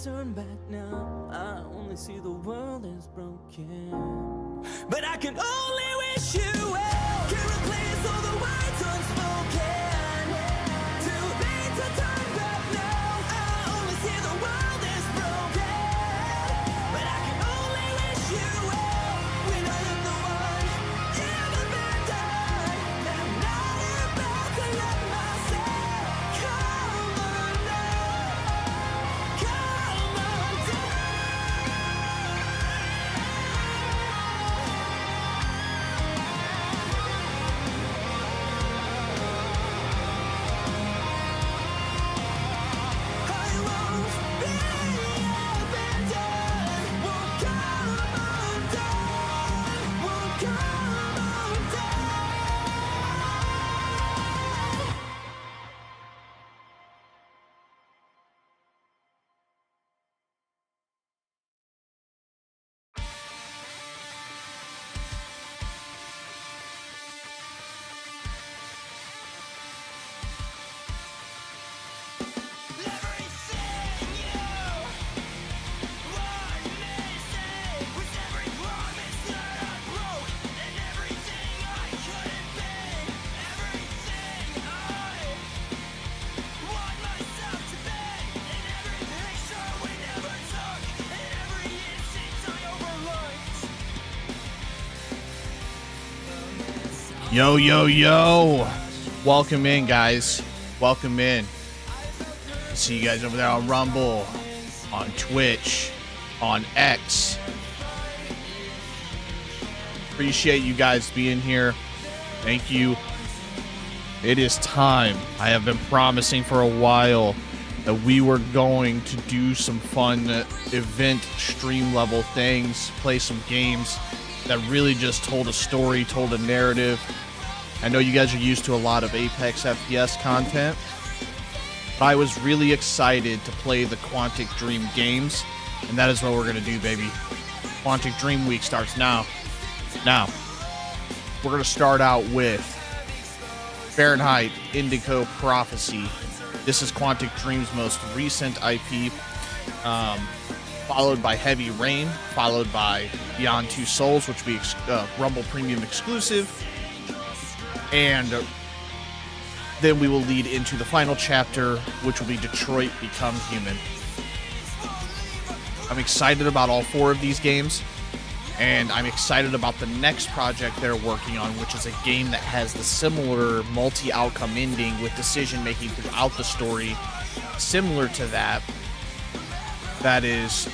turn back now. I only see the world is broken, but I can only wish you well. Can replace all the words unspoken. Too late to turn back now. I only see the world is broken, but I can only wish you well. When I am the one you've abandoned, and I'm not about to let myself come undone. Come Yo, yo, yo. Welcome in, guys. Welcome in. See you guys over there on Rumble, on Twitch, on X. Appreciate you guys being here. Thank you. It is time. I have been promising for a while that we were going to do some fun event stream level things, play some games that really just told a story, told a narrative. I know you guys are used to a lot of Apex FPS content, but I was really excited to play the Quantic Dream games, and that is what we're going to do, baby. Quantic Dream Week starts now. Now, we're going to start out with Fahrenheit Indigo Prophecy. This is Quantic Dream's most recent IP, followed by Heavy Rain, followed by Beyond Two Souls, which will be Rumble Premium exclusive. And then we will lead into the final chapter, which will be Detroit Become Human. I'm excited about all four of these games, and I'm excited about the next project they're working on, which is a game that has the similar multi-outcome ending with decision-making throughout the story, similar to that. That is...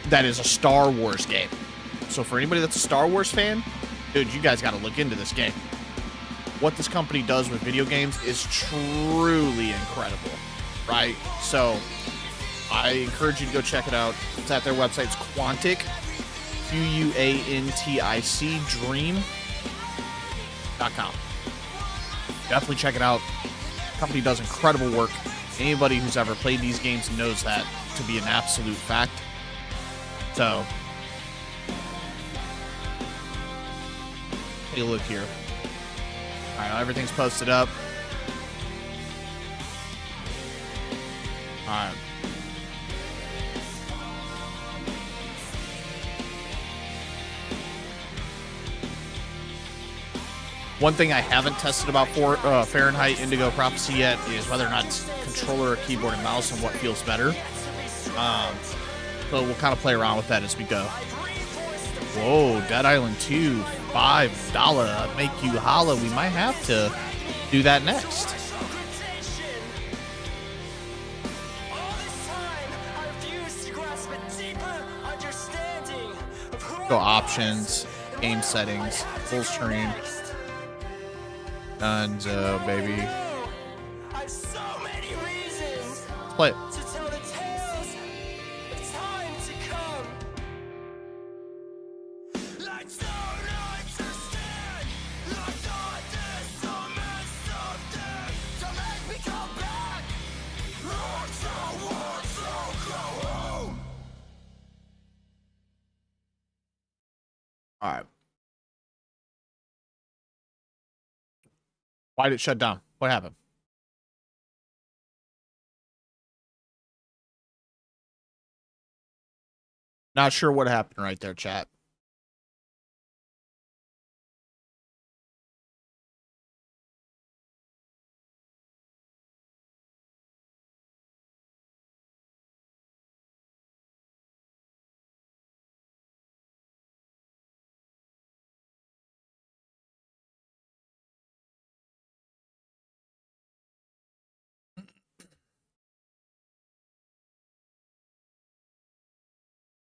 that is a Star Wars game. So for anybody that's a Star Wars fan, dude, you guys got to look into this game. What this company does with video games is truly incredible, right? So I encourage you to go check it out. It's at their website. It's Quantic, Quantic Dream.com. Definitely check it out. The company does incredible work. Anybody who's ever played these games knows that to be an absolute fact. So, take a look here. All right, everything's posted up. All right. One thing I haven't tested about Fahrenheit Indigo Prophecy yet is whether or not it's controller or keyboard and mouse and what feels better. So we'll kind of play around with that as we go. Whoa, Dead Island 2, $5. Make you holla. We might have to do that next. Go options, game settings, full screen. Dunzo, baby. Let's play it. All right. Why did it shut down? What happened? Not sure what happened right there, chat.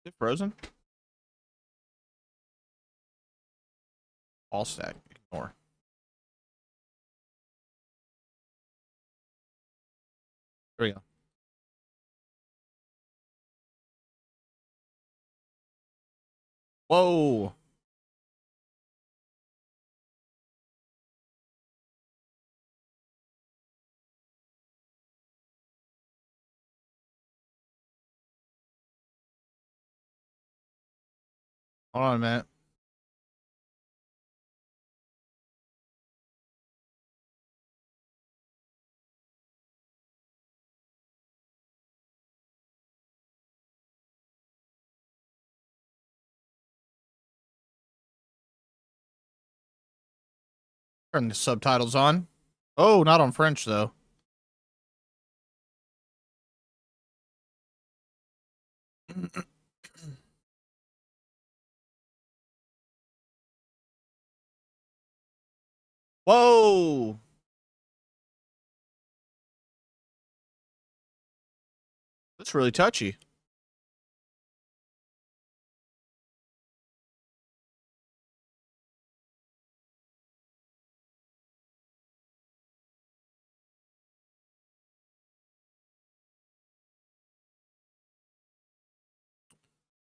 Is it frozen? All stack. Ignore. There we go. Whoa. Hold on a minute. Turn the subtitles on. Oh, not on French, though. Whoa. That's really touchy.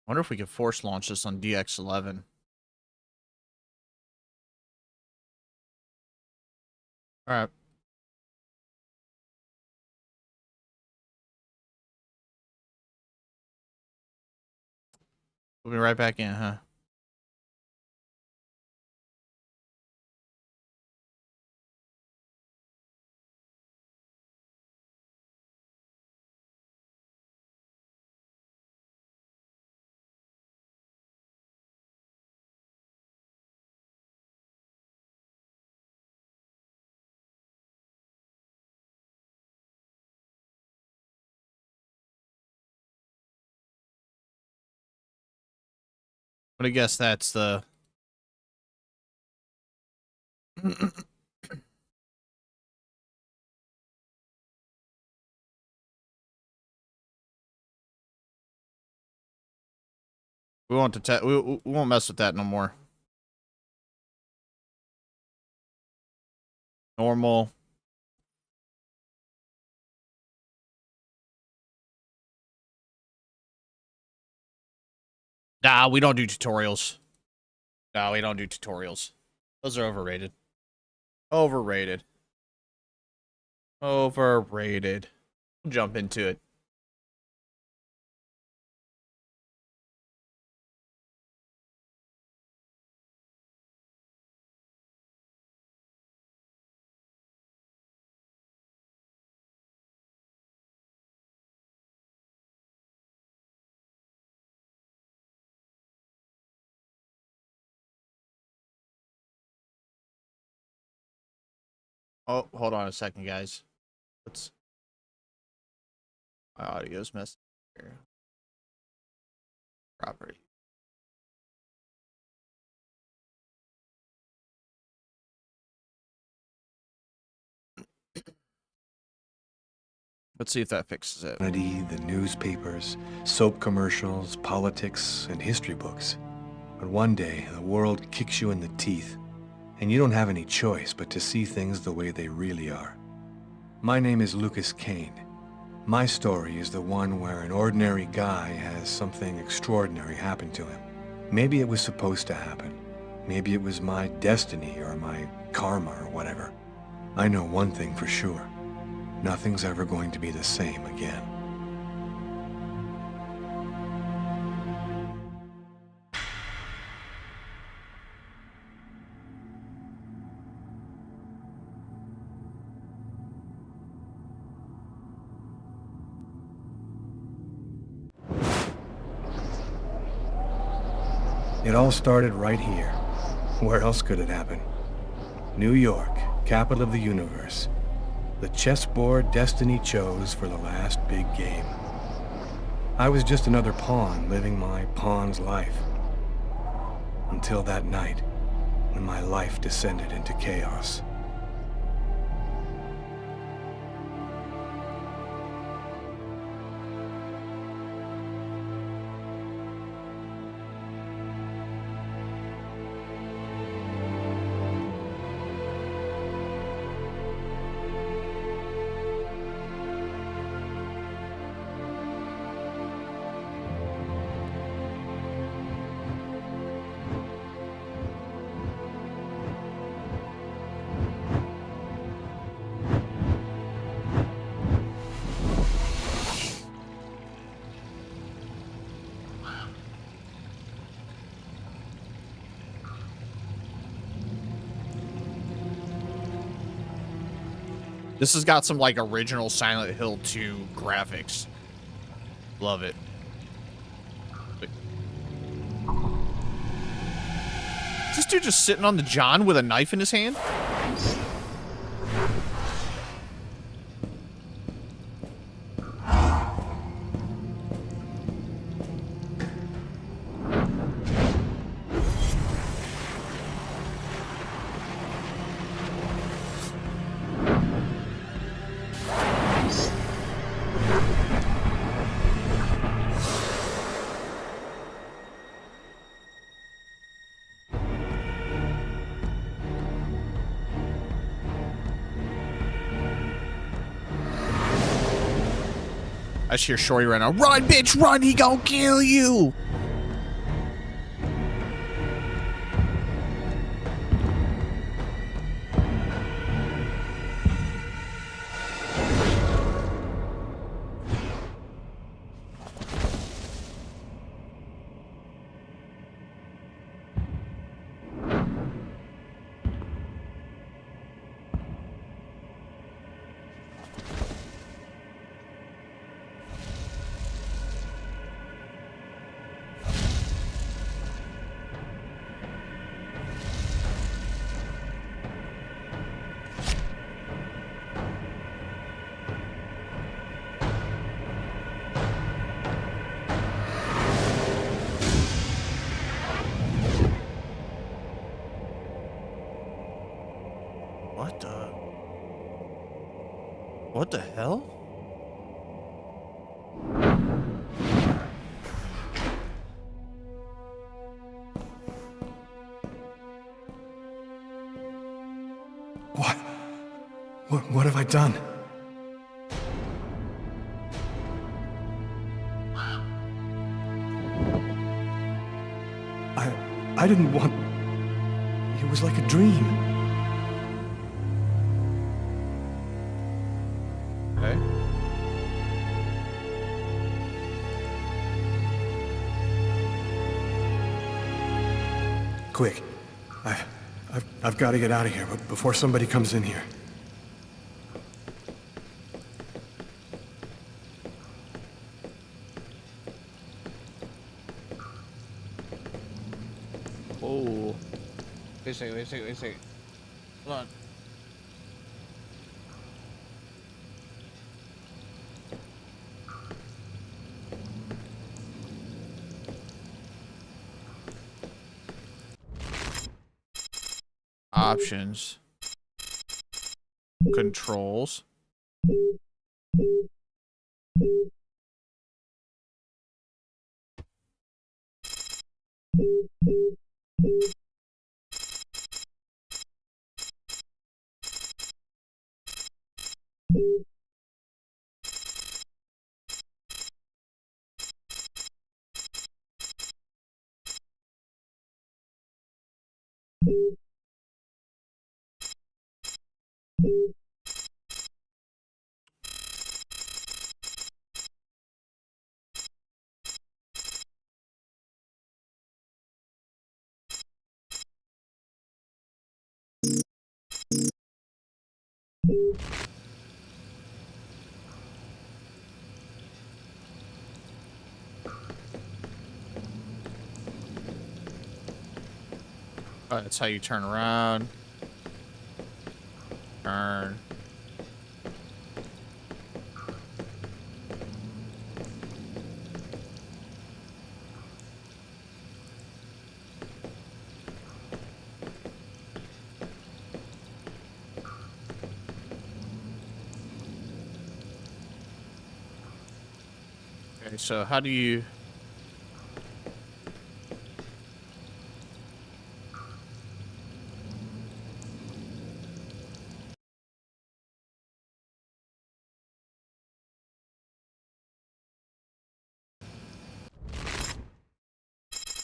Wonder if we could force launch this on DX11. All right. We'll be right back in, huh? I'm gonna guess that's the... We won't mess with that no more. Normal. Nah, we don't do tutorials. No, we don't do tutorials. Those are overrated. Overrated. Overrated. We'll jump into it. Oh, hold on a second, guys. Let's... My audio's messed up here. Property. Let's see if that fixes it. The newspapers, soap commercials, politics, and history books. But one day, the world kicks you in the teeth, and you don't have any choice but to see things the way they really are. My name is Lucas Kane. My story is the one where an ordinary guy has something extraordinary happen to him. Maybe it was supposed to happen. Maybe it was my destiny or my karma or whatever. I know one thing for sure. Nothing's ever going to be the same again. It all started right here. Where else could it happen? New York, capital of the universe. The chessboard destiny chose for the last big game. I was just another pawn living my pawn's life. Until that night, when my life descended into chaos. This has got some like original Silent Hill 2 graphics. Love it. Is this dude just sitting on the john with a knife in his hand? I just hear Shorty right now. Run, bitch, run! He gonna kill you! What the hell? What have I done? I didn't want... It was like a dream. Okay. Quick. I've got to get out of here before somebody comes in here. Oh. Wait a second. Hold on. Options. Controls. Oh, that's how you turn around. Turn. Okay, so how do you...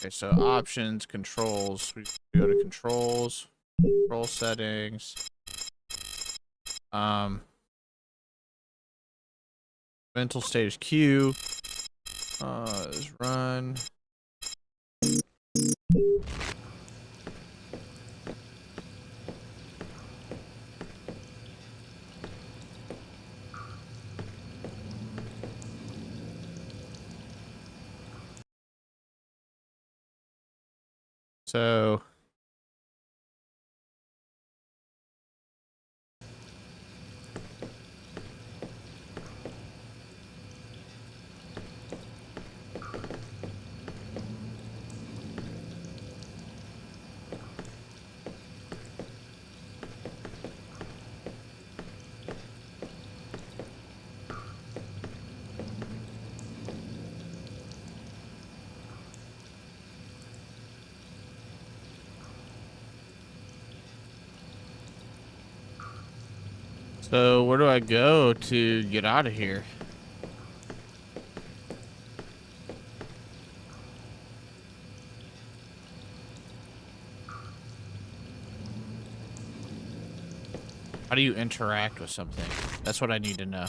Okay, so options, controls. We go to controls, control settings. Mental state is Q. Is run. So where do I go to get out of here? How do you interact with something? That's what I need to know.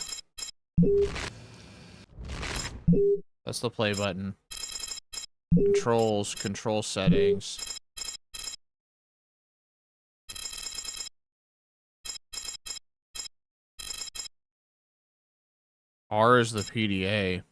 That's the play button. Controls, control settings. R is the PDA.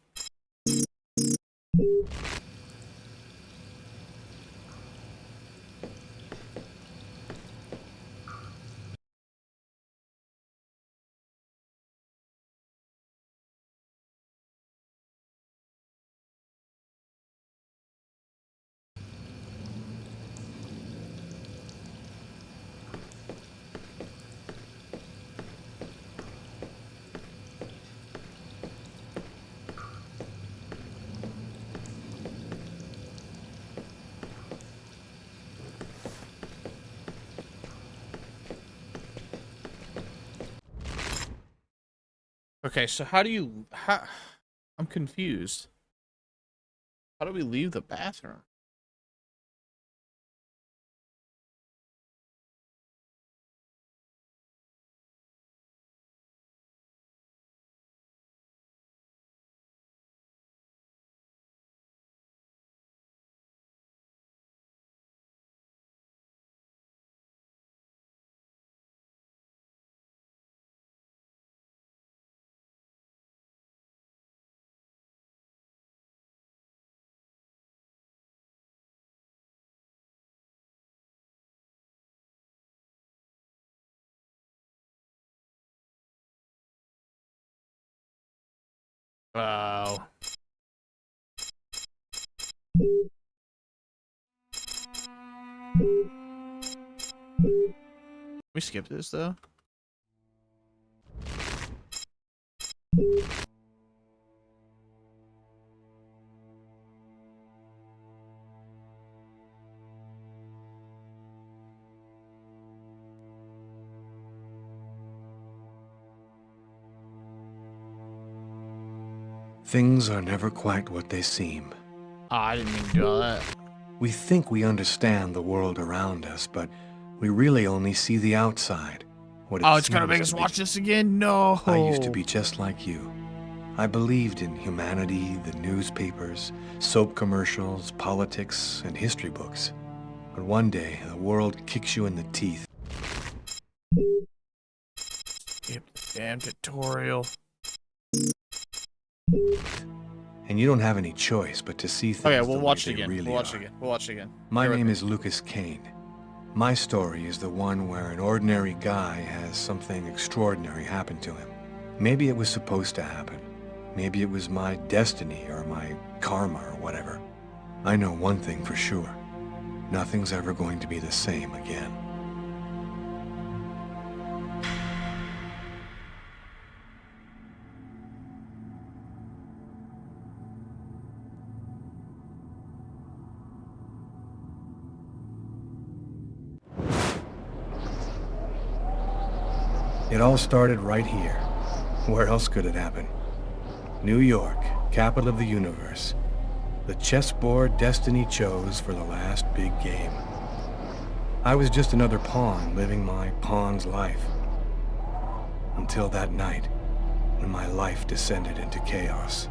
Okay, so how do you... I'm confused. How do we leave the bathroom? Wow. We skip this though. Things are never quite what they seem. Oh, I didn't mean to do all that. We think we understand the world around us, but we really only see the outside. What Oh, it's gonna seems make to us be. watch this again? No. I used to be just like you. I believed in humanity, the newspapers, soap commercials, politics, and history books. But one day, the world kicks you in the teeth. Skip the damn tutorial. And you don't have any choice but to see things Okay, the we'll way watch they it again. really We'll watch are. it again. We'll watch it again. My Bear with name me. is Lucas Kane. My story is the one where an ordinary guy has something extraordinary happen to him. Maybe it was supposed to happen. Maybe it was my destiny or my karma or whatever. I know one thing for sure. Nothing's ever going to be the same again. It all started right here. Where else could it happen? New York, capital of the universe. The chessboard destiny chose for the last big game. I was just another pawn living my pawn's life. Until that night, when my life descended into chaos.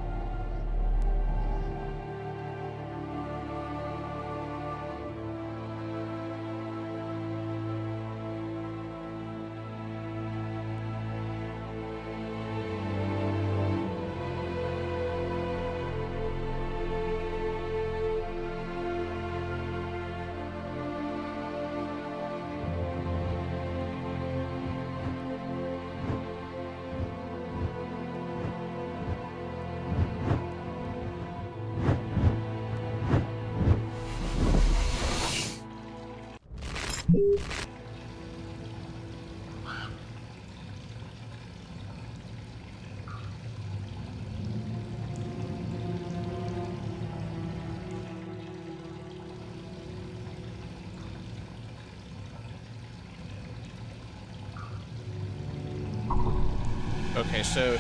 Okay, so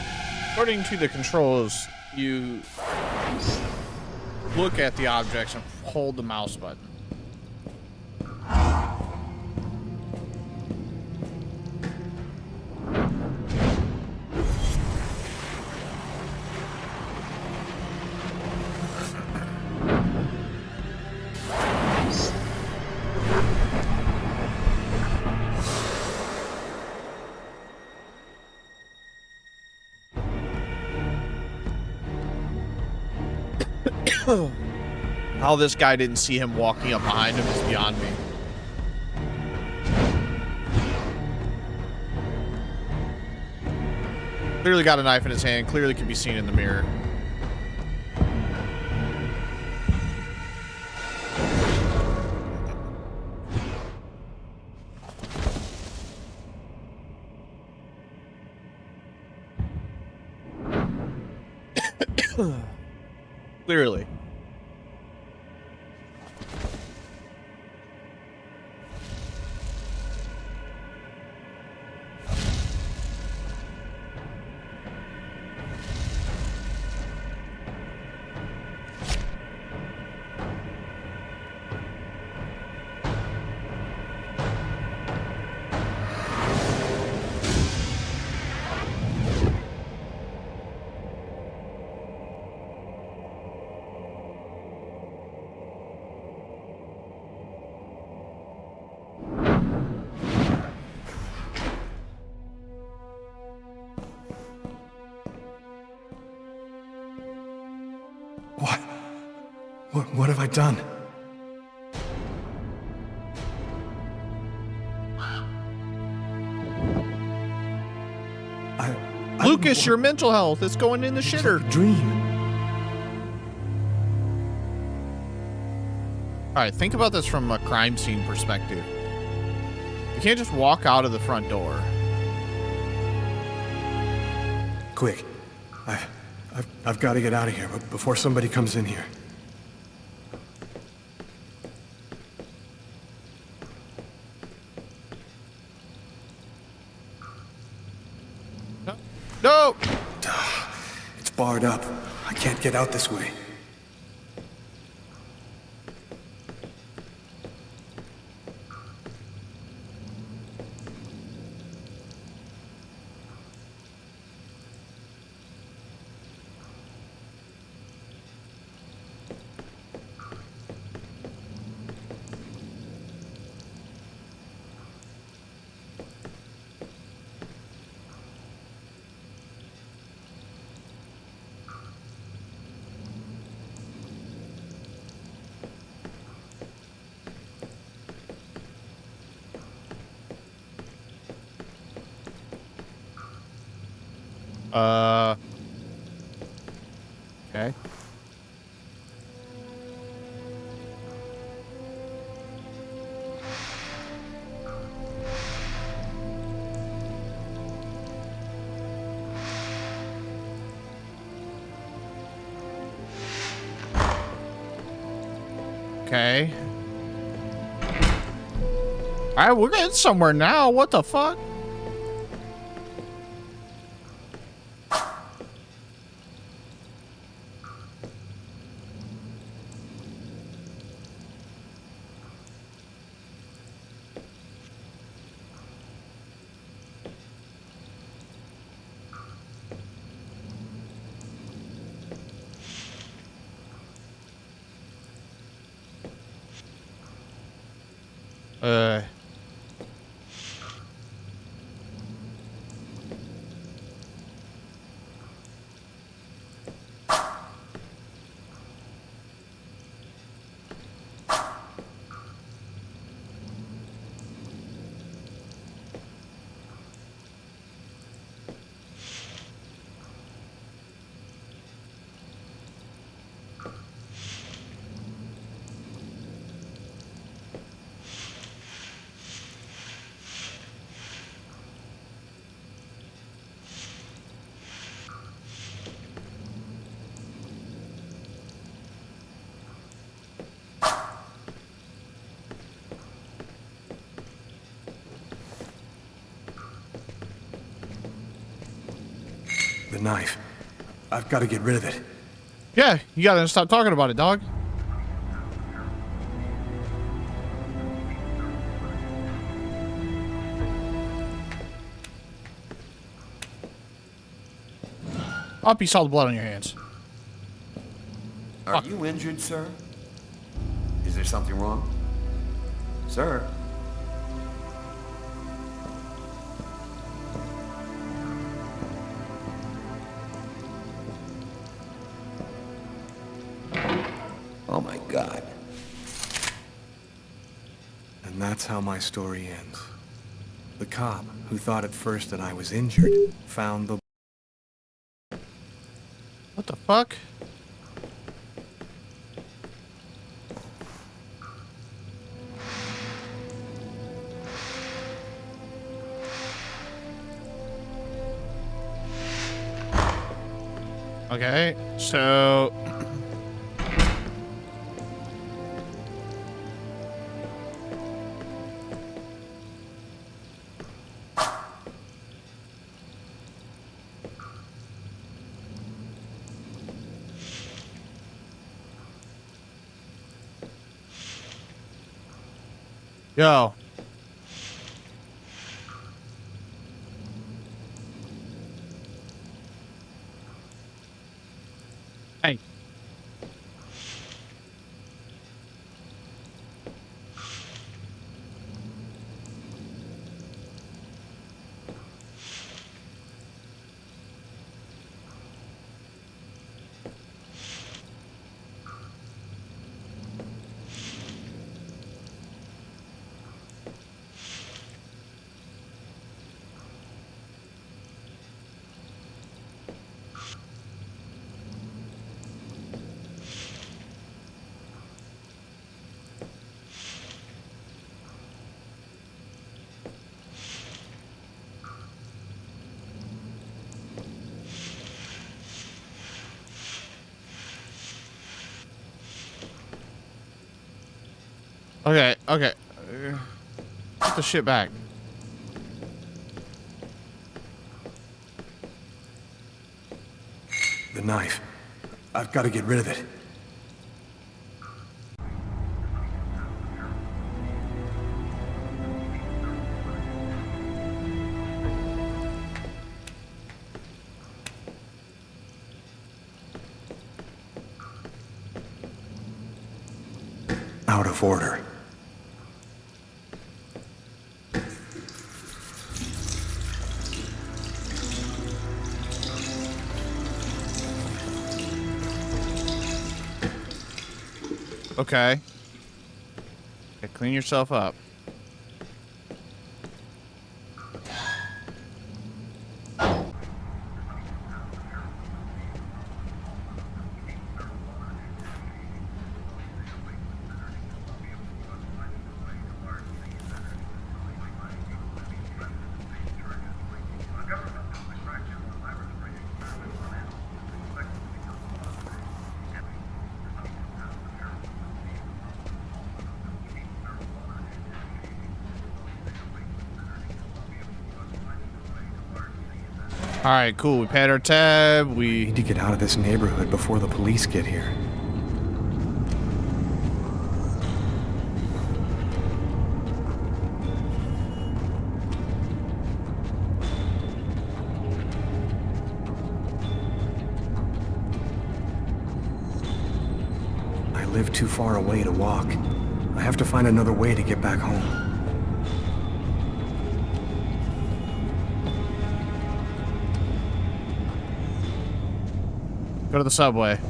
according to the controls, you look at the objects and hold the mouse button. How this guy didn't see him walking up behind him is beyond me. Clearly got a knife in his hand, clearly can be seen in the mirror. Clearly. What have I done? Lucas, your mental health is going in the shitter. Dream. Alright, think about this from a crime scene perspective. You can't just walk out of the front door. Quick. I've got to get out of here before somebody comes in here. No! It's barred up. I can't get out this way. Okay. Okay. Alright, we're getting somewhere now. What the fuck? Uh... The knife. I've got to get rid of it. Yeah, you gotta stop talking about it, dog. Up, you saw the blood on your hands. Are you injured, sir? Is there something wrong? Sir? Oh my God. And that's how my story ends. The cop, who thought at first that I was injured, found the... What the fuck? Okay, so... Yo. Hey. Okay, okay. Put the shit back. The knife. I've got to get rid of it. Out of order. Okay. Okay, clean yourself up. Alright, cool. We paid our tab. We need to get out of this neighborhood before the police get here. I live too far away to walk. I have to find another way to get back home. Go to the subway.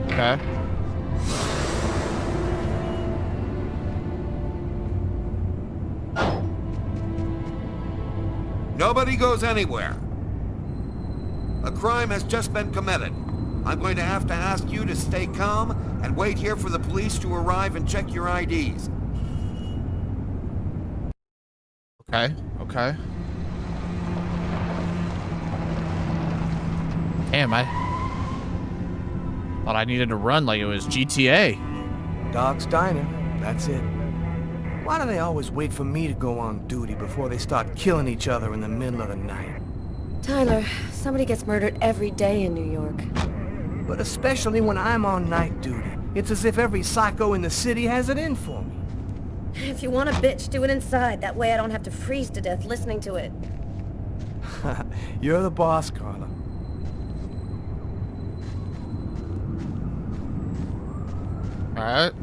Okay. Nobody goes anywhere. A crime has just been committed. I'm going to have to ask you to stay calm and wait here for the police to arrive and check your IDs. Okay, okay. Damn, I thought I needed to run like it was GTA. Dog's Diner, that's it. Why do they always wait for me to go on duty before they start killing each other in the middle of the night? Tyler, somebody gets murdered every day in New York. But especially when I'm on night duty. It's as if every psycho in the city has it in for me. If you want a bitch, do it inside. That way I don't have to freeze to death listening to it. You're the boss, Carla. Alright.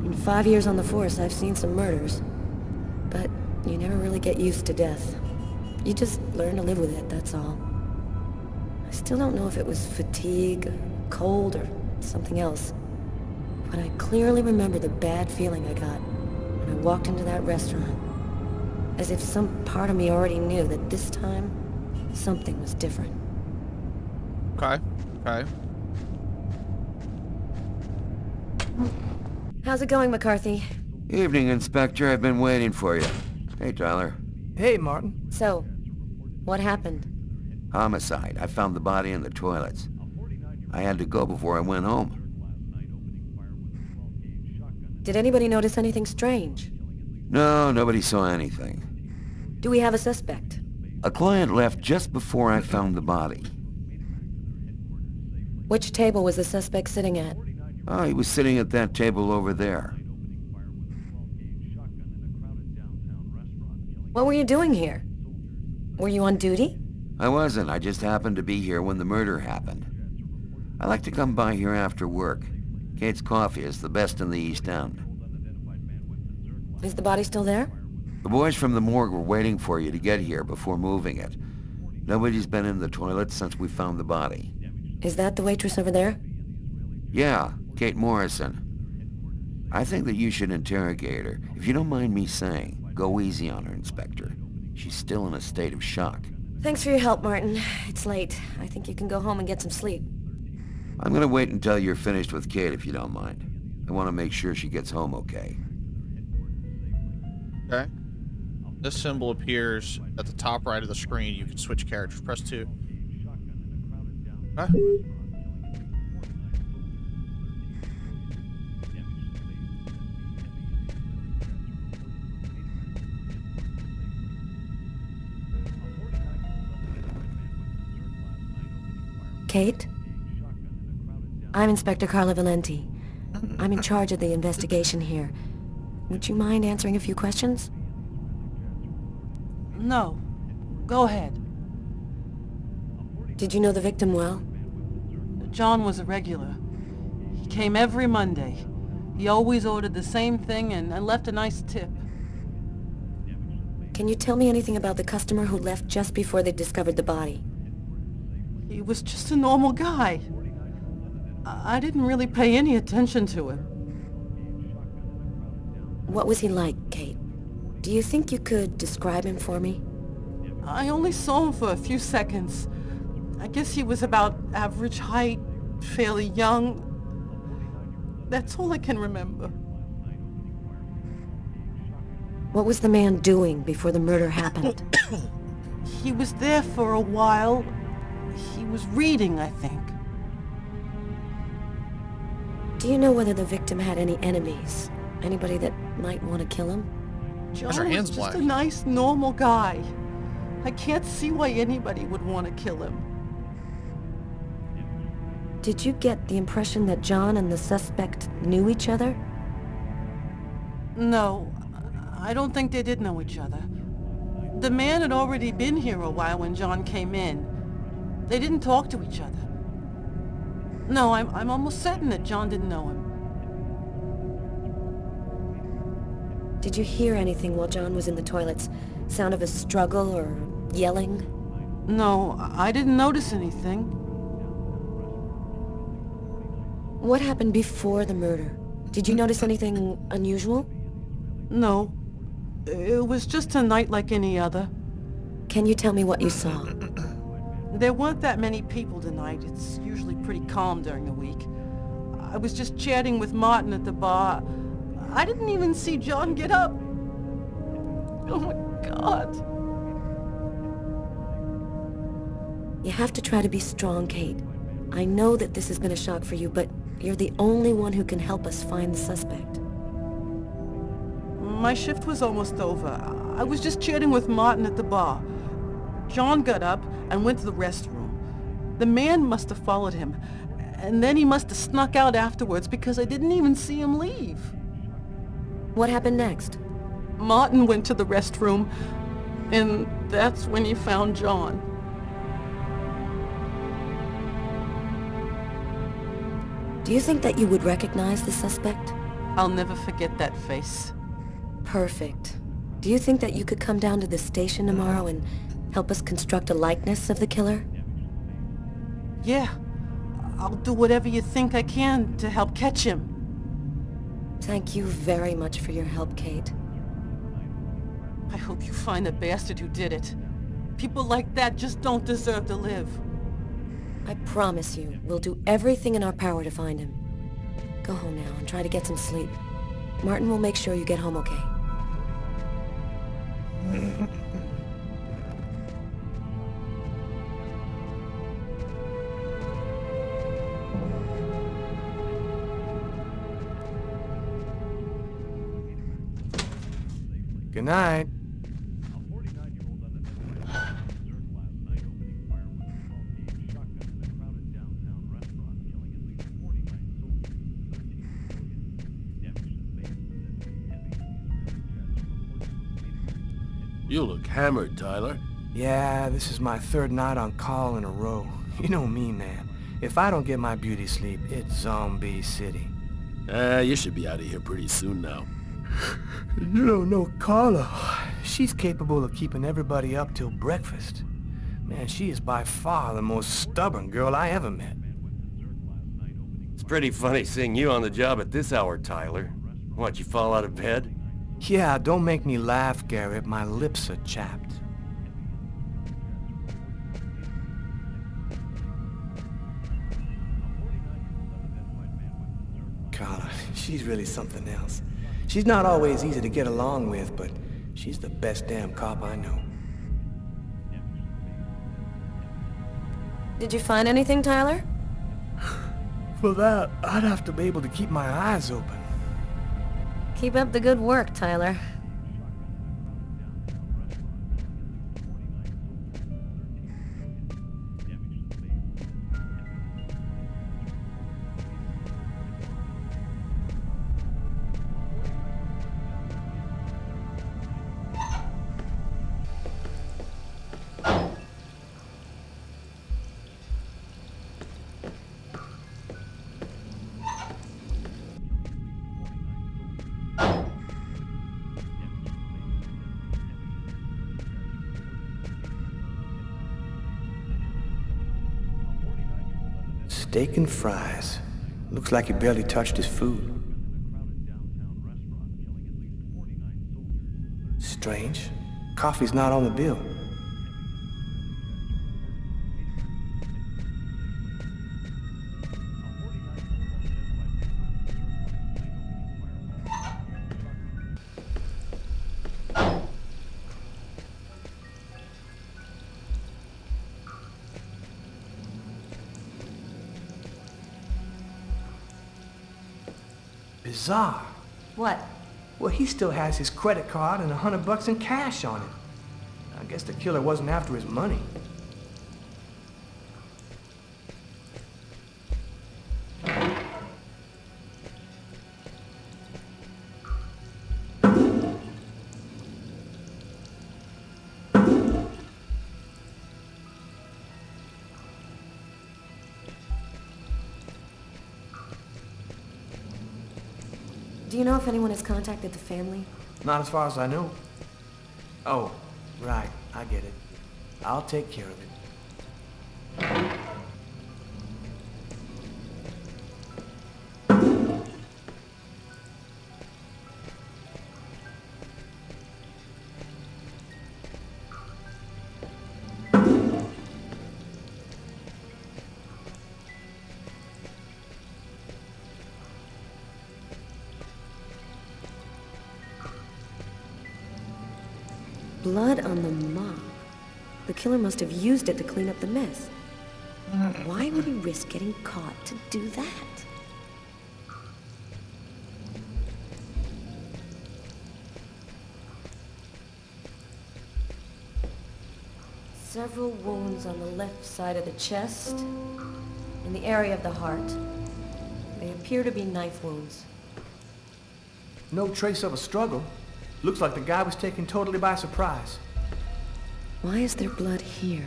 In 5 years on the force, I've seen some murders. But you never really get used to death. You just learn to live with it, that's all. I still don't know if it was fatigue, or cold, or something else. But I clearly remember the bad feeling I got when I walked into that restaurant. As if some part of me already knew that this time, something was different. Okay, okay. How's it going, McCarthy? Evening, Inspector. I've been waiting for you. Hey, Tyler. Hey, Martin. So, what happened? Homicide. I found the body in the toilets. I had to go before I went home. Did anybody notice anything strange? No, nobody saw anything. Do we have a suspect? A client left just before I found the body. Which table was the suspect sitting at? Oh, he was sitting at that table over there. What were you doing here? Were you on duty? I wasn't. I just happened to be here when the murder happened. I like to come by here after work. Kate's Coffee is the best in the East End. Is the body still there? The boys from the morgue were waiting for you to get here before moving it. Nobody's been in the toilet since we found the body. Is that the waitress over there? Yeah, Kate Morrison. I think that you should interrogate her. If you don't mind me saying, go easy on her, Inspector. She's still in a state of shock. Thanks for your help, Martin. It's late. I think you can go home and get some sleep. I'm gonna wait until you're finished with Kate, if you don't mind. I want to make sure she gets home okay. Okay. This symbol appears at the top right of the screen. You can switch characters. Press 2. Okay. Kate? I'm Inspector Carla Valenti. I'm in charge of the investigation here. Would you mind answering a few questions? No. Go ahead. Did you know the victim well? John was a regular. He came every Monday. He always ordered the same thing and left a nice tip. Can you tell me anything about the customer who left just before they discovered the body? He was just a normal guy. I didn't really pay any attention to him. What was he like, Kate? Do you think you could describe him for me? I only saw him for a few seconds. I guess he was about average height, fairly young. That's all I can remember. What was the man doing before the murder happened? He was there for a while. He was reading, I think. Do you know whether the victim had any enemies? Anybody that might want to kill him? John your was hands just black? a nice, normal guy. I can't see why anybody would want to kill him. Did you get the impression that John and the suspect knew each other? No, I don't think they did know each other. The man had already been here a while when John came in. They didn't talk to each other. No, I'm almost certain that John didn't know him. Did you hear anything while John was in the toilets? Sound of a struggle or yelling? No, I didn't notice anything. What happened before the murder? Did you notice anything unusual? No, it was just a night like any other. Can you tell me what you saw? There weren't that many people tonight. It's usually pretty calm during the week. I was just chatting with Martin at the bar. I didn't even see John get up. Oh my God. You have to try to be strong, Kate. I know that this has been a shock for you, but you're the only one who can help us find the suspect. My shift was almost over. I was just chatting with Martin at the bar. John got up and went to the restroom. The man must have followed him, and then he must have snuck out afterwards because I didn't even see him leave. What happened next? Martin went to the restroom, and that's when he found John. Do you think that you would recognize the suspect? I'll never forget that face. Perfect. Do you think that you could come down to the station tomorrow and help us construct a likeness of the killer? Yeah, I'll do whatever you think I can to help catch him. Thank you very much for your help, Kate. I hope you find the bastard who did it. People like that just don't deserve to live. I promise you, we'll do everything in our power to find him. Go home now and try to get some sleep. Martin will make sure you get home okay. Good night. You look hammered, Tyler. Yeah, this is my third night on call in a row. You know me, man. If I don't get my beauty sleep, it's Zombie City. You should be out of here pretty soon now. You don't know Carla. She's capable of keeping everybody up till breakfast. Man, she is by far the most stubborn girl I ever met. It's pretty funny seeing you on the job at this hour, Tyler. What, you fall out of bed? Yeah, don't make me laugh, Garrett. My lips are chapped. Carla, she's really something else. She's not always easy to get along with, but she's the best damn cop I know. Did you find anything, Tyler? For that, I'd have to be able to keep my eyes open. Keep up the good work, Tyler. Steak and fries. Looks like he barely touched his food. Strange. Coffee's not on the bill. bizarre. What? Well, he still has his credit card and $100 in cash on him. I guess the killer wasn't after his money. Do you know if anyone has contacted the family? Not as far as I know. Oh, right, I get it. I'll take care of it. Blood on the mop. The killer must have used it to clean up the mess. Why would he risk getting caught to do that? Several wounds on the left side of the chest, in the area of the heart. They appear to be knife wounds. No trace of a struggle. Looks like the guy was taken totally by surprise. Why is there blood here?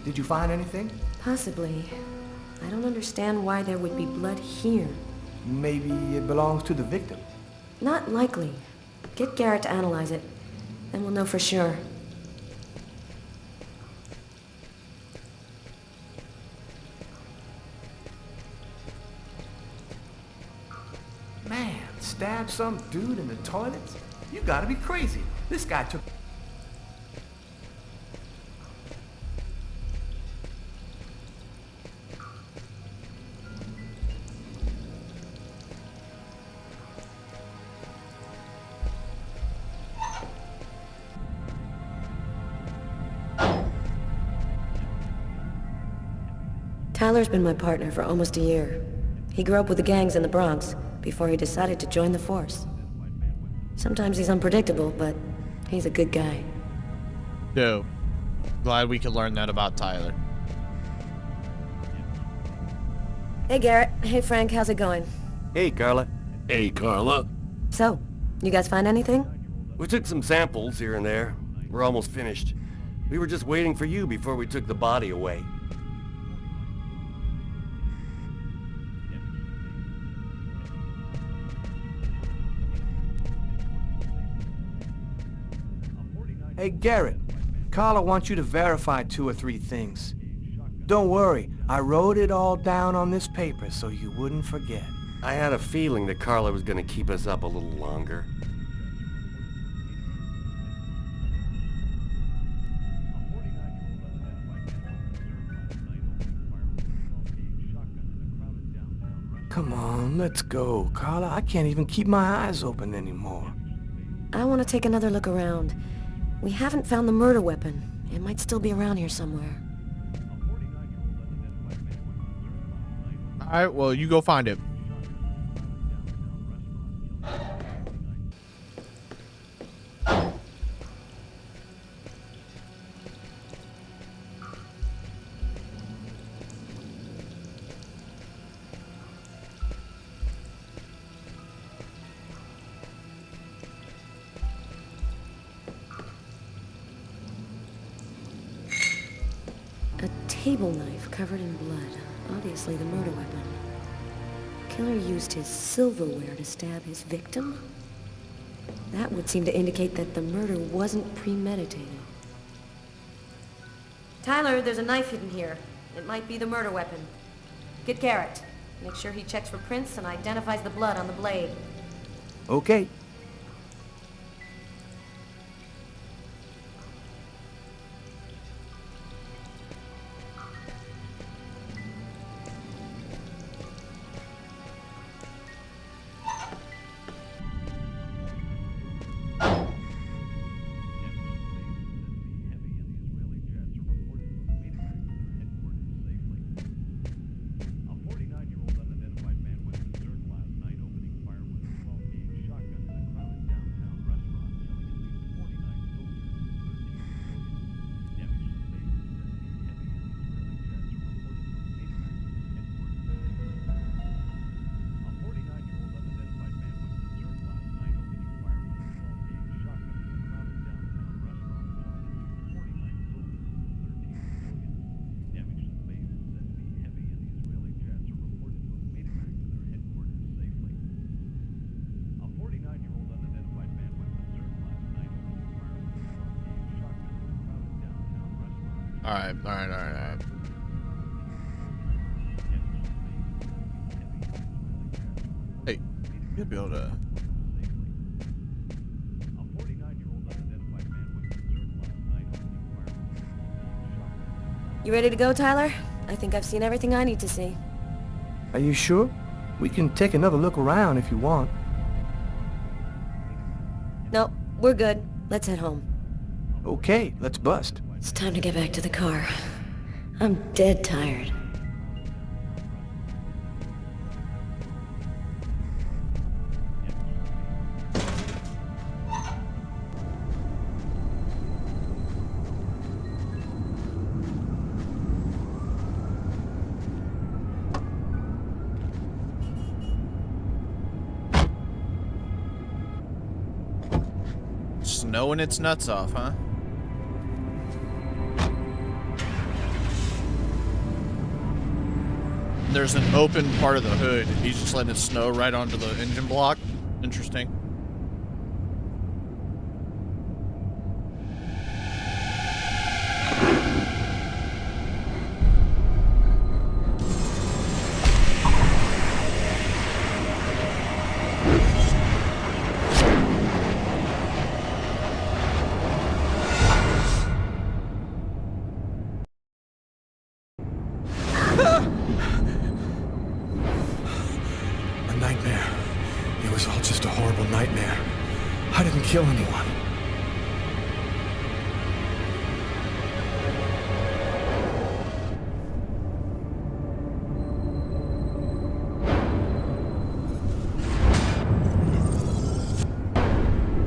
Did you find anything? Possibly. I don't understand why there would be blood here. Maybe it belongs to the victim. Not likely. Get Garrett to analyze it, then we'll know for sure. Man, stabbed some dude in the toilets? You gotta be crazy. This guy took... Tyler's been my partner for almost a year. He grew up with the gangs in the Bronx before he decided to join the force. Sometimes he's unpredictable, but he's a good guy. Dope. Glad we could learn that about Tyler. Hey Garrett. Hey Frank, how's it going? Hey, Carla. Hey, Carla. So, you guys find anything? We took some samples here and there. We're almost finished. We were just waiting for you before we took the body away. Hey, Garrett. Carla wants you to verify 2 or 3 things. Don't worry, I wrote it all down on this paper so you wouldn't forget. I had a feeling that Carla was gonna keep us up a little longer. Come on, let's go. Carla, I can't even keep my eyes open anymore. I want to take another look around. We haven't found the murder weapon. It might still be around here somewhere. Alright, well, you go find it. A table knife covered in blood. Obviously the murder weapon. Killer used his silverware to stab his victim? That would seem to indicate that the murder wasn't premeditated. Tyler, there's a knife hidden here. It might be the murder weapon. Get Garrett. Make sure he checks for prints and identifies the blood on the blade. Okay. All right. Hey, you'll be able to. You ready to go, Tyler? I think I've seen everything I need to see. Are you sure? We can take another look around if you want. No, we're good. Let's head home. Okay, let's bust. It's time to get back to the car. I'm dead tired. Snowing its nuts off, huh? There's an open part of the hood. He's just letting it snow right onto the engine block. Interesting. A nightmare. It was all just a horrible nightmare. I didn't kill anyone.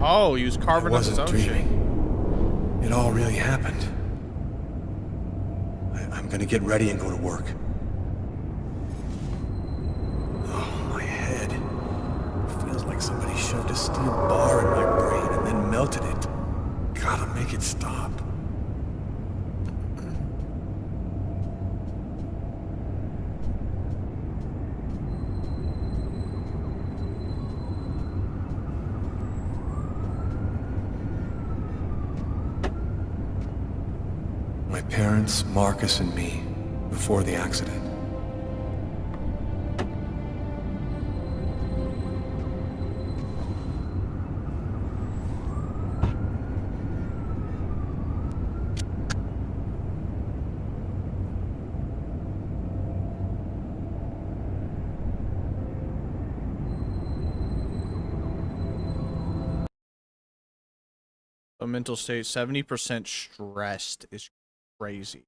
Oh, he was carving up his wasn't own shit. dreaming. It all really happened. I'm gonna get ready and go to work. Oh, my head. It feels like somebody shoved a steel bar in my brain and then melted it. Gotta make it stop. My parents, Marcus, and me, before the accident. A mental state 70% stressed is crazy.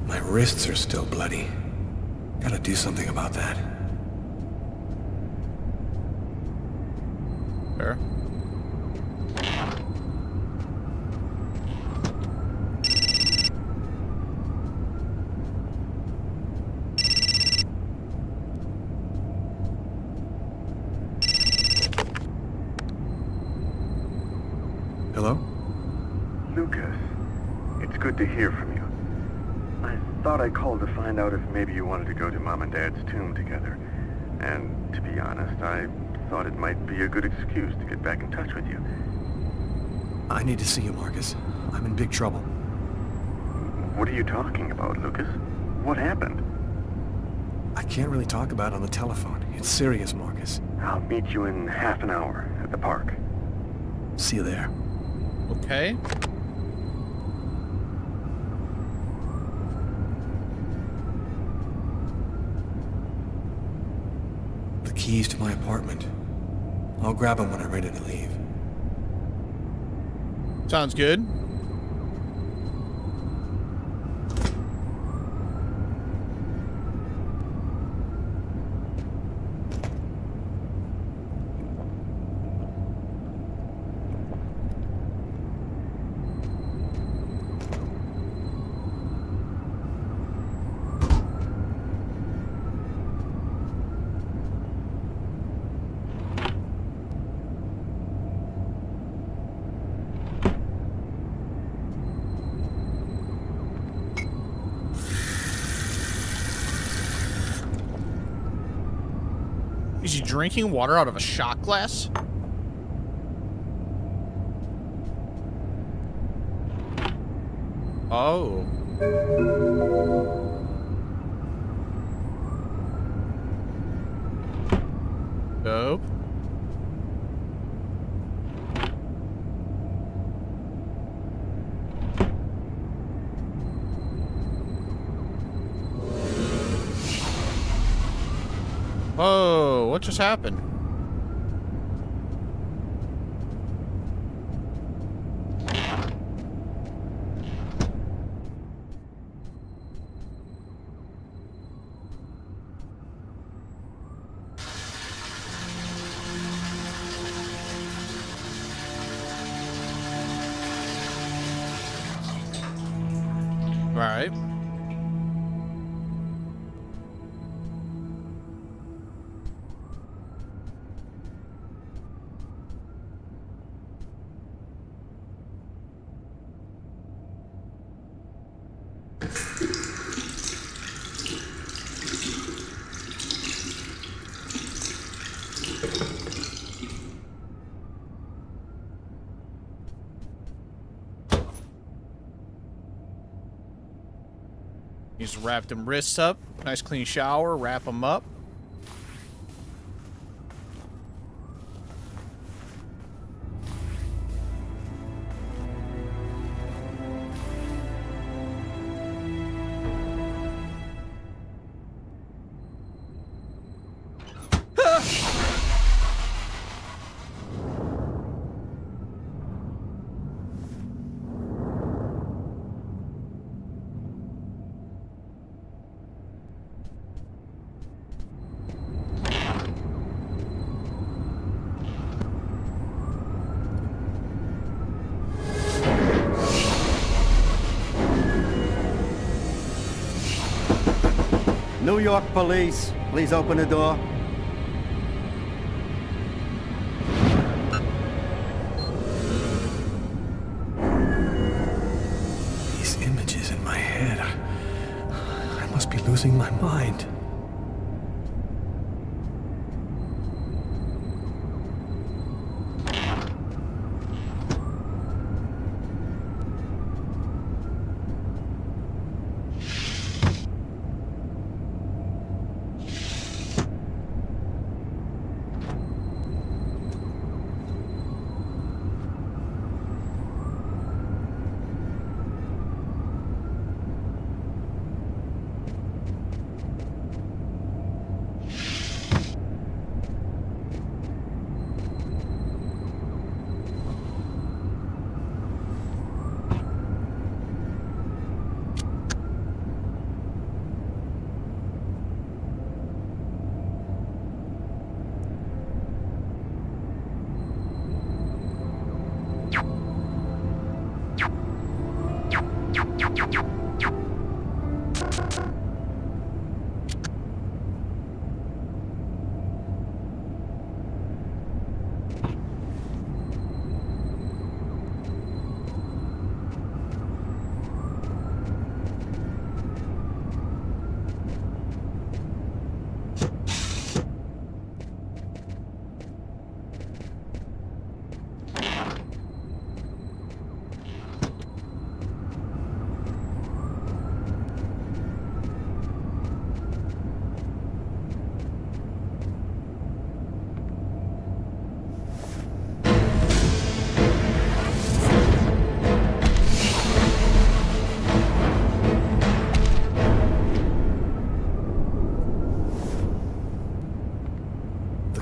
My wrists are still bloody. Gotta do something about that. Fair. Hello? Lucas, it's good to hear from you. I thought I called to find out if maybe you wanted to go to Mom and Dad's tomb together. And to be honest, I thought it might be a good excuse to get back in touch with you. I need to see you, Marcus. I'm in big trouble. What are you talking about, Lucas? What happened? I can't really talk about it on the telephone. It's serious, Marcus. I'll meet you in half an hour at the park. See you there. Okay. The keys to my apartment. I'll grab them when I'm ready to leave. Sounds good. Is he drinking water out of a shot glass? Oh. Dope. Whoa, what just happened? All right. He's wrapped him wrists up. Nice clean shower. Wrap him up. New York police, please open the door. These images in my head. I must be losing my mind.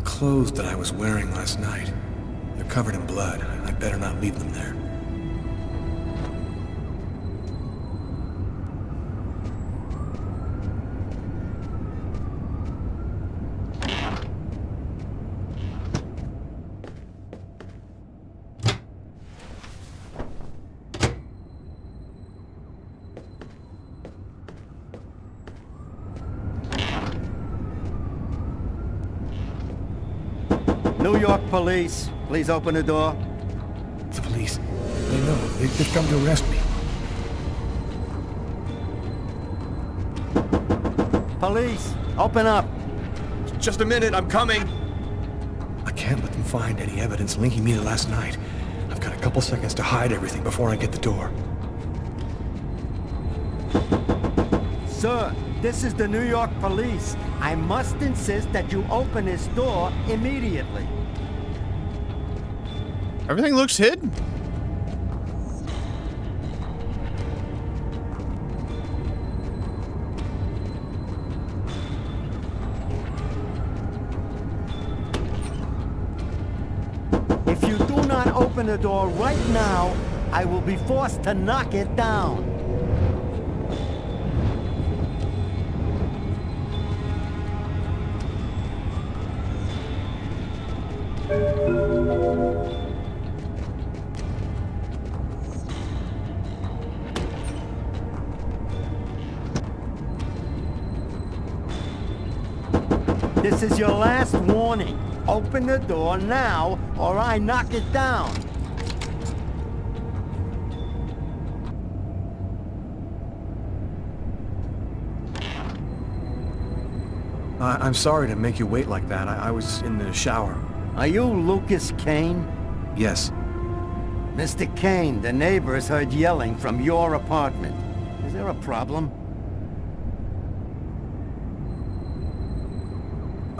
Clothes that I was wearing last night. They're covered in blood. I'd better not leave them there. New York police, please open the door. The police. They know. They've come to arrest me. Police, open up. Just a minute, I'm coming! I can't let them find any evidence linking me to last night. I've got a couple seconds to hide everything before I get the door. Sir, this is the New York police. I must insist that you open this door immediately. Everything looks hidden. If you do not open the door right now, I will be forced to knock it down. This is your last warning. Open the door now, or I knock it down. I'm sorry to make you wait like that. I was in the shower. Are you Lucas Kane? Yes. Mr. Kane, the neighbors heard yelling from your apartment. Is there a problem?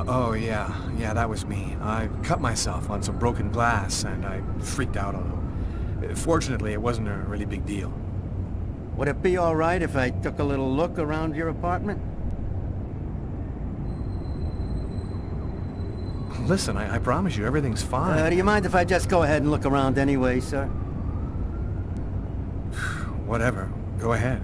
Oh, yeah, that was me. I cut myself on some broken glass, and I freaked out a little. Fortunately, it wasn't a really big deal. Would it be all right if I took a little look around your apartment? Listen, I promise you, everything's fine. Do you mind if I just go ahead and look around anyway, sir? Whatever. Go ahead.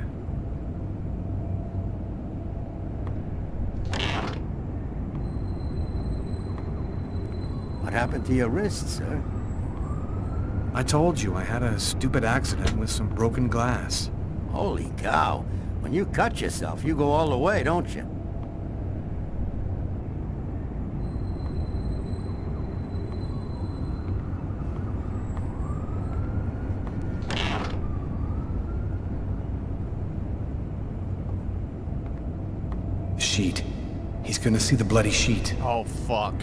What happened to your wrist, sir? I told you I had a stupid accident with some broken glass. Holy cow. When you cut yourself, you go all the way, don't you? Sheet. He's gonna see the bloody sheet. Oh, fuck.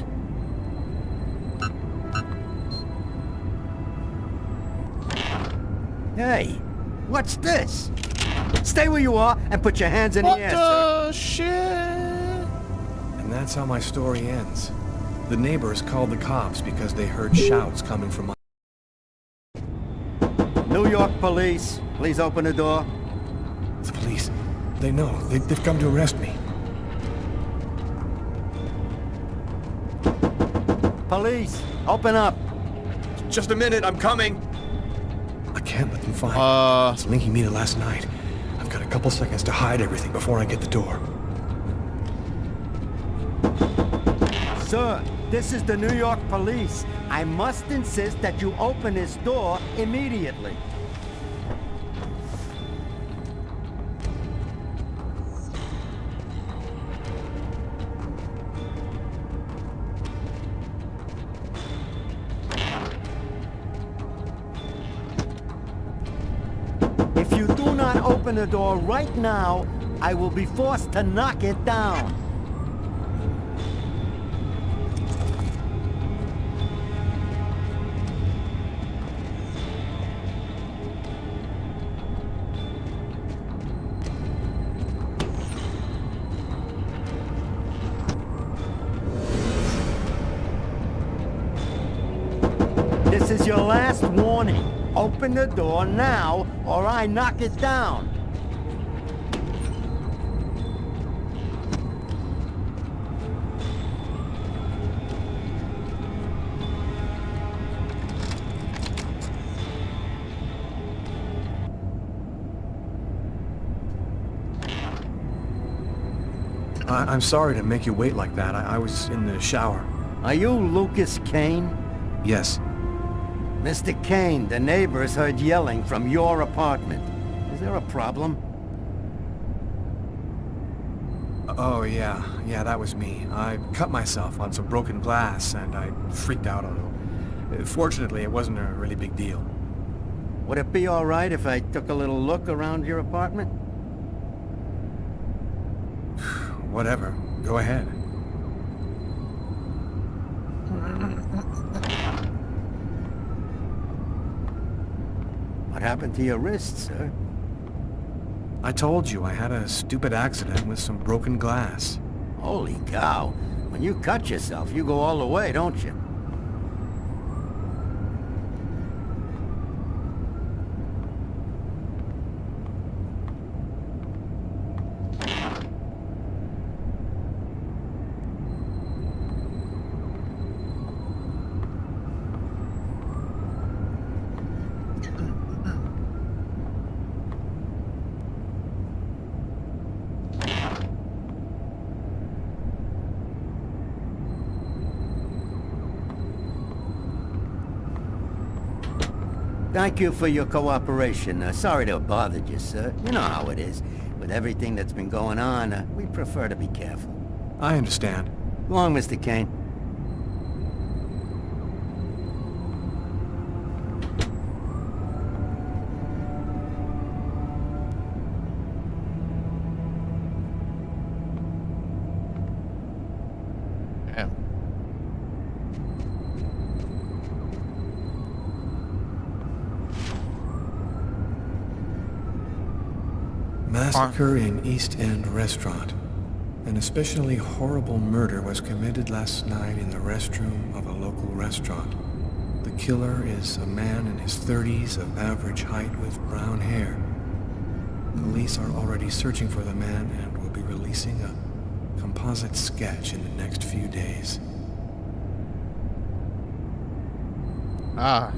Hey, what's this? Stay where you are and put your hands in the air, sir. What the shit? And that's how my story ends. The neighbors called the cops because they heard shouts coming from my... New York police, please open the door. The police. They know. They've come to arrest me. Police, open up. Just a minute, I'm coming. I can't let them find it's linking me to last night. I've got a couple seconds to hide everything before I get the door. Sir, this is the New York police. I must insist that you open this door immediately. If you do not open the door right now, I will be forced to knock it down. This is your last warning. Open the door now, or I knock it down. I'm sorry to make you wait like that. I was in the shower. Are you Lucas Kane? Yes. Mr. Kane, the neighbors heard yelling from your apartment. Is there a problem? Oh, yeah, that was me. I cut myself on some broken glass, and I freaked out a little. Fortunately, it wasn't a really big deal. Would it be all right if I took a little look around your apartment? Whatever. Go ahead. What happened to your wrist, sir? I told you I had a stupid accident with some broken glass. Holy cow. When you cut yourself, you go all the way, don't you? Thank you for your cooperation. Sorry to have bothered you, sir. You know how it is. With everything that's been going on, we prefer to be careful. I understand. Go on, Mr. Kane. Damn. Massacre in East End restaurant. An especially horrible murder was committed last night in the restroom of a local restaurant. The killer is a man in his 30s of average height with brown hair. Police are already searching for the man and will be releasing a composite sketch in the next few days. Ah.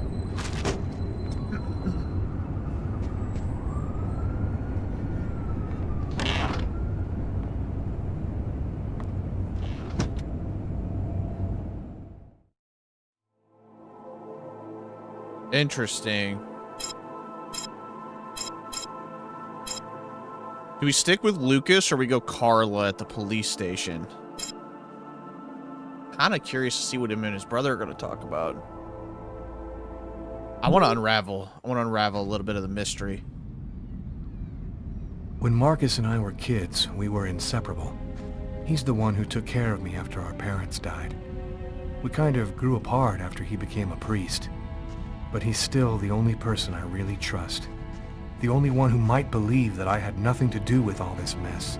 Interesting. Do we stick with Lucas or we go Carla at the police station? Kind of curious to see what him and his brother are going to talk about. I want to unravel a little bit of the mystery. When Marcus and I were kids, we were inseparable. He's the one who took care of me after our parents died. We kind of grew apart after he became a priest. But he's still the only person I really trust. The only one who might believe that I had nothing to do with all this mess.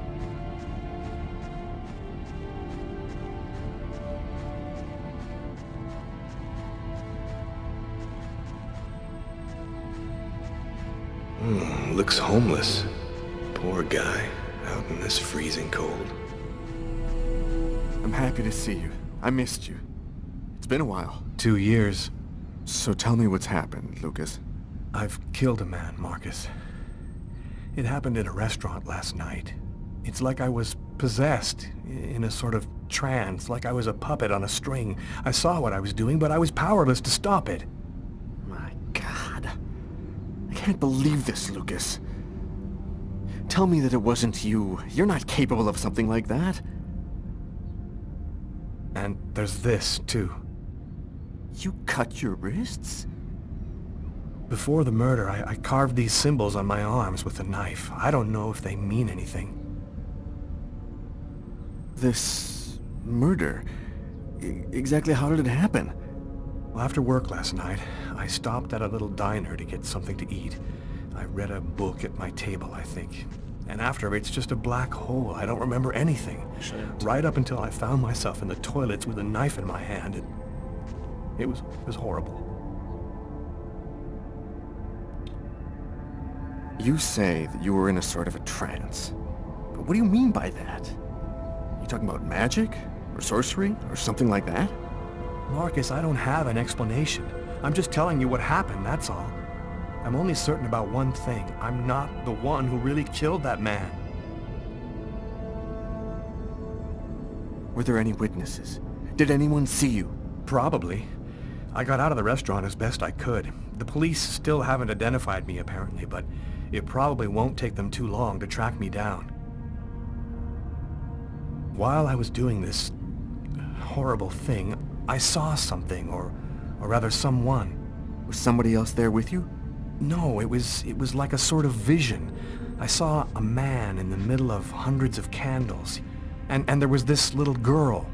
Looks homeless. Poor guy, out in this freezing cold. I'm happy to see you. I missed you. It's been a while. 2 years. So tell me what's happened, Lucas. I've killed a man, Marcus. It happened in a restaurant last night. It's like I was possessed, in a sort of trance, like I was a puppet on a string. I saw what I was doing, but I was powerless to stop it. My God. I can't believe this, Lucas. Tell me that it wasn't you. You're not capable of something like that. And there's this, too. You cut your wrists? Before the murder, I carved these symbols on my arms with a knife. I don't know if they mean anything. This murder? Exactly how did it happen? Well, after work last night, I stopped at a little diner to get something to eat. I read a book at my table, I think. And after, it's just a black hole. I don't remember anything. Right up until I found myself in the toilets with a knife in my hand. It was horrible. You say that you were in a sort of a trance. But what do you mean by that? You talking about magic? Or sorcery? Or something like that? Marcus, I don't have an explanation. I'm just telling you what happened, that's all. I'm only certain about one thing. I'm not the one who really killed that man. Were there any witnesses? Did anyone see you? Probably. I got out of the restaurant as best I could. The police still haven't identified me, apparently, but it probably won't take them too long to track me down. While I was doing this horrible thing, I saw something, or rather someone. Was somebody else there with you? No, it was like a sort of vision. I saw a man in the middle of hundreds of candles, and there was this little girl.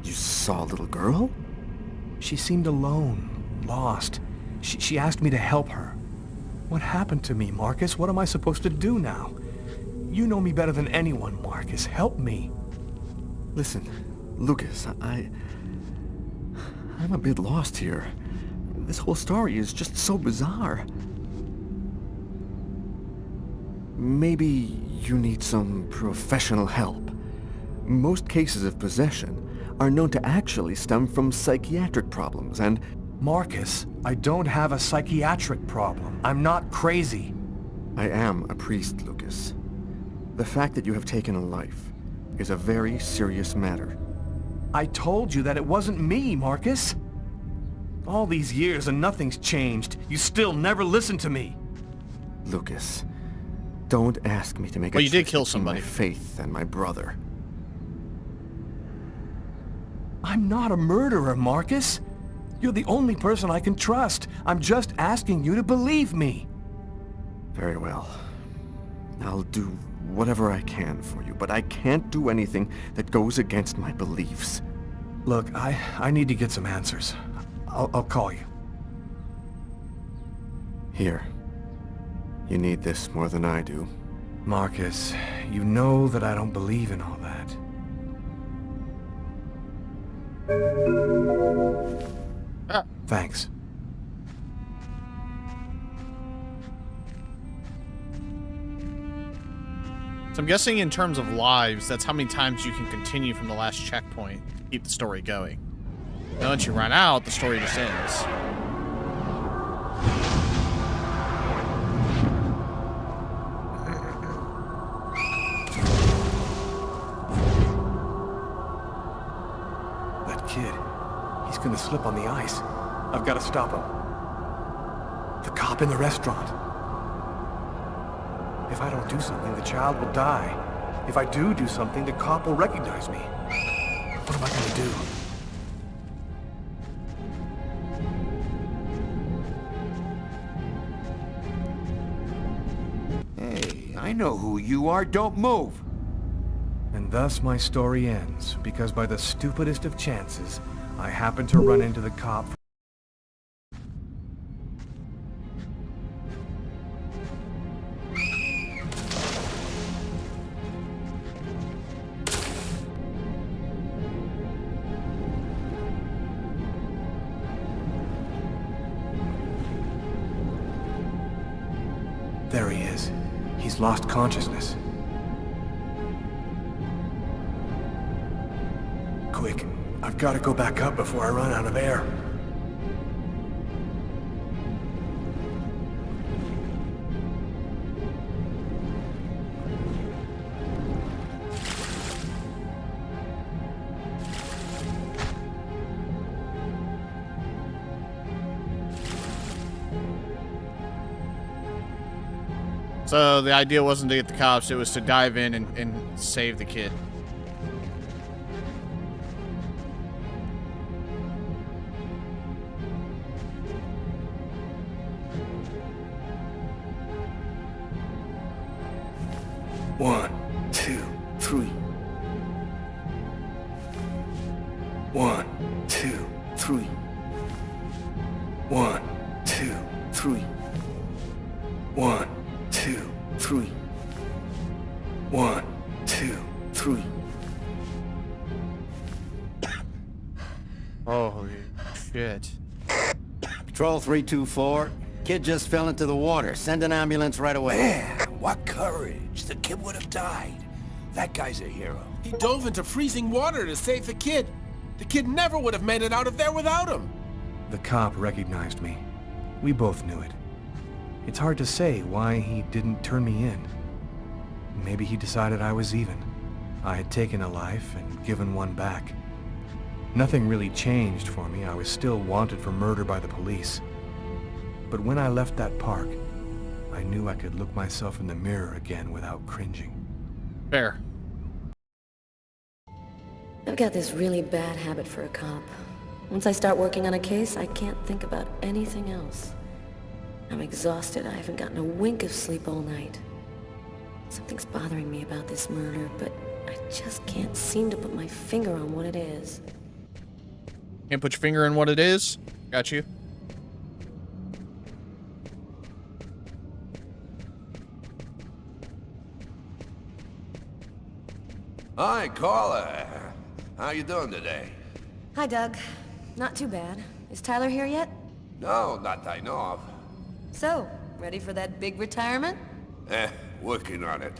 You saw a little girl? She seemed alone, lost. She asked me to help her. What happened to me, Marcus? What am I supposed to do now? You know me better than anyone, Marcus. Help me. Listen, Lucas, I'm a bit lost here. This whole story is just so bizarre. Maybe you need some professional help. Most cases of possession are known to actually stem from psychiatric problems, and... Marcus, I don't have a psychiatric problem. I'm not crazy. I am a priest, Lucas. The fact that you have taken a life is a very serious matter. I told you that it wasn't me, Marcus. All these years and nothing's changed. You still never listen to me. Lucas, don't ask me to make Well, a you did choice kill between somebody. my faith and my brother. I'm not a murderer, Marcus. You're the only person I can trust. I'm just asking you to believe me. Very well. I'll do whatever I can for you, but I can't do anything that goes against my beliefs. Look, I need to get some answers. I'll call you. Here. You need this more than I do. Marcus, you know that I don't believe in all that. Thanks. So I'm guessing in terms of lives, that's how many times you can continue from the last checkpoint. Keep the story going. Now, once you run out, the story just ends. That kid, he's gonna slip on the ice. I've got to stop him. The cop in the restaurant. If I don't do something, the child will die. If I do something, the cop will recognize me. What am I gonna do? Hey, I know who you are. Don't move. And thus my story ends, because by the stupidest of chances, I happened to run into the cop. There he is. He's lost consciousness. Quick, I've got to go back up before I run out of air. So the idea wasn't to get the cops, it was to dive in and save the kid. One, two, three. 1, 2, 3. 1, 2, 3. 1, 2, 3. 1, 2, 3. Holy shit. Patrol 324. Kid just fell into the water. Send an ambulance right away. Man, what courage. The kid would have died. That guy's a hero. He dove into freezing water to save the kid. The kid never would have made it out of there without him. The cop recognized me. We both knew it. It's hard to say why he didn't turn me in. Maybe he decided I was even. I had taken a life and given one back. Nothing really changed for me. I was still wanted for murder by the police. But when I left that park, I knew I could look myself in the mirror again without cringing. Fair. I've got this really bad habit for a cop. Once I start working on a case, I can't think about anything else. I'm exhausted. I haven't gotten a wink of sleep all night. Something's bothering me about this murder, but I just can't seem to put my finger on what it is. Can't put your finger in what it is? Got you. Hi, Carla. How you doing today? Hi, Doug. Not too bad. Is Tyler here yet? No, not that I know of. So, ready for that big retirement? Working on it.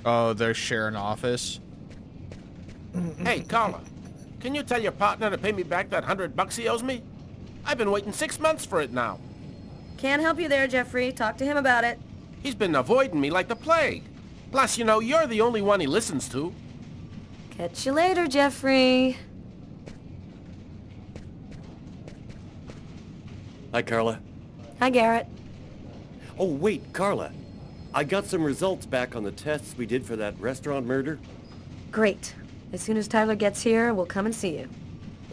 Oh, they're sharing office. Hey, Carla, can you tell your partner to pay me back that $100 he owes me? I've been waiting 6 months for it now. Can't help you there, Jeffrey. Talk to him about it. He's been avoiding me like the plague. Plus, you know, you're the only one he listens to. Catch you later, Jeffrey. Hi, Carla. Hi, Garrett. Oh, wait, Carla. I got some results back on the tests we did for that restaurant murder. Great. As soon as Tyler gets here, we'll come and see you.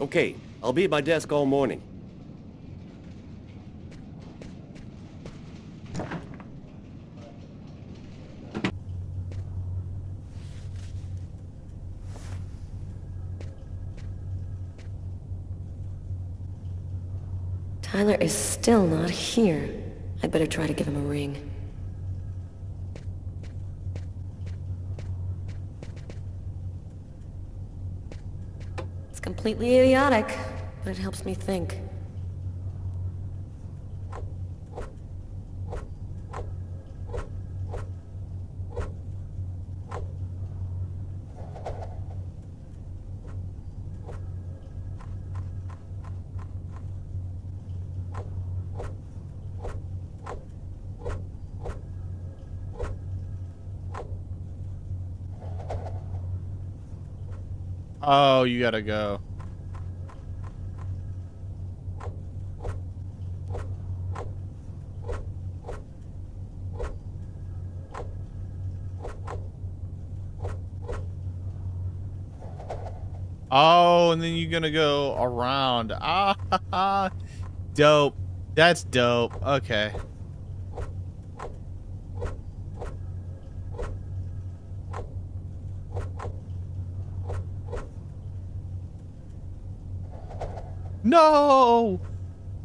Okay, I'll be at my desk all morning. Tyler is still not here. I'd better try to give him a ring. It's completely idiotic, but it helps me think. Oh, you gotta go. Oh, and then you're gonna go around. Ah, dope. That's dope. Okay. No!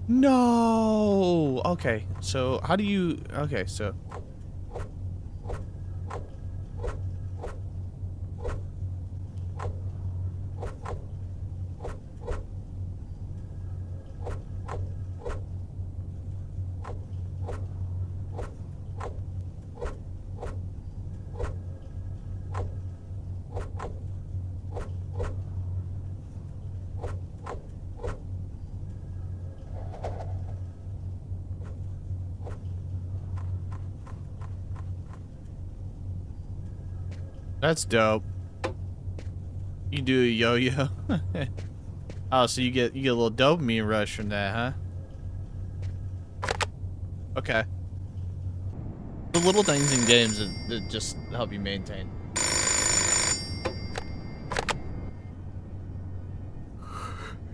No! Okay, so how do you... Okay, so... That's dope. You do a yo-yo. Oh, so you get a little dopamine rush from that, huh? Okay. The little things in games that just help you maintain.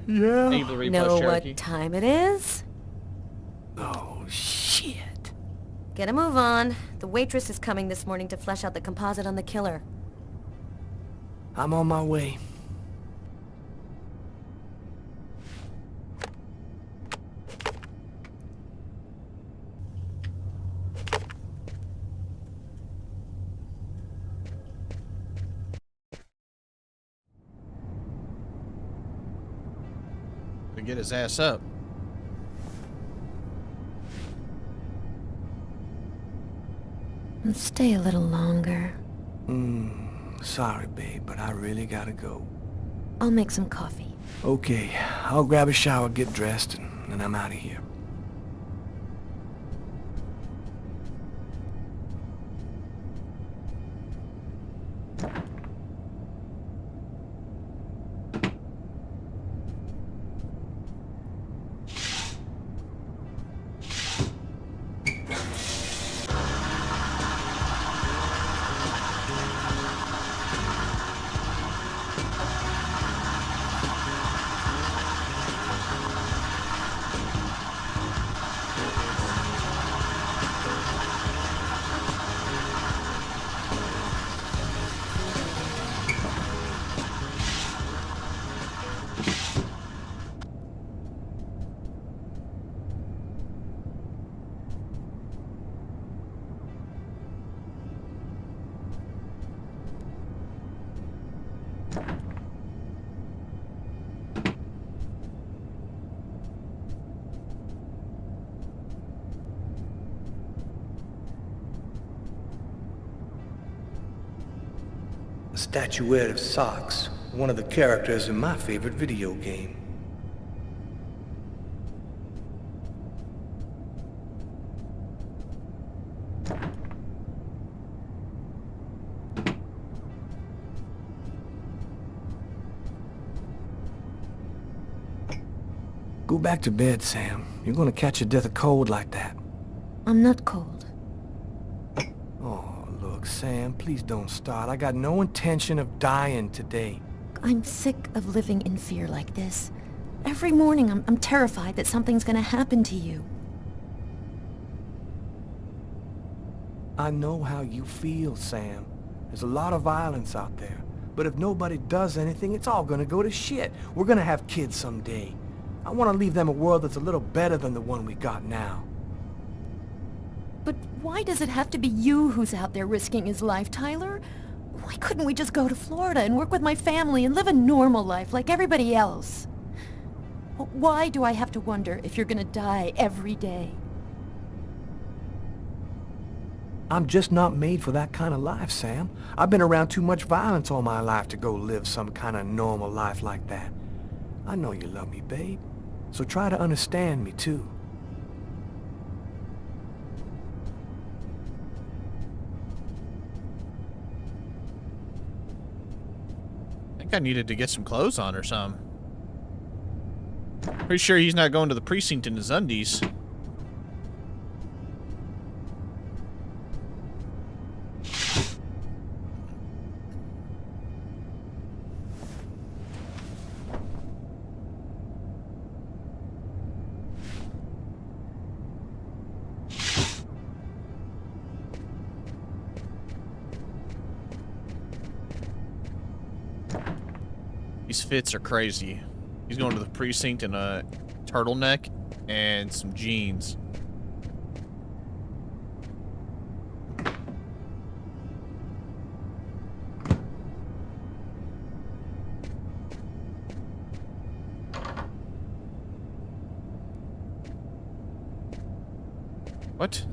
Yeah. Thank you for the replay, Know Cherokee. what time it is? Oh, shit. Get a move on. The waitress is coming this morning to flesh out the composite on the killer. I'm on my way. To get his ass up. Stay a little longer. Sorry, babe, but I really gotta go. I'll make some coffee. Okay, I'll grab a shower, get dressed, and I'm out of here. A statuette of Socks, one of the characters in my favorite video game. Go back to bed, Sam. You're gonna catch your death of cold like that. I'm not cold. Oh, look, Sam, please don't start. I got no intention of dying today. I'm sick of living in fear like this. Every morning I'm terrified that something's gonna happen to you. I know how you feel, Sam. There's a lot of violence out there. But if nobody does anything, it's all gonna go to shit. We're gonna have kids someday. I want to leave them a world that's a little better than the one we got now. But why does it have to be you who's out there risking his life, Tyler? Why couldn't we just go to Florida and work with my family and live a normal life like everybody else? Why do I have to wonder if you're gonna die every day? I'm just not made for that kind of life, Sam. I've been around too much violence all my life to go live some kind of normal life like that. I know you love me, babe. So try to understand me, too. I think I needed to get some clothes on or something. Pretty sure he's not going to the precinct in his undies. These fits are crazy. He's going to the precinct in a turtleneck and some jeans. What?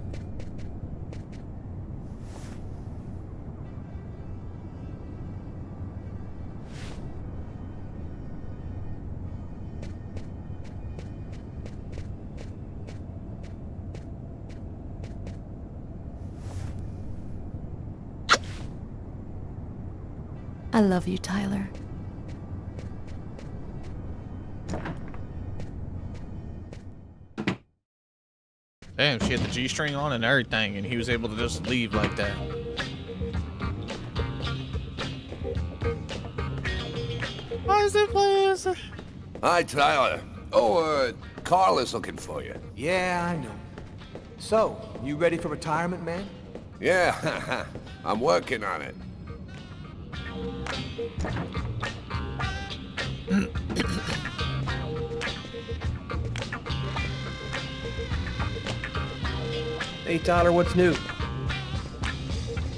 I love you, Tyler. Damn, she had the G-string on and everything, and he was able to just leave like that. Why is it playing? Hi, Tyler. Oh, Carl is looking for you. Yeah, I know. So, you ready for retirement, man? Yeah, I'm working on it. Hey, Tyler, what's new?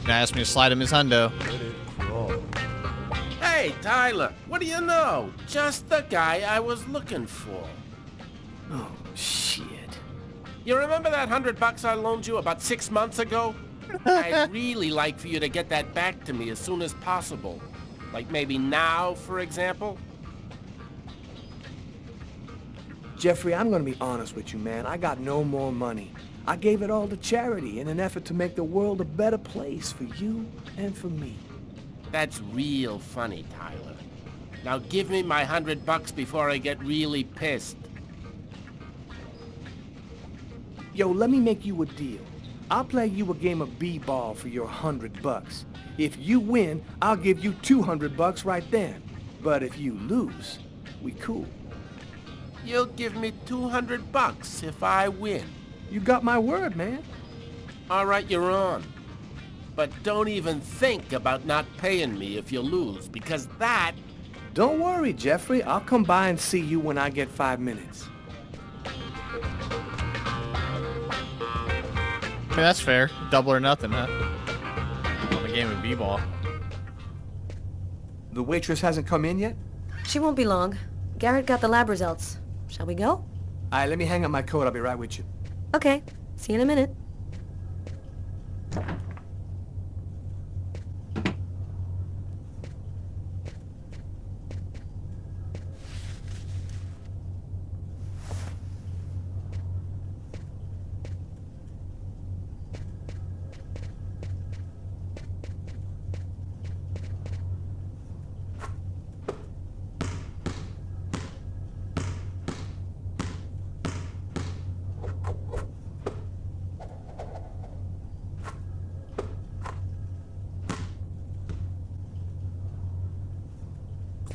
Gonna ask me to slide him his hundo. Hey, Tyler, what do you know? Just the guy I was looking for. Oh, shit. You remember that $100 I loaned you about 6 months ago? I'd really like for you to get that back to me as soon as possible. Like maybe now, for example? Jeffrey, I'm gonna be honest with you, man. I got no more money. I gave it all to charity in an effort to make the world a better place for you and for me. That's real funny, Tyler. Now give me my $100 before I get really pissed. Yo, let me make you a deal. I'll play you a game of b-ball for your $100. If you win, I'll give you $200 right then. But if you lose, we cool. You'll give me $200 if I win. You got my word, man. All right, you're on. But don't even think about not paying me if you lose, because that... Don't worry, Jeffrey. I'll come by and see you when I get 5 minutes. I mean, that's fair. Double or nothing, huh? On a game of b-ball. The waitress hasn't come in yet? She won't be long. Garrett got the lab results. Shall we go? All right, let me hang up my coat. I'll be right with you. Okay. See you in a minute.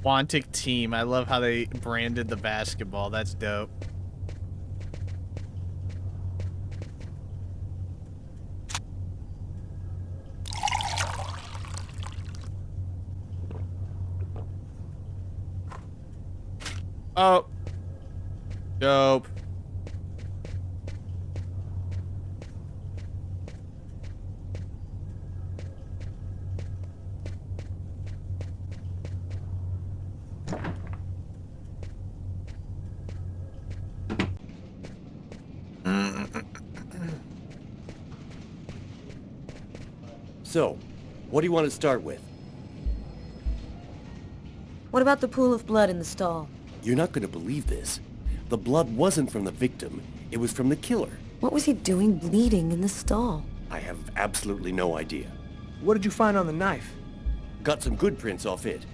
Quantic Team. I love how they branded the basketball. That's dope. Oh. Dope. So, what do you want to start with? What about the pool of blood in the stall? You're not going to believe this. The blood wasn't from the victim. It was from the killer. What was he doing bleeding in the stall? I have absolutely no idea. What did you find on the knife? Got some good prints off it.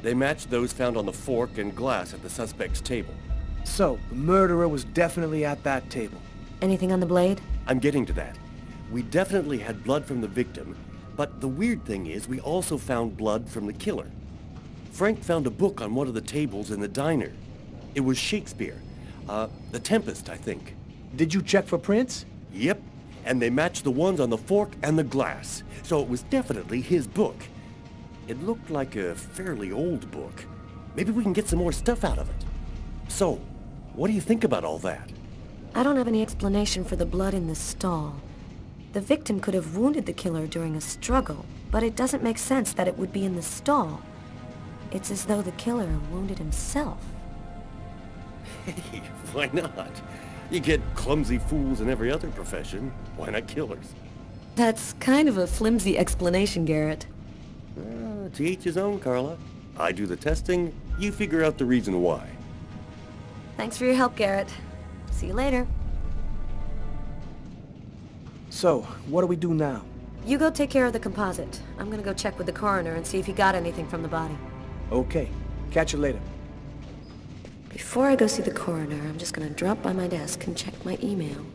They matched those found on the fork and glass at the suspect's table. So, the murderer was definitely at that table. Anything on the blade? I'm getting to that. We definitely had blood from the victim, but the weird thing is we also found blood from the killer. Frank found a book on one of the tables in the diner. It was Shakespeare. The Tempest, I think. Did you check for prints? Yep, and they matched the ones on the fork and the glass, so it was definitely his book. It looked like a fairly old book. Maybe we can get some more stuff out of it. So, what do you think about all that? I don't have any explanation for the blood in the stall. The victim could have wounded the killer during a struggle, but it doesn't make sense that it would be in the stall. It's as though the killer wounded himself. Hey, why not? You get clumsy fools in every other profession. Why not killers? That's kind of a flimsy explanation, Garrett. To each his own, Carla. I do the testing, you figure out the reason why. Thanks for your help, Garrett. See you later. So, what do we do now? You go take care of the composite. I'm gonna go check with the coroner and see if he got anything from the body. Okay. Catch you later. Before I go see the coroner, I'm just gonna drop by my desk and check my email.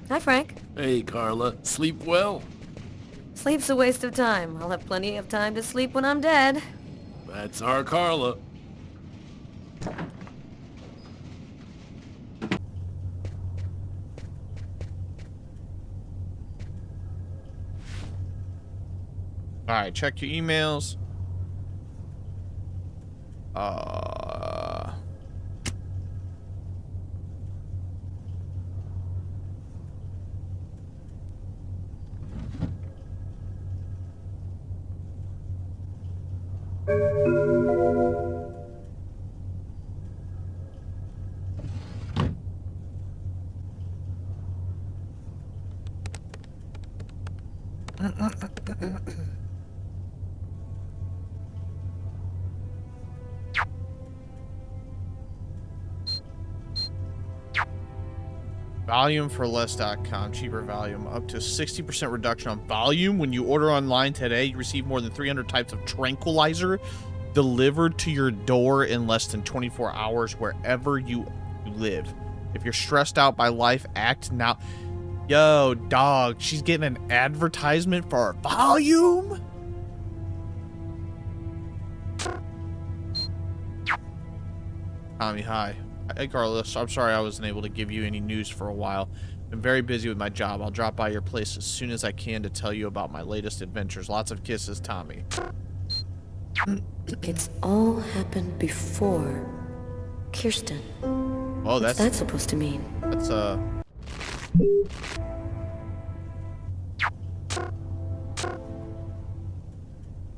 Hi, Frank. Hey, Carla. Sleep well? Sleep's a waste of time. I'll have plenty of time to sleep when I'm dead. That's our Carla. Alright, check your emails. Volumeforless.com, cheaper volume, up to 60% reduction on volume. When you order online today, you receive more than 300 types of tranquilizer delivered to your door in less than 24 hours wherever you live. If you're stressed out by life, act now. Yo, dog, she's getting an advertisement for our volume? Tommy, hi. Hey, Carlos, I'm sorry I wasn't able to give you any news for a while. I'm very busy with my job. I'll drop by your place as soon as I can to tell you about my latest adventures. Lots of kisses, Tommy. It's all happened before. Kirsten. Oh, What's that supposed to mean? That's, yeah,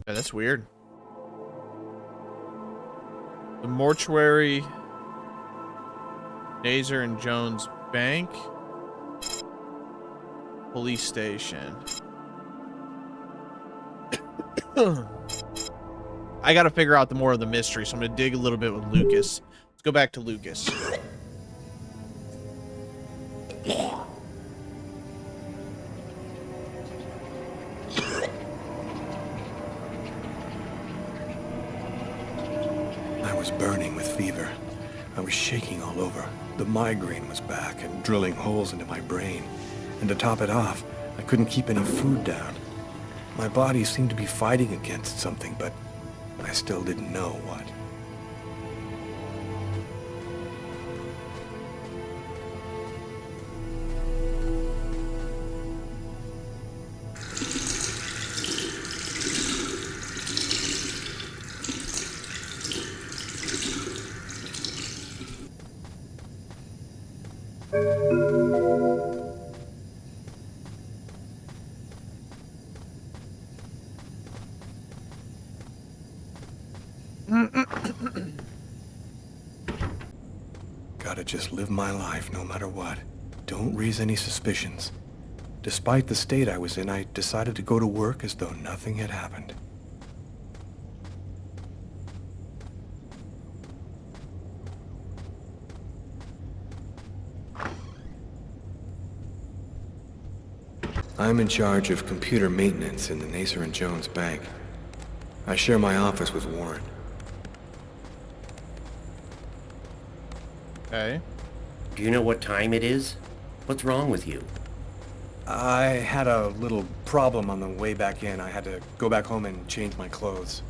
that's weird. The mortuary... Nazer and Jones Bank. Police station. I gotta figure out the more of the mystery, so I'm gonna dig a little bit with Lucas. Let's go back to Lucas. I was burning with fever. I was shaking all over. The migraine was back and drilling holes into my brain. And to top it off, I couldn't keep any food down. My body seemed to be fighting against something, but I still didn't know what. Gotta just live my life no matter what. Don't raise any suspicions. Despite the state I was in, I decided to go to work as though nothing had happened. I'm in charge of computer maintenance in the Nacer and Jones Bank. I share my office with Warren. Okay. Do you know what time it is? What's wrong with you? I had a little problem on the way back in. I had to go back home and change my clothes.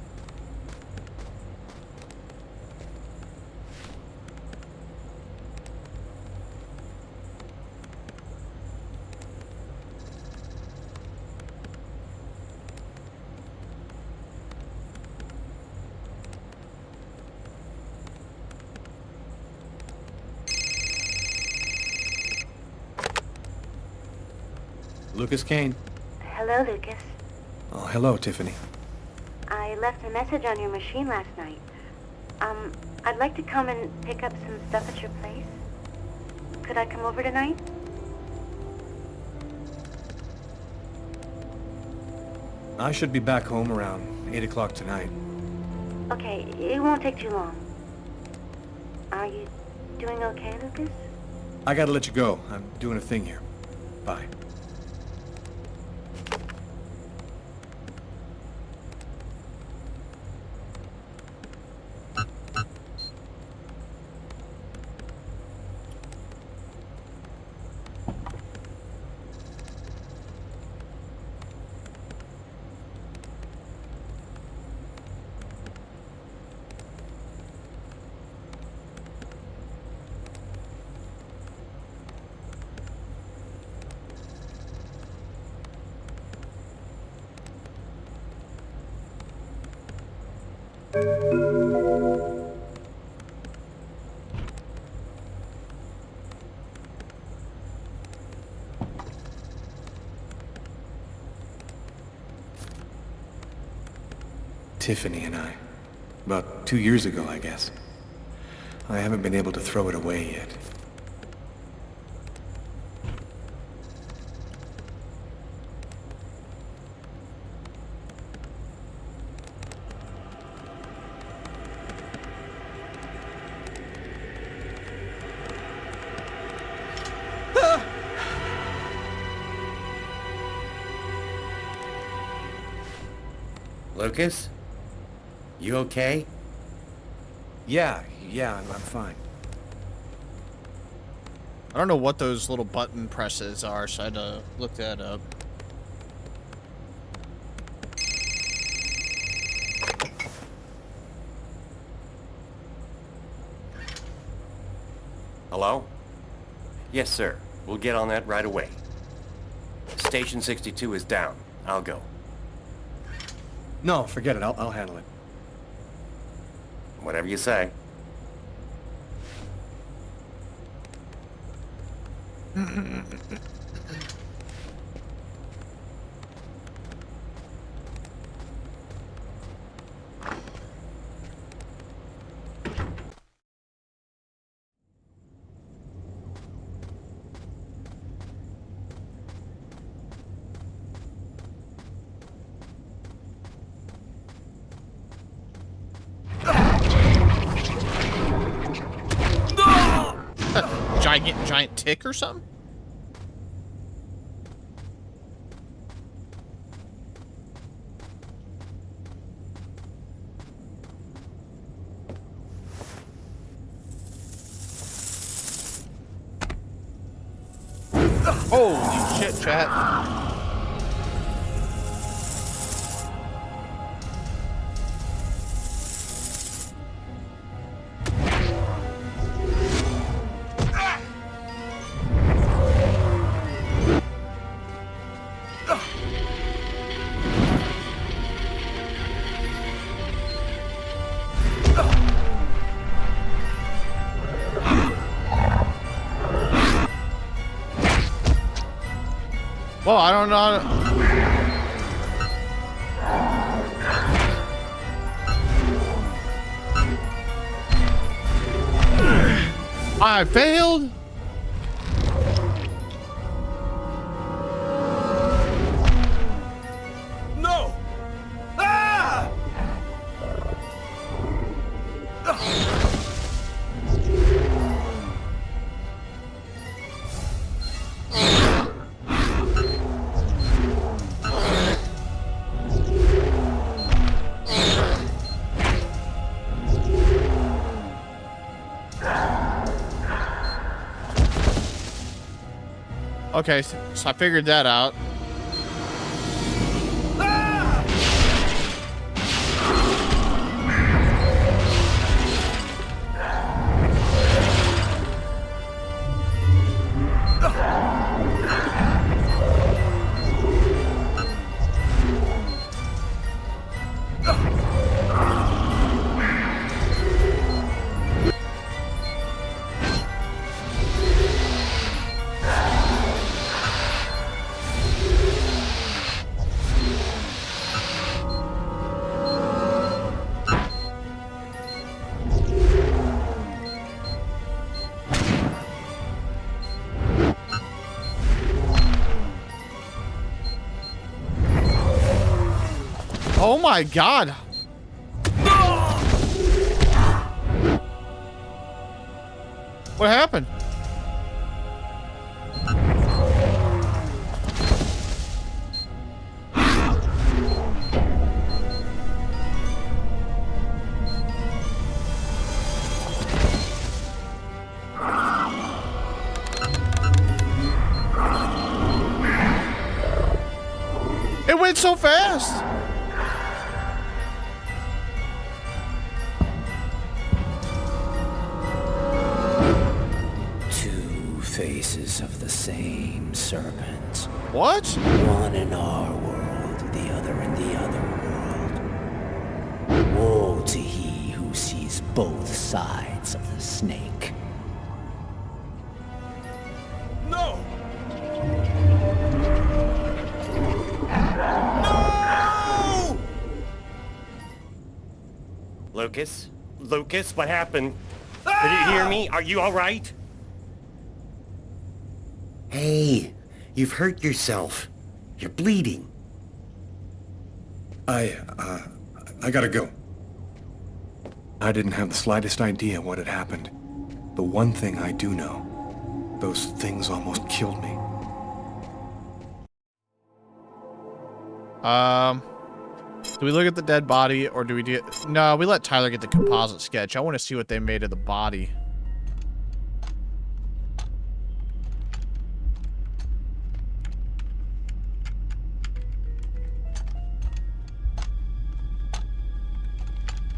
Lucas Kane. Hello, Lucas. Oh, hello, Tiffany. I left a message on your machine last night. I'd like to come and pick up some stuff at your place. Could I come over tonight? I should be back home around 8 o'clock tonight. Okay, it won't take too long. Are you doing okay, Lucas? I gotta let you go. I'm doing a thing here. Bye. Tiffany and I. About 2 years ago, I guess. I haven't been able to throw it away yet. Lucas? You okay? Yeah, I'm fine. I don't know what those little button presses are, so I had to look that up. Hello? Yes, sir. We'll get on that right away. Station 62 is down. I'll go. No, forget it. I'll handle it. Whatever you say. Giant tick or something? Holy shit, chat. Well, I don't know. I failed. No! Ah! Okay, so I figured that out. Oh my God. What happened? It went so fast. Faces of the same serpent. What? One in our world, the other in the other world. Woe to he who sees both sides of the snake. No! No! Lucas? Lucas, what happened? Did you hear me? Are you all right? Hey, you've hurt yourself. You're bleeding. I gotta go. I didn't have the slightest idea what had happened. The one thing I do know, those things almost killed me. Do we look at the dead body or do we do... No, we let Tyler get the composite sketch. I want to see what they made of the body.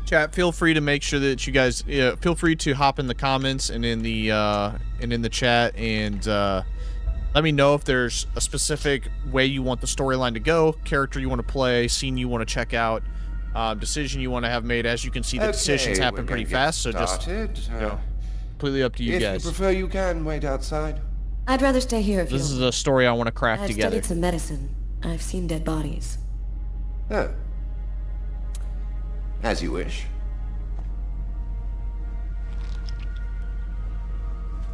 Chat, feel free to make sure that you guys feel free to hop in the comments and in the chat and let me know if there's a specific way you want the storyline to go, character you want to play, scene you want to check out, decision you want to have made. As you can see, the decisions happen pretty fast, so just completely up to you guys. If you prefer, you can wait outside. I'd rather stay here if you This is a story I want to craft I've together. studied some medicine. I've seen dead bodies. Oh. As you wish.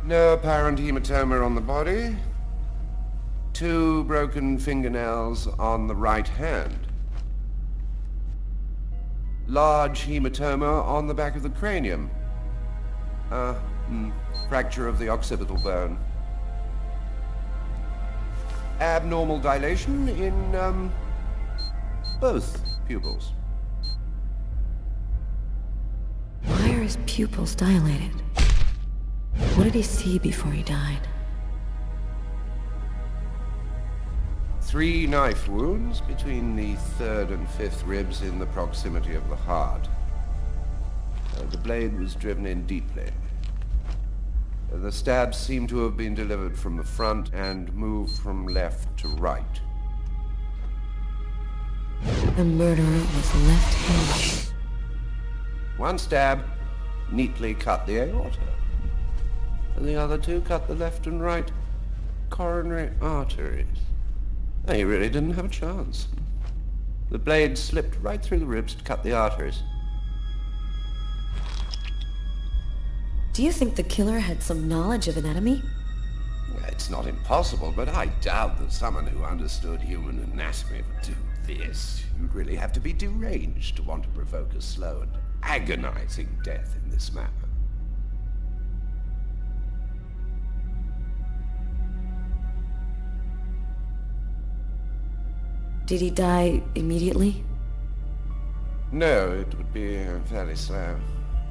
No apparent hematoma on the body. 2 broken fingernails on the right hand. Large hematoma on the back of the cranium. Fracture of the occipital bone. Abnormal dilation in, both pupils. Why are his pupils dilated? What did he see before he died? 3 knife wounds between the 3rd and 5th ribs in the proximity of the heart. The blade was driven in deeply. The stabs seem to have been delivered from the front and moved from left to right. The murderer was left-handed. 1 stab neatly cut the aorta, and the other 2 cut the left and right coronary arteries. He really didn't have a chance. The blade slipped right through the ribs to cut the arteries. Do you think the killer had some knowledge of anatomy? It's not impossible, but I doubt that someone who understood human anatomy would do this. You'd really have to be deranged to want to provoke a slow and agonizing death in this manner. Did he die immediately? No, it would be fairly slow.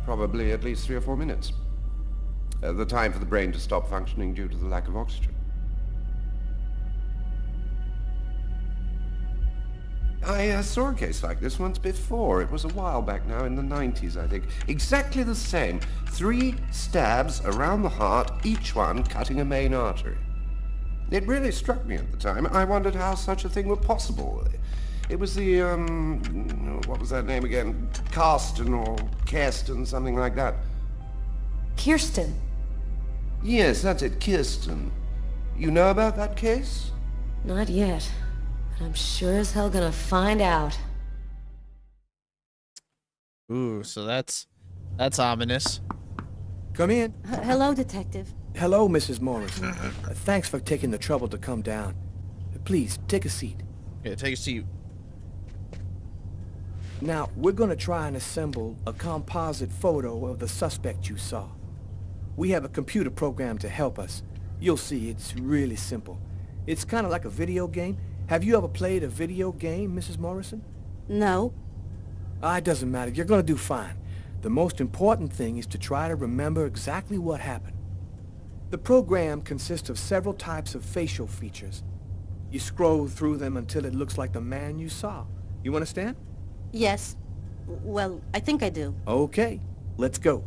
Probably at least 3 or 4 minutes. The time for the brain to stop functioning due to the lack of oxygen. I saw a case like this once before. It was a while back now, in the 90s, I think. Exactly the same. 3 stabs around the heart, each one cutting a main artery. It really struck me at the time. I wondered how such a thing were possible. It was the, what was that name again? Karsten or Kirsten, something like that. Kirsten? Yes, that's it, Kirsten. You know about that case? Not yet. But I'm sure as hell gonna find out. Ooh, so that's ominous. Come in. Hello, Detective. Hello, Mrs. Morrison. Thanks for taking the trouble to come down. Please, take a seat. Yeah, take a seat. Now, we're gonna try and assemble a composite photo of the suspect you saw. We have a computer program to help us. You'll see, it's really simple. It's kind of like a video game. Have you ever played a video game, Mrs. Morrison? No. It doesn't matter. You're gonna do fine. The most important thing is to try to remember exactly what happened. The program consists of several types of facial features. You scroll through them until it looks like the man you saw. You understand? Yes. Well, I think I do. Okay, let's go.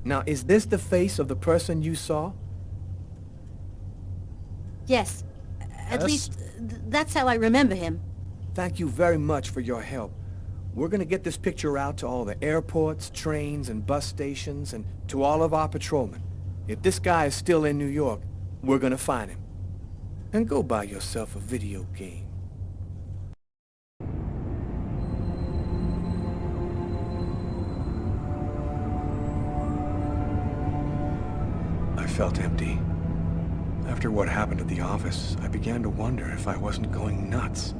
Now, is this the face of the person you saw? Yes. At least, that's how I remember him. Thank you very much for your help. We're gonna get this picture out to all the airports, trains, and bus stations, and to all of our patrolmen. If this guy is still in New York, we're gonna find him. And go buy yourself a video game. I felt empty. After what happened at the office, I began to wonder if I wasn't going nuts.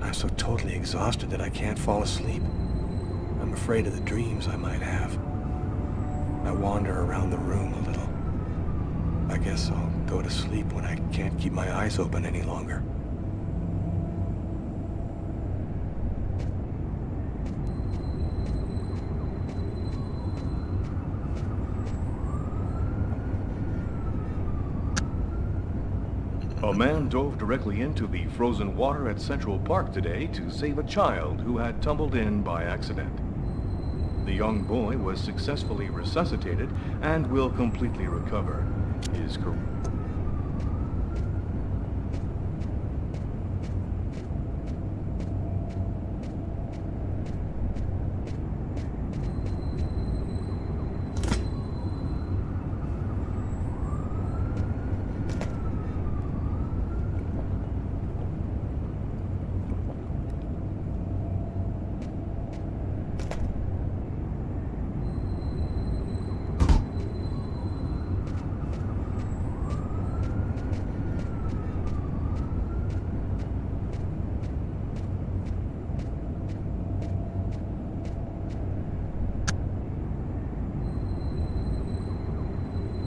I'm so totally exhausted that I can't fall asleep. I'm afraid of the dreams I might have. I wander around the room a little. I guess I'll go to sleep when I can't keep my eyes open any longer. A man dove directly into the frozen water at Central Park today to save a child who had tumbled in by accident. The young boy was successfully resuscitated and will completely recover.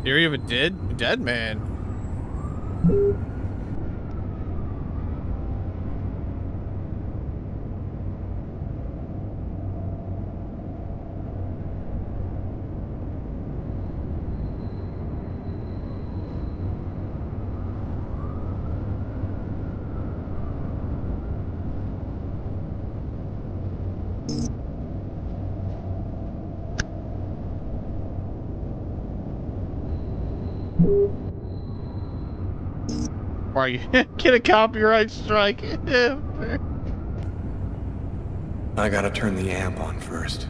Theory of a dead man. Why you get a copyright strike? I gotta turn the amp on first.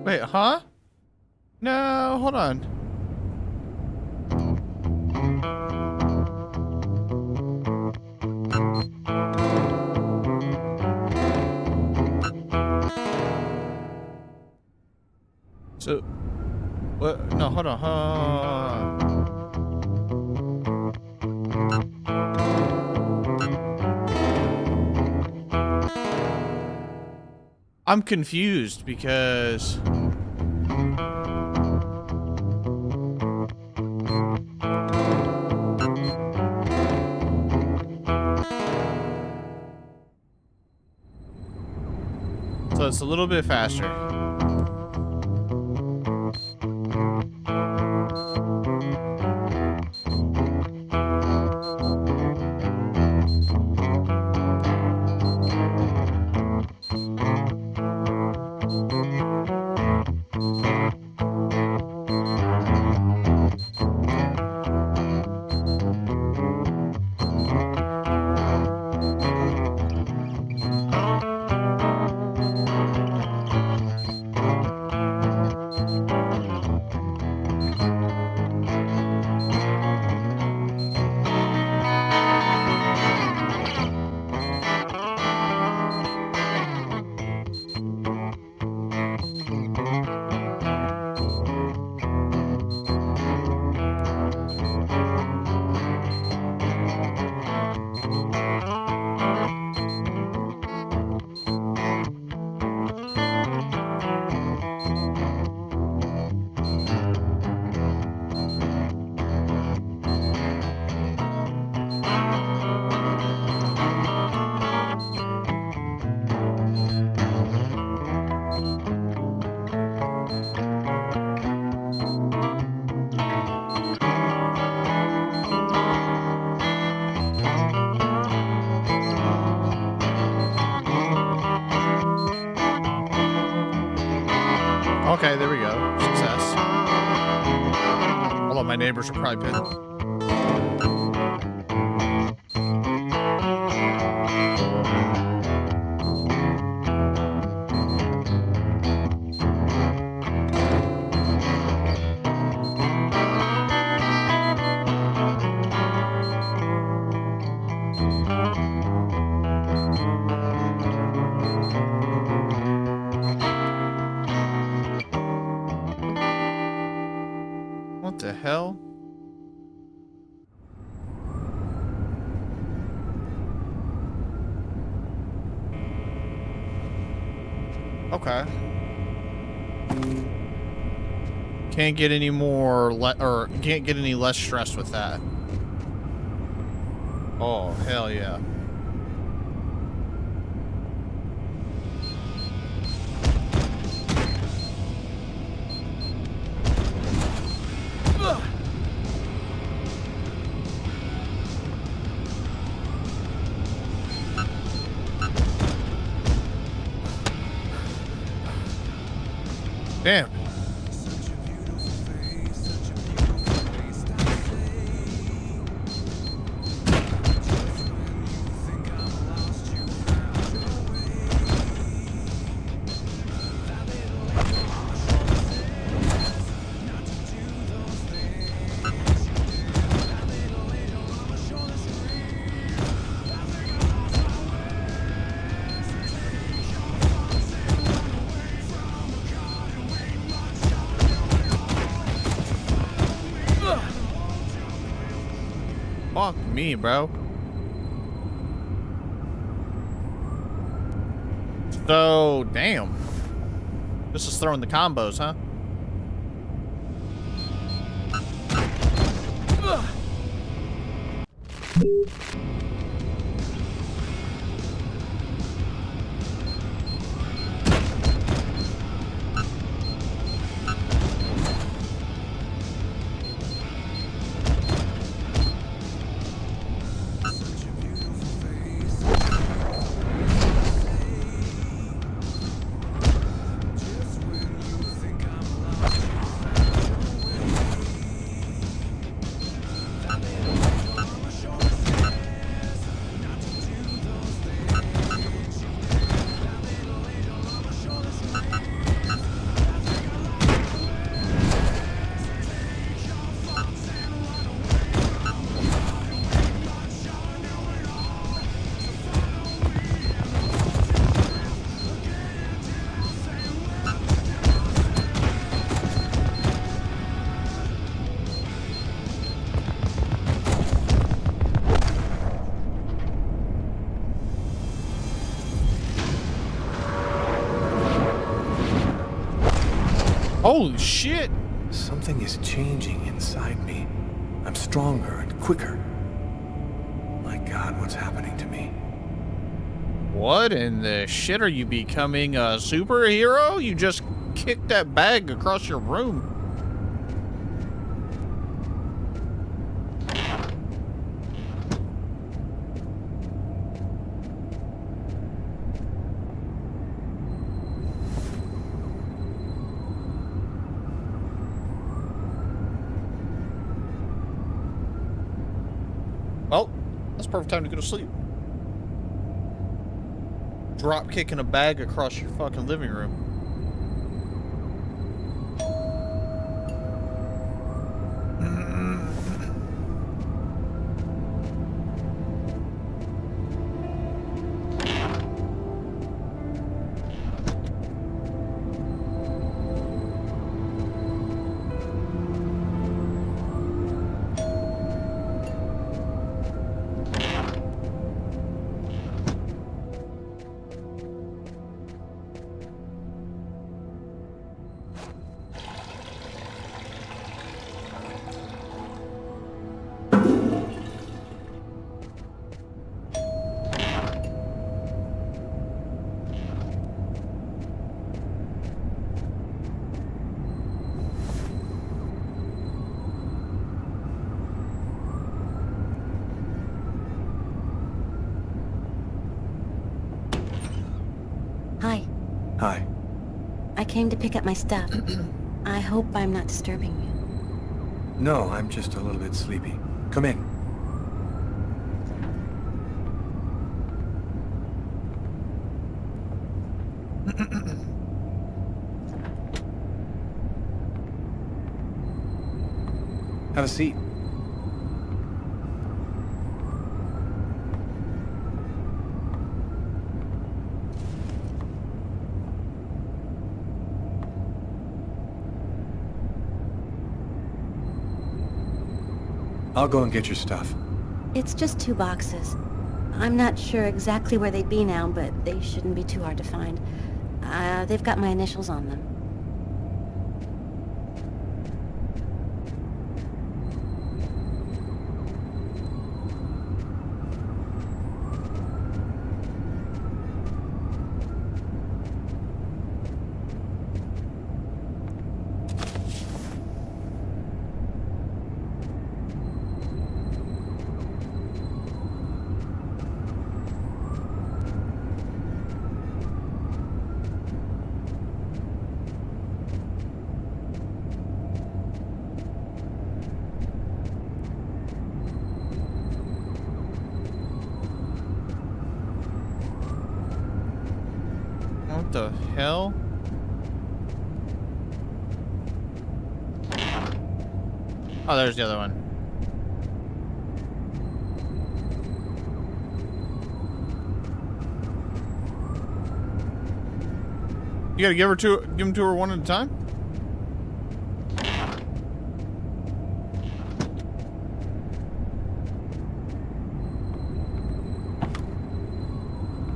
Wait, huh? No, hold on. So, what? No, hold on. I'm confused because so it's a little bit faster. neighbors are probably pissed. What the hell? Okay. Can't get any more or can't get any less stressed with that. Oh, hell yeah. Damn. Fuck me, bro. So, damn. This is throwing the combos, huh? Holy shit! Something is changing inside me. I'm stronger and quicker. My God, what's happening to me? What in the shit are you becoming a superhero? You just kicked that bag across your room. Well, that's perfect time to go to sleep. Drop kicking a bag across your fucking living room. Hi. Hi. I came to pick up my stuff. I hope I'm not disturbing No, I'm just a little bit sleepy. Come in. Have a seat. I'll go and get your stuff. It's just 2 boxes. I'm not sure exactly where they'd be now, but they shouldn't be too hard to find. They've got my initials on them. What the hell? Oh, there's the other one. You gotta give them to her one at a time?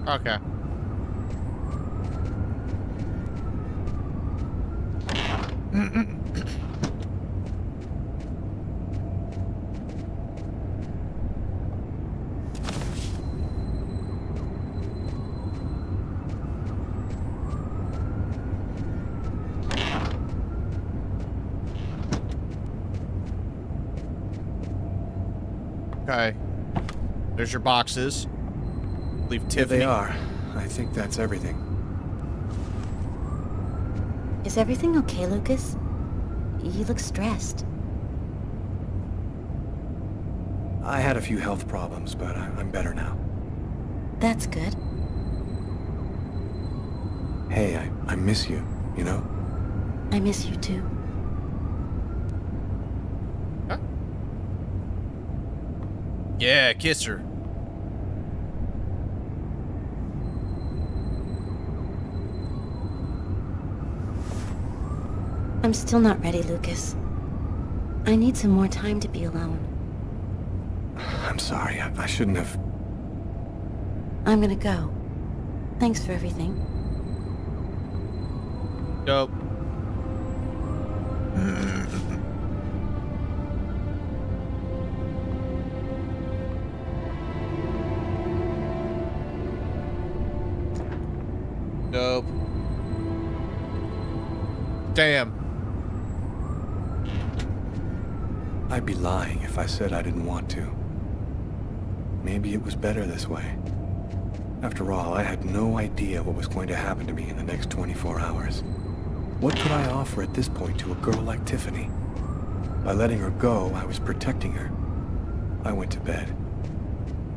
Okay. Okay. There's your boxes. Leave Tiffany. They are. I think that's everything. Is everything okay, Lucas? You look stressed. I had a few health problems, but I'm better now. That's good. Hey, I miss you, you know? I miss you too. Huh? Yeah, kiss her. I'm still not ready, Lucas. I need some more time to be alone. I'm sorry, I shouldn't have... I'm gonna go. Thanks for everything. Dope. Dope. Damn. I'd be lying if I said I didn't want to. Maybe it was better this way. After all, I had no idea what was going to happen to me in the next 24 hours. What could I offer at this point to a girl like Tiffany? By letting her go, I was protecting her. I went to bed.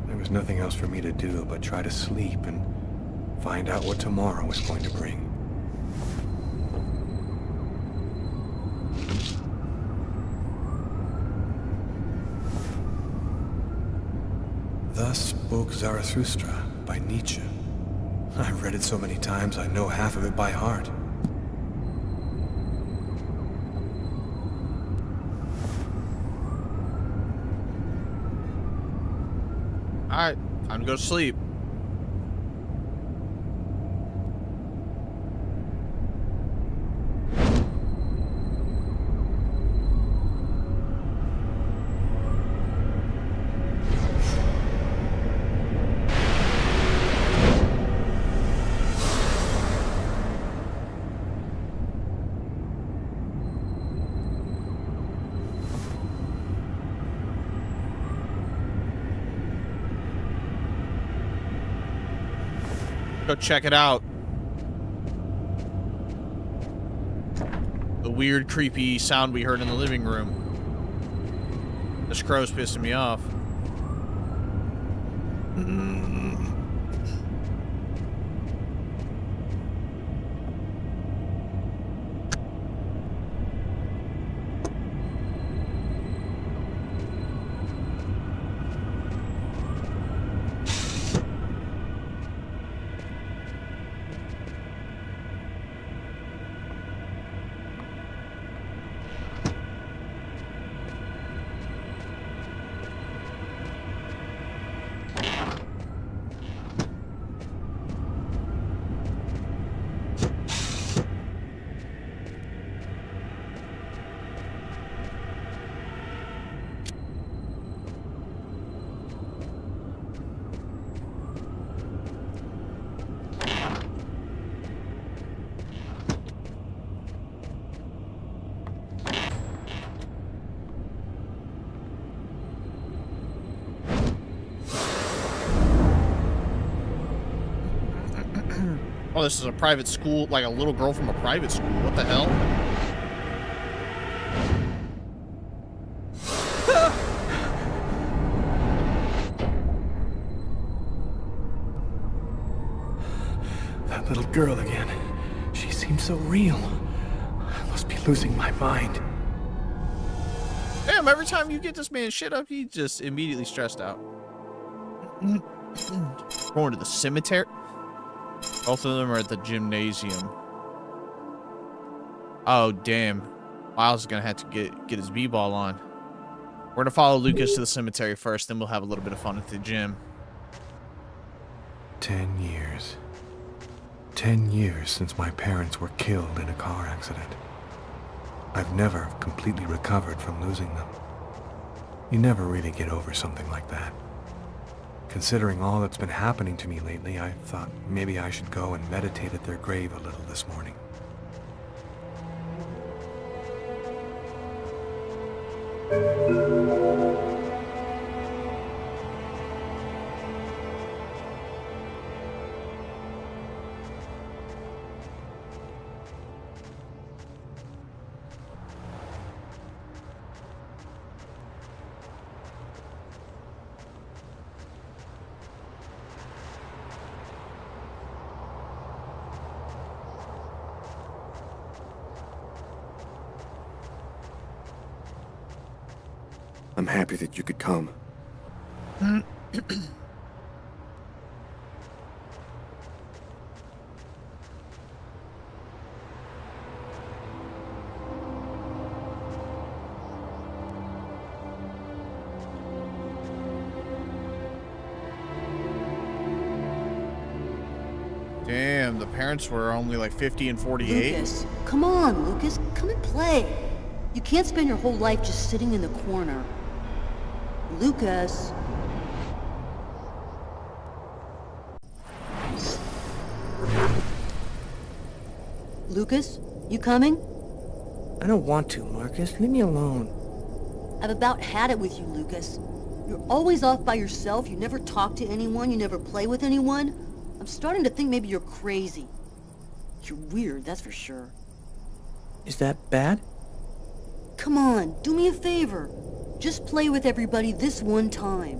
There was nothing else for me to do but try to sleep and find out what tomorrow was going to bring. Thus spoke Zarathustra by Nietzsche. I've read it so many times I know half of it by heart. Alright, time to go to sleep. Go check it out. The weird, creepy sound we heard in the living room. This crow's pissing me off. Oh, this is a private school, like a little girl from a private school. What the hell? That little girl again. She seems so real. I must be losing my mind. Damn, every time you get this man shit up, he just immediately stressed out. Going to the cemetery? Both of them are at the gymnasium. Oh, damn. Miles is going to have to get his b-ball on. We're going to follow Lucas to the cemetery first, then we'll have a little bit of fun at the gym. 10 years. 10 years since my parents were killed in a car accident. I've never completely recovered from losing them. You never really get over something like that. Considering all that's been happening to me lately, I thought maybe I should go and meditate at their grave a little this morning. I'm happy that you could come. Damn, the parents were only like 50 and 48. Lucas, come on, Lucas. Come and play. You can't spend your whole life just sitting in the corner. Lucas. Lucas, you coming? I don't want to, Marcus. Leave me alone. I've about had it with you, Lucas. You're always off by yourself. You never talk to anyone. You never play with anyone. I'm starting to think maybe you're crazy. You're weird, that's for sure. Is that bad? Come on, do me a favor. Just play with everybody this one time.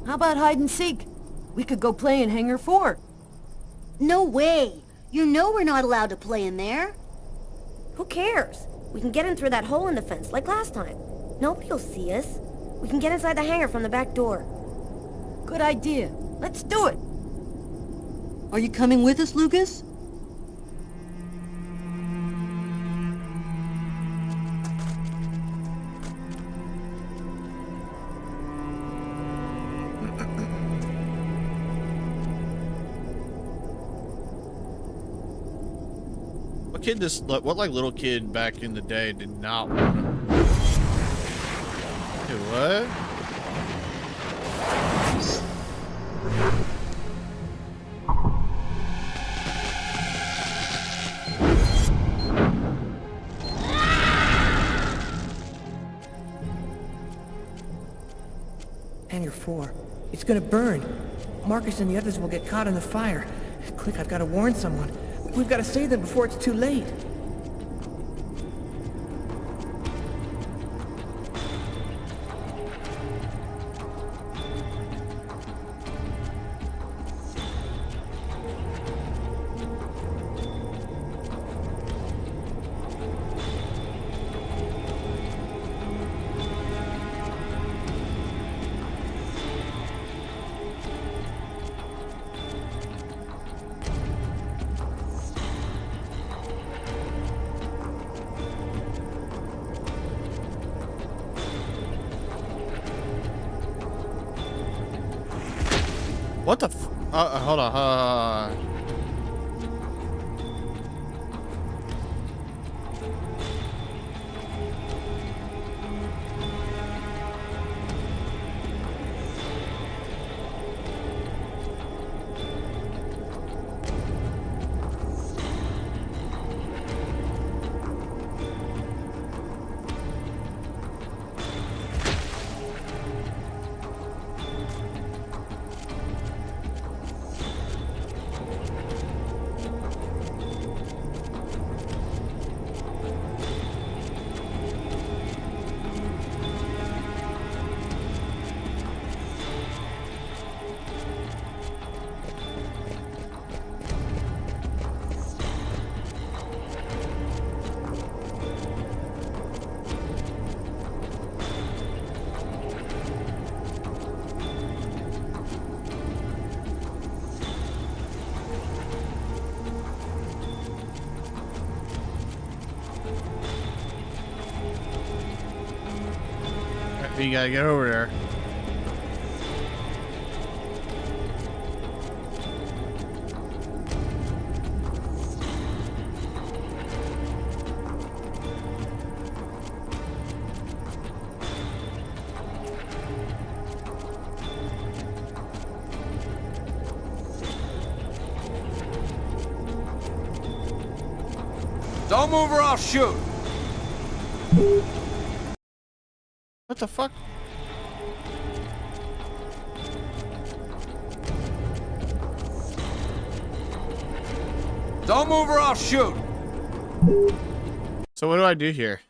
How about hide and seek? We could go play in Hangar 4. No way! You know we're not allowed to play in there. Who cares? We can get in through that hole in the fence, like last time. Nobody will see us. We can get inside the hangar from the back door. Good idea. Let's do it. Are you coming with us, Lucas? What like little kid back in the day did not want to? Dude, what? Hangar 4. It's gonna burn. Marcus and the others will get caught in the fire. Quick, I've got to warn someone. We've got to save them before it's too late. What the f- hold on, you gotta get over there. Don't move or I'll shoot. What the fuck? Don't move or I'll shoot. So what do I do here?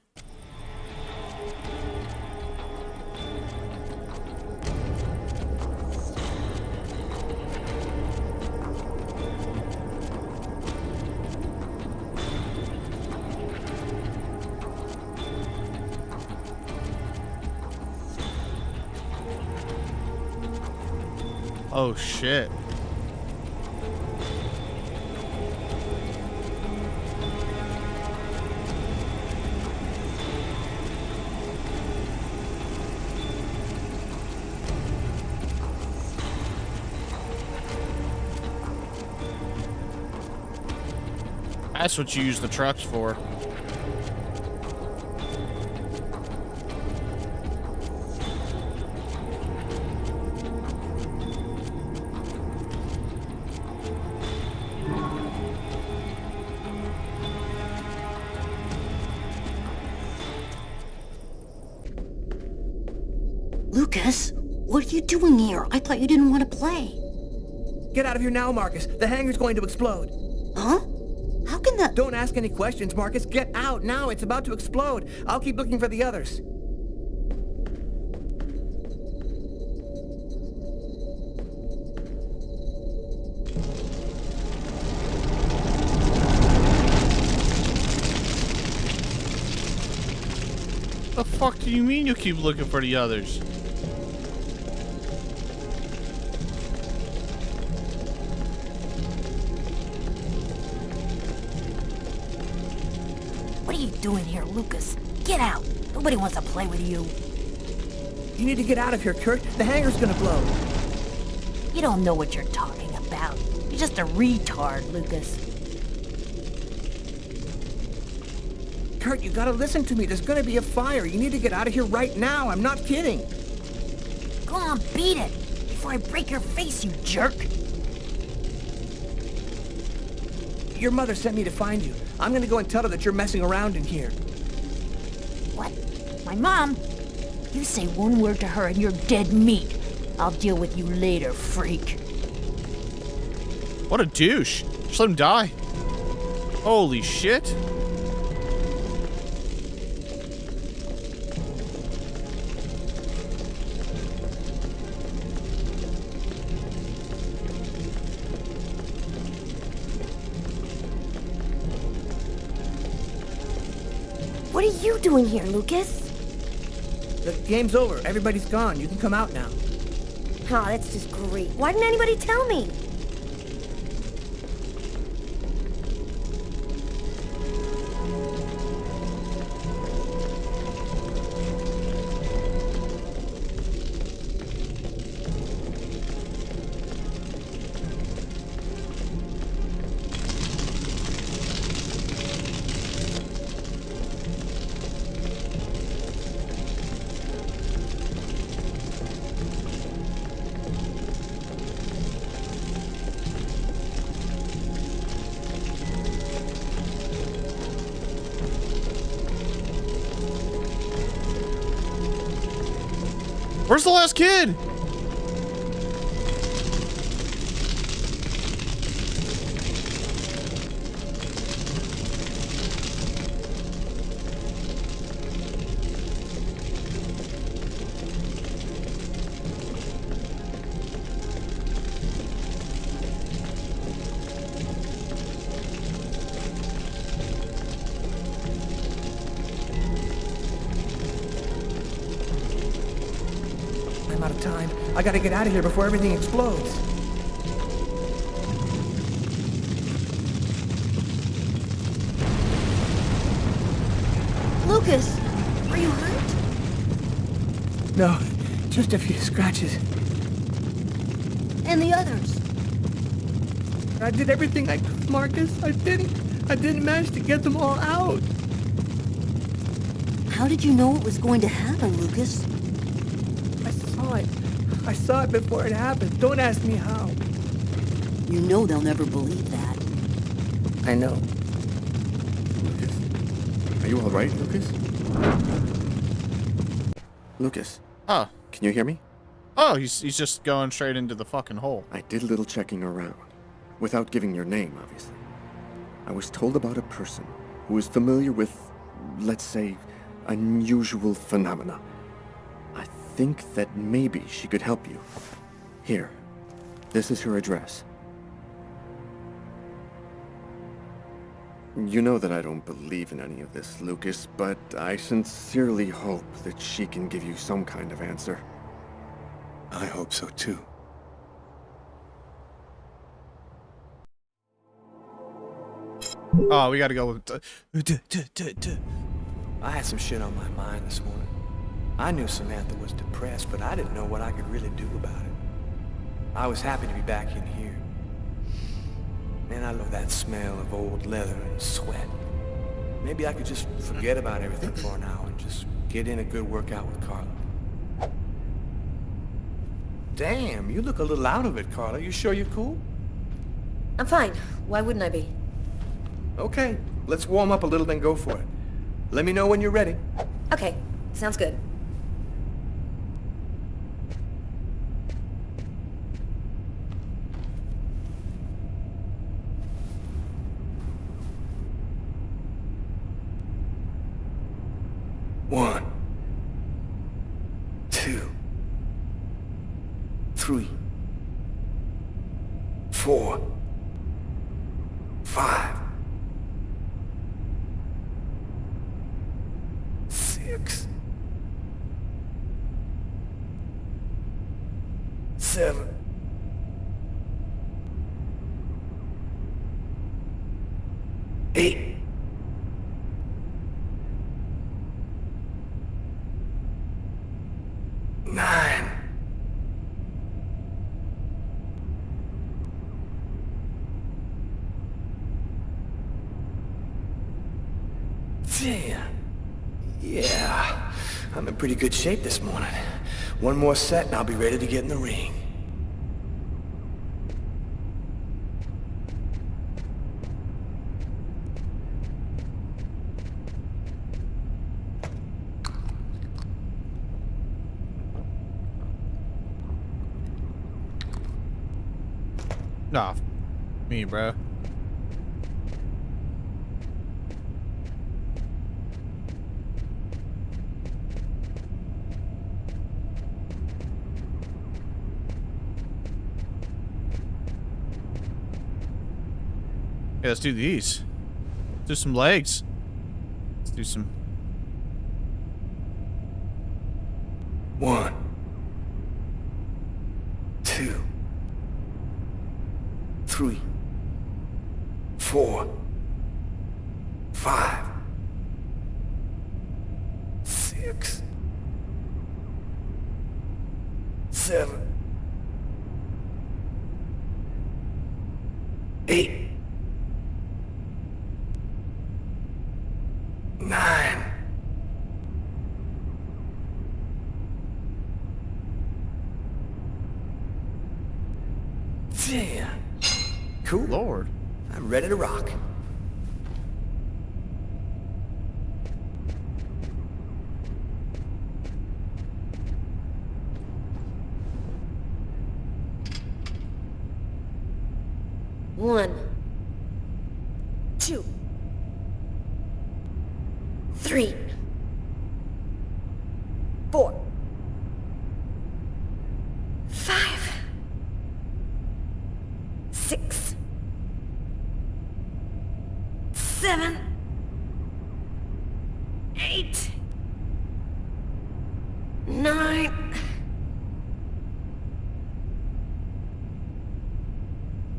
Oh shit. That's what you use the trucks for. Lucas, what are you doing here? I thought you didn't want to play. Get out of here now, Marcus. The hangar's going to explode. Huh? How can that... Don't ask any questions, Marcus. Get out now. It's about to explode. I'll keep looking for the others. The fuck do you mean you keep looking for the others? What are you doing here, Lucas? Get out! Nobody wants to play with you. You need to get out of here, Kurt. The hangar's gonna blow. You don't know what you're talking about. You're just a retard, Lucas. Kurt, you gotta listen to me. There's gonna be a fire. You need to get out of here right now. I'm not kidding. Go on, beat it! Before I break your face, you jerk! Your mother sent me to find you. I'm gonna go and tell her that you're messing around in here. What? My mom? You say one word to her and you're dead meat. I'll deal with you later, freak. What a douche. Just let him die. Holy shit. What are you doing here, Lucas? The game's over. Everybody's gone. You can come out now. Oh, that's just great. Why didn't anybody tell me? Where's the last kid? I'm out of time. I gotta get out of here before everything explodes. Lucas, are you hurt? No, just a few scratches. And the others? I did everything I could, Marcus. I didn't manage to get them all out. How did you know it was going to happen, Lucas? I saw it before it happened. Don't ask me how. You know they'll never believe that. I know. Lucas? Are you all right, Lucas? Lucas? Huh. Can you hear me? Oh, he's just going straight into the fucking hole. I did a little checking around, without giving your name, obviously. I was told about a person who is familiar with, let's say, unusual phenomena. I think that maybe she could help you. Here, this is her address. You know that I don't believe in any of this, Lucas, but I sincerely hope that she can give you some kind of answer. I hope so too. Oh, we gotta go with... I had some shit on my mind this morning. I knew Samantha was depressed, but I didn't know what I could really do about it. I was happy to be back in here. Man, I love that smell of old leather and sweat. Maybe I could just forget about everything for an hour and just get in a good workout with Carla. Damn, you look a little out of it, Carla. You sure you're cool? I'm fine. Why wouldn't I be? Okay, let's warm up a little, then go for it. Let me know when you're ready. Okay, sounds good. One, two, three, 4, 5, 6, 7, 8. 9. 10. Yeah, I'm in pretty good shape this morning. One more set and I'll be ready to get in the ring. Nah, me, bro. Okay, let's do these. Do some legs. Let's do some. 1, 2, 3, 4, 5, 6, 7, 8, 9. Yeah. Cool. Lord. I'm ready to rock. One, 2, 3, 4, 5, 6, 7, 8, 9,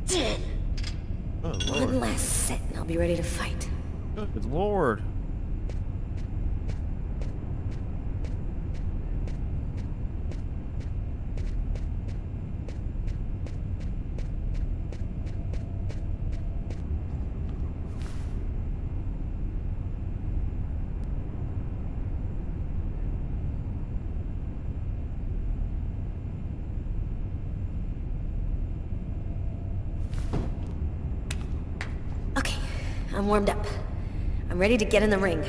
10. Oh, Lord. One last set and I'll be ready to fight. Good Lord. Okay, I'm warmed up. I'm ready to get in the ring.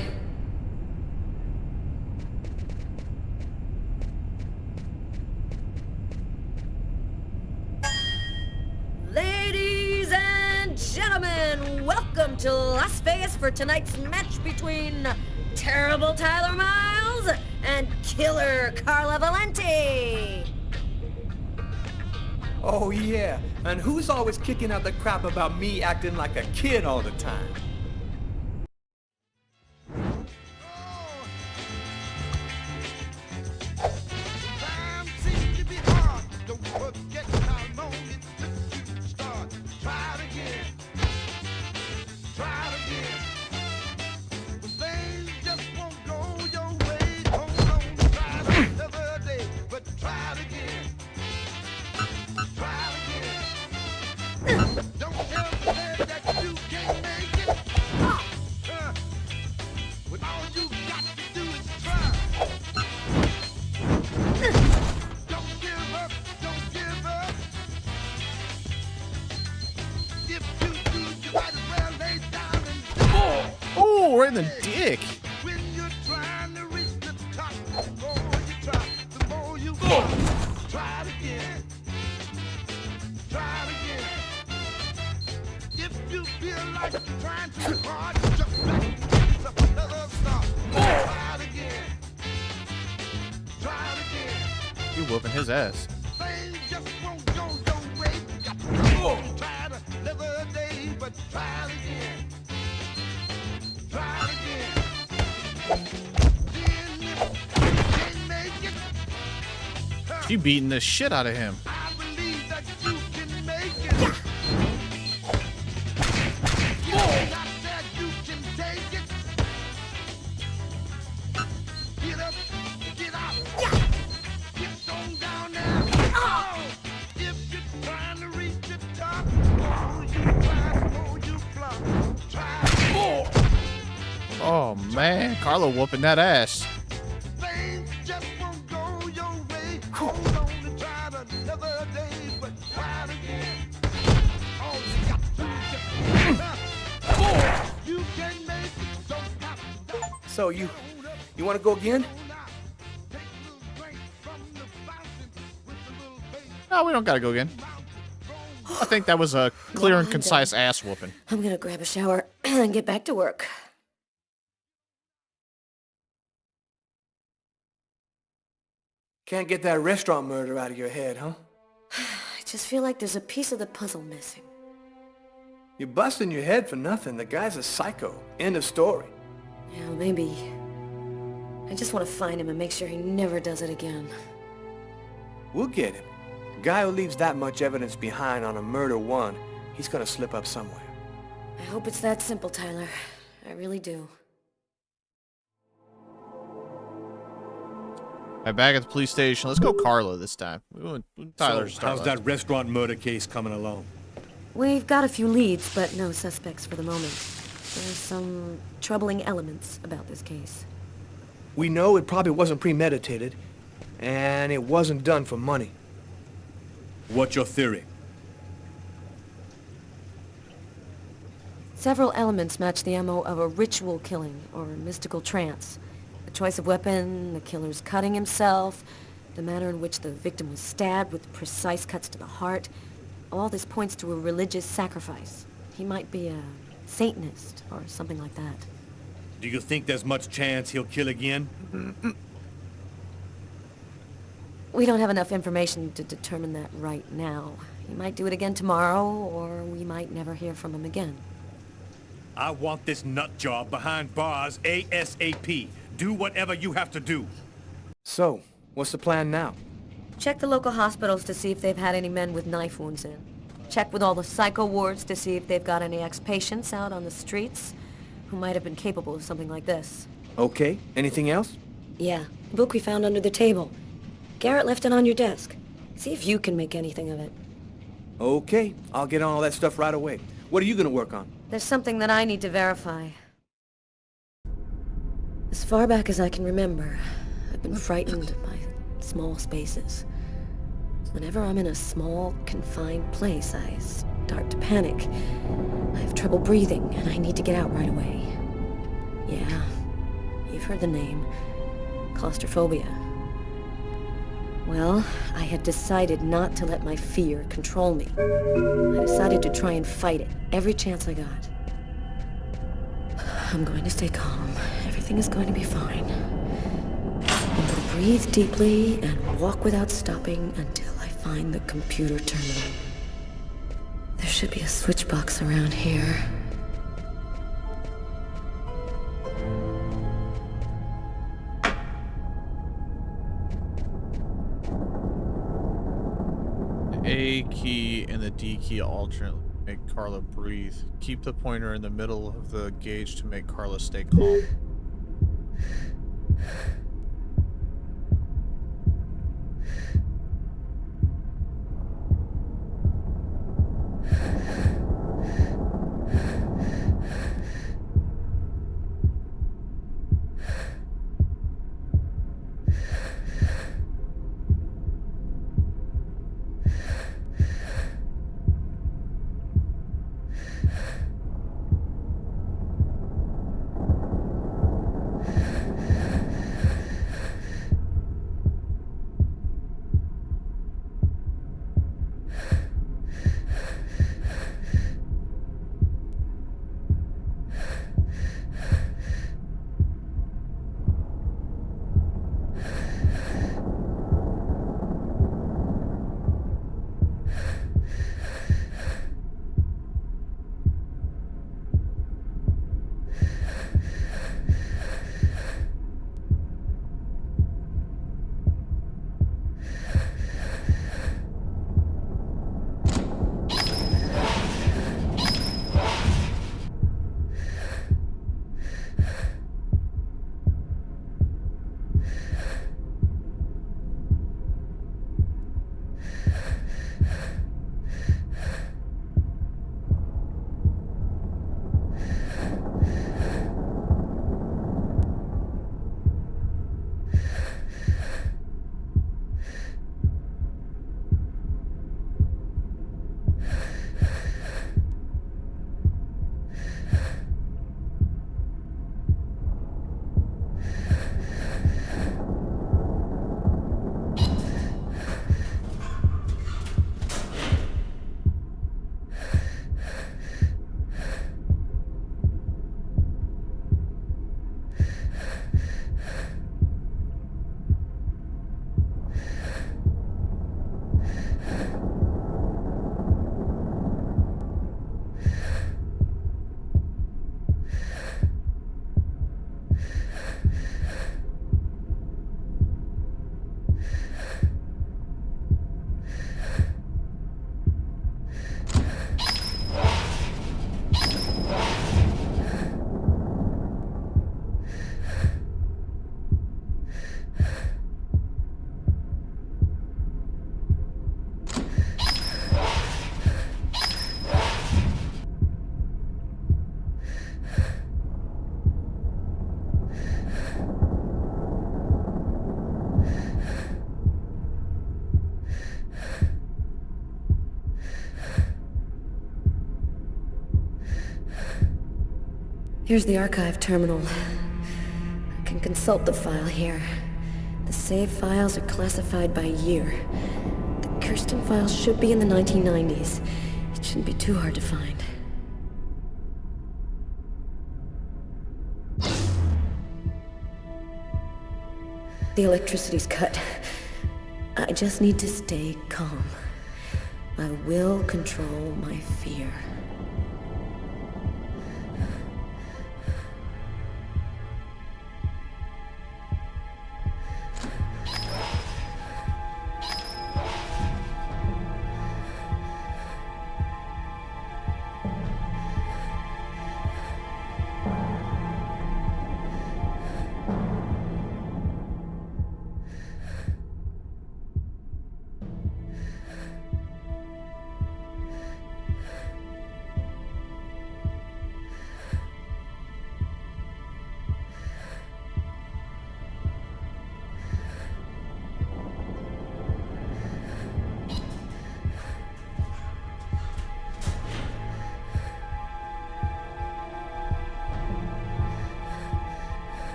Ladies and gentlemen, welcome to Las Vegas for tonight's match between Terrible Tyler Miles and Killer Carla Valenti. Oh yeah, and who's always kicking out the crap about me acting like a kid all the time? Oh, right in the dick. You whooping his ass. She beating the shit out of him. Oh man, Carlo whooping that ass. So you want to go again? No, we don't gotta go again. I think that was a clear and concise ass whooping. I'm gonna grab a shower and get back to work. Can't get that restaurant murder out of your head, huh? I just feel like there's a piece of the puzzle missing. You're busting your head for nothing. The guy's a psycho. End of story. Yeah, maybe. I just want to find him and make sure he never does it again. We'll get him. A guy who leaves that much evidence behind on a murder one, he's gonna slip up somewhere. I hope it's that simple, Tyler. I really do. Right, back at the police station. Let's go Carla this time. Tyler, So, how's that restaurant murder case coming along? We've got a few leads, but no suspects for the moment. There's some troubling elements about this case. We know it probably wasn't premeditated, and it wasn't done for money. What's your theory? Several elements match the MO of a ritual killing or mystical trance. The choice of weapon, the killer's cutting himself, the manner in which the victim was stabbed with precise cuts to the heart. All this points to a religious sacrifice. He might be a Satanist or something like that. Do you think there's much chance he'll kill again? We don't have enough information to determine that right now. He might do it again tomorrow, or we might never hear from him again. I want this nut job behind bars ASAP. Do whatever you have to do. So, what's the plan now? Check the local hospitals to see if they've had any men with knife wounds in. Check with all the psycho wards to see if they've got any ex-patients out on the streets who might have been capable of something like this. Okay, anything else? Yeah, the book we found under the table. Garrett left it on your desk. See if you can make anything of it. Okay, I'll get on all that stuff right away. What are you gonna work on? There's something that I need to verify. As far back as I can remember, I've been frightened by small spaces. Whenever I'm in a small, confined place, I start to panic. I have trouble breathing, and I need to get out right away. Yeah, you've heard the name. Claustrophobia. Well, I had decided not to let my fear control me. I decided to try and fight it every chance I got. I'm going to stay calm. Everything is going to be fine. I'm going to breathe deeply and walk without stopping until I find the computer terminal. There should be a switch box around here. The A key and the D key alternately make Carla breathe. Keep the pointer in the middle of the gauge to make Carla stay calm. Here's the archive terminal. I can consult the file here. The save files are classified by year. The Kirsten files should be in the 1990s. It shouldn't be too hard to find. The electricity's cut. I just need to stay calm. I will control my fear.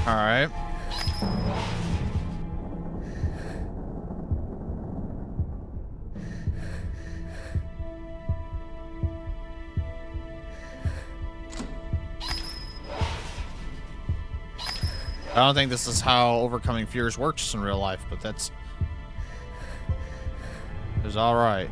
All right. I don't think this is how overcoming fears works in real life, but that's all right.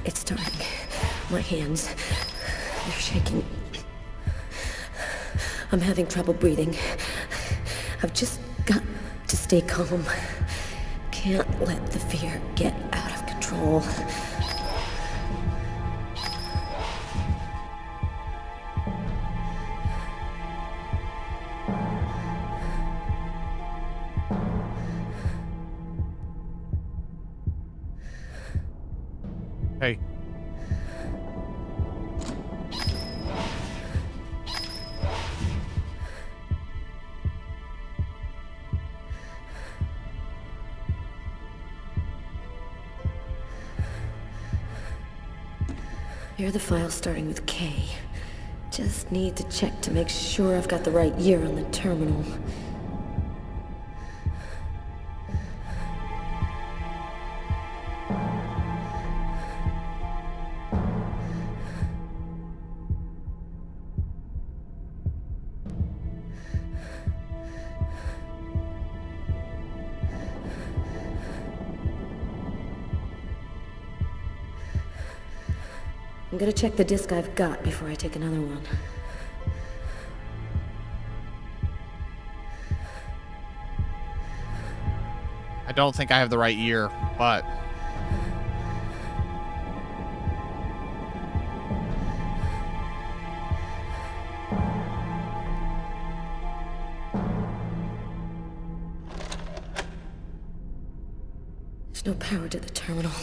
It's starting. My hands, they're shaking. I'm having trouble breathing. I've just got to stay calm. Can't let the fear get out of control. Hey. Here are the files starting with K. Just need to check to make sure I've got the right year on the terminal. I'm gonna check the disk I've got before I take another one. I don't think I have the right year, but there's no power to the terminal.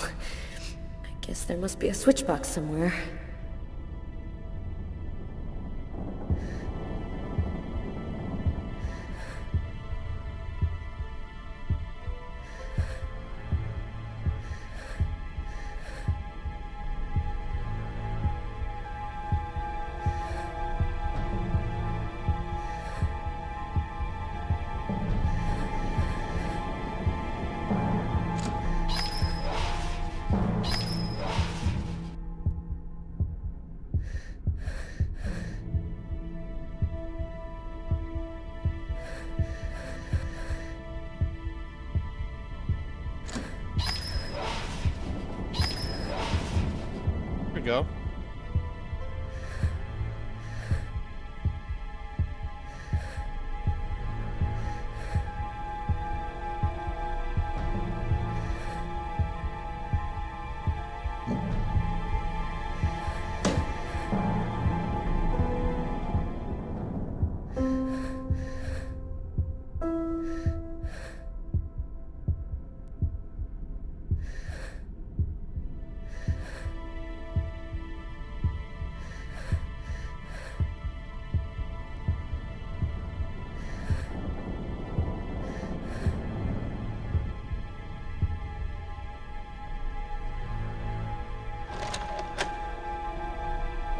Guess there must be a switch box somewhere. go.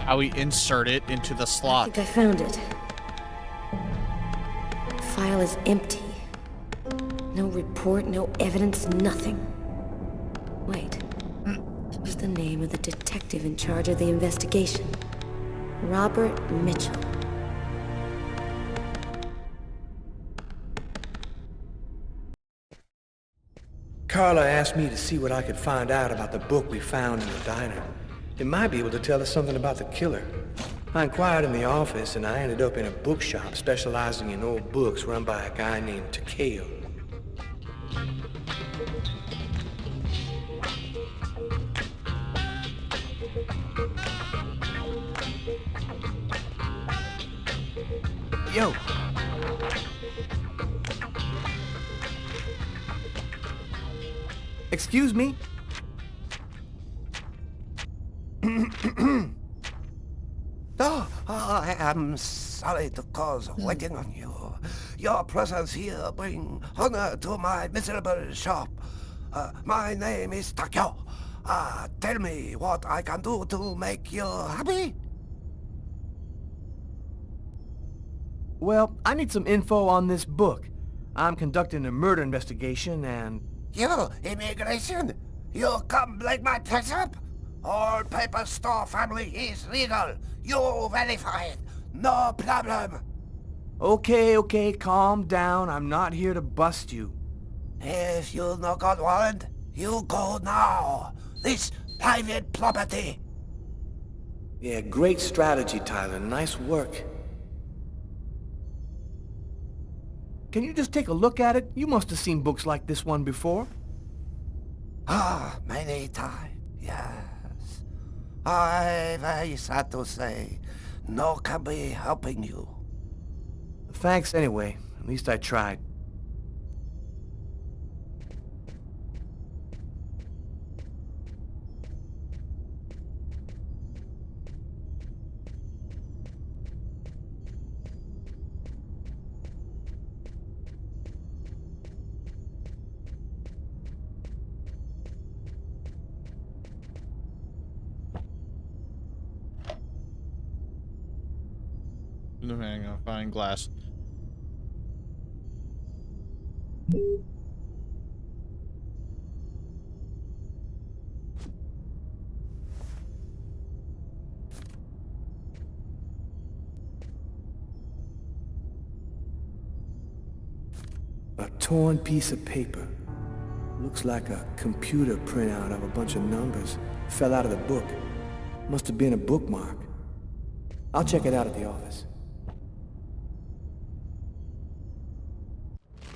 How we insert it into the slot. I think I found it. The file is empty. No report, no evidence, nothing. Wait. What's the name of the detective in charge of the investigation? Robert Mitchell. Carla asked me to see what I could find out about the book we found in the diner. It might be able to tell us something about the killer. I inquired in the office, and I ended up in a bookshop specializing in old books run by a guy named Takeo. Yo! Excuse me? Oh, I am sorry to cause waiting on you. Your presence here brings honor to my miserable shop. My name is Takeo. Tell me what I can do to make you happy? Well, I need some info on this book. I'm conducting a murder investigation and... You, immigration? You come like my press up? All paper store family is legal. You verify it. No problem. Okay, calm down. I'm not here to bust you. If you no got warrant, you go now. This private property. Yeah, great strategy, Tyler. Nice work. Can you just take a look at it? You must have seen books like this one before. Many times, yes. I very sad to say, no can be helping you. Thanks anyway. At least I tried. No, hang on, find glass. A torn piece of paper. Looks like a computer printout of a bunch of numbers. Fell out of the book. Must have been a bookmark. I'll check it out at the office.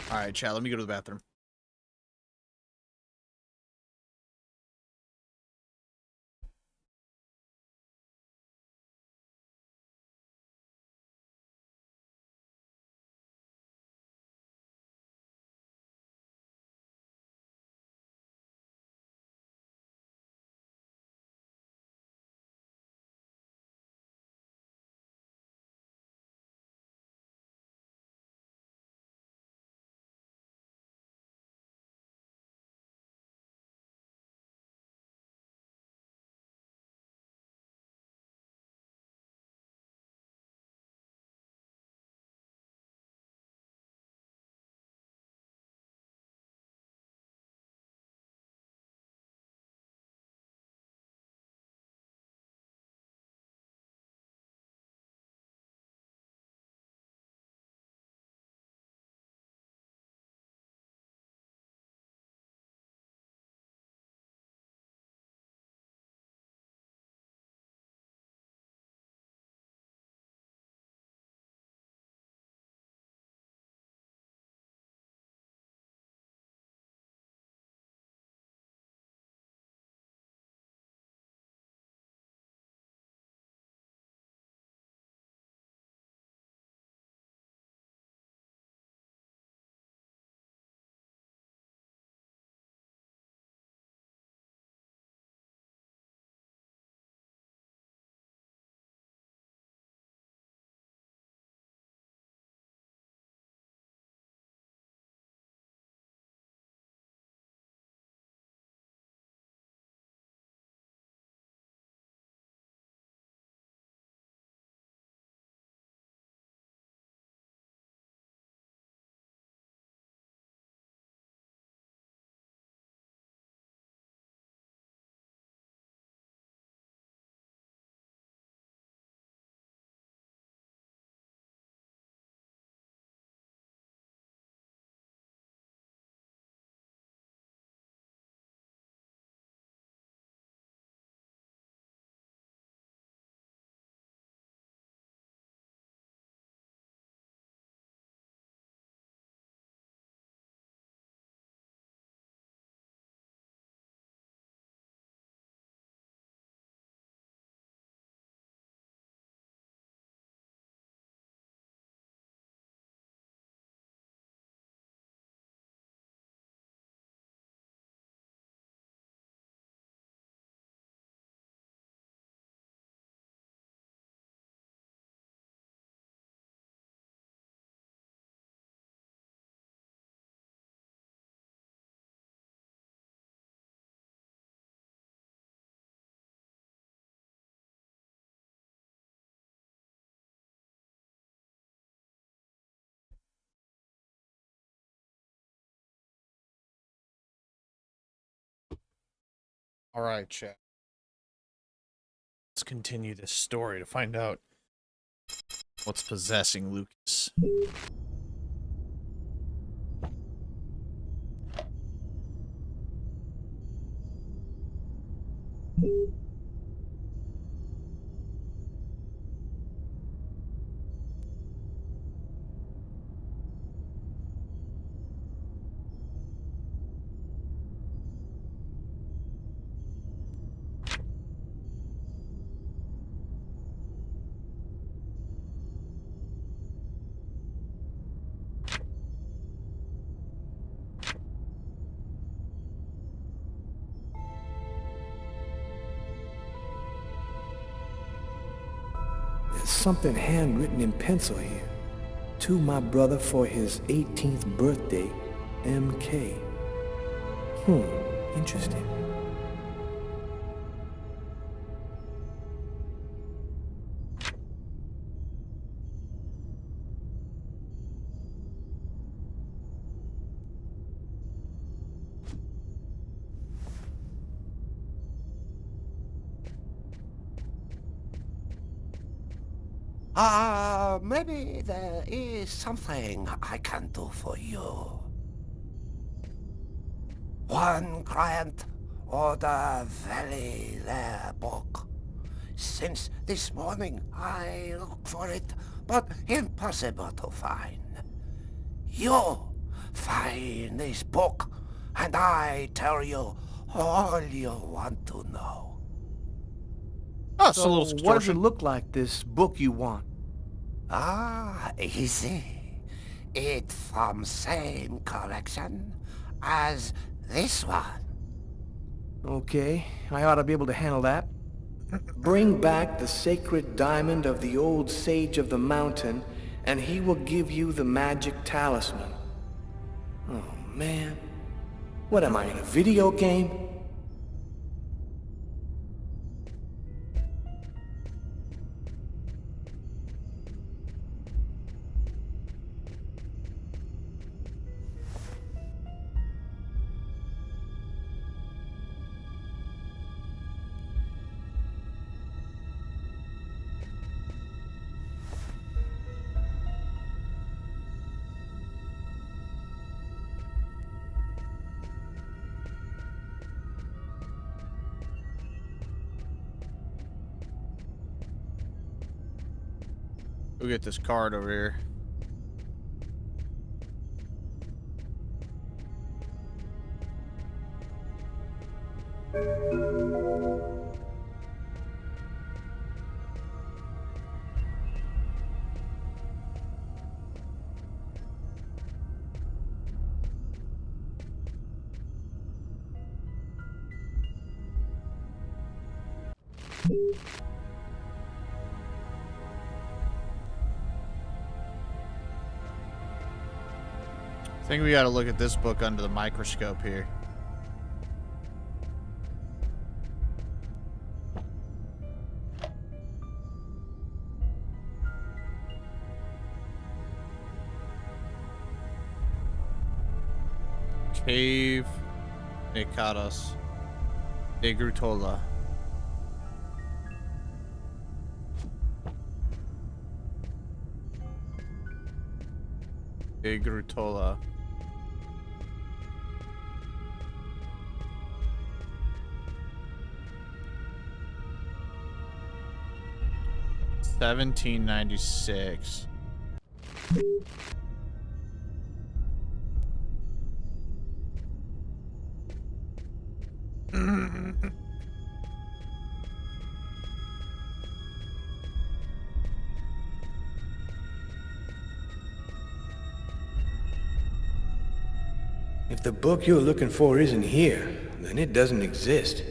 Alright, chat, let me go to the bathroom. All right, chat. Let's continue this story to find out what's possessing Lucas. There's something handwritten in pencil here. To my brother for his 18th birthday, MK. Interesting. Maybe there is something I can do for you. One client ordered a very rare book. Since this morning I look for it, but impossible to find. You find this book, and I tell you all you want to know. Oh, So, what does it look like, this book you want? Easy. It from same collection as this one. Okay, I ought to be able to handle that. Bring back the sacred diamond of the old sage of the mountain, and he will give you the magic talisman. Oh, man. What am I, in a video game? Go get this card over here. I think we got to look at this book under the microscope here. Cave Nikados de Grutola. De Grutola. $17.96. If the book you're looking for isn't here, then it doesn't exist.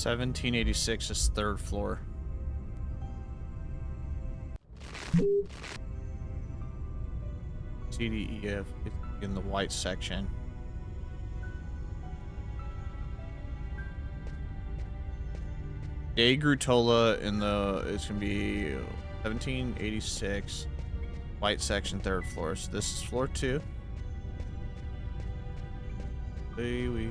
1786 is 3rd floor. C, D, E, F in the white section. A Grutola in the, it's gonna be 1786 white section, 3rd floor. So this is floor 2. We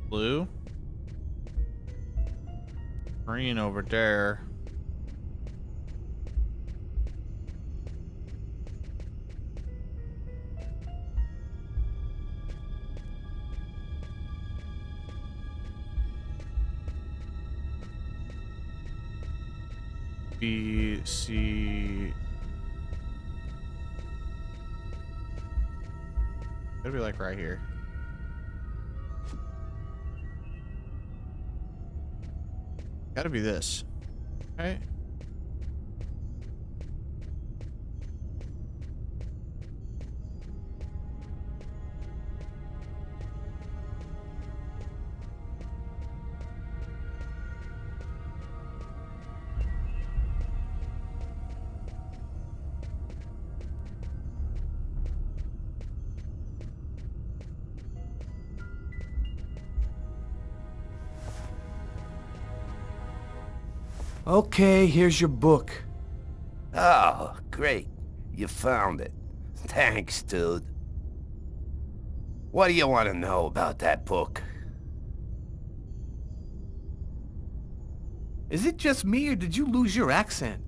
blue, green over there. B, C. It'll be like right here. Gotta be this, right? Okay, here's your book. Oh, great. You found it. Thanks, dude. What do you want to know about that book? Is it just me, or did you lose your accent?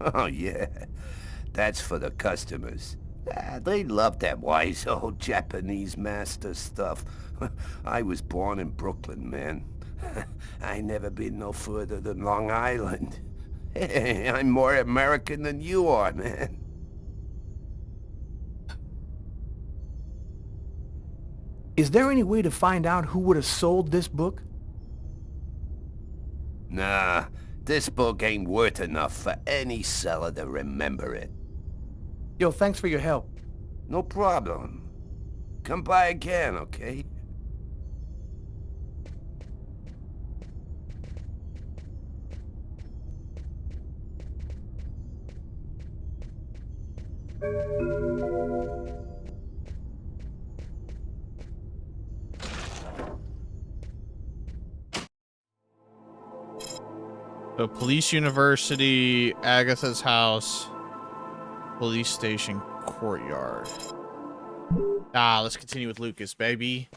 Oh, yeah. That's for the customers. They love that wise old Japanese master stuff. I was born in Brooklyn, man. I never been no further than Long Island. I'm more American than you are, man. Is there any way to find out who would have sold this book? Nah, this book ain't worth enough for any seller to remember it. Yo, thanks for your help. No problem. Come by again, okay? So Police University, Agatha's house, police station courtyard. Let's continue with Lucas, baby.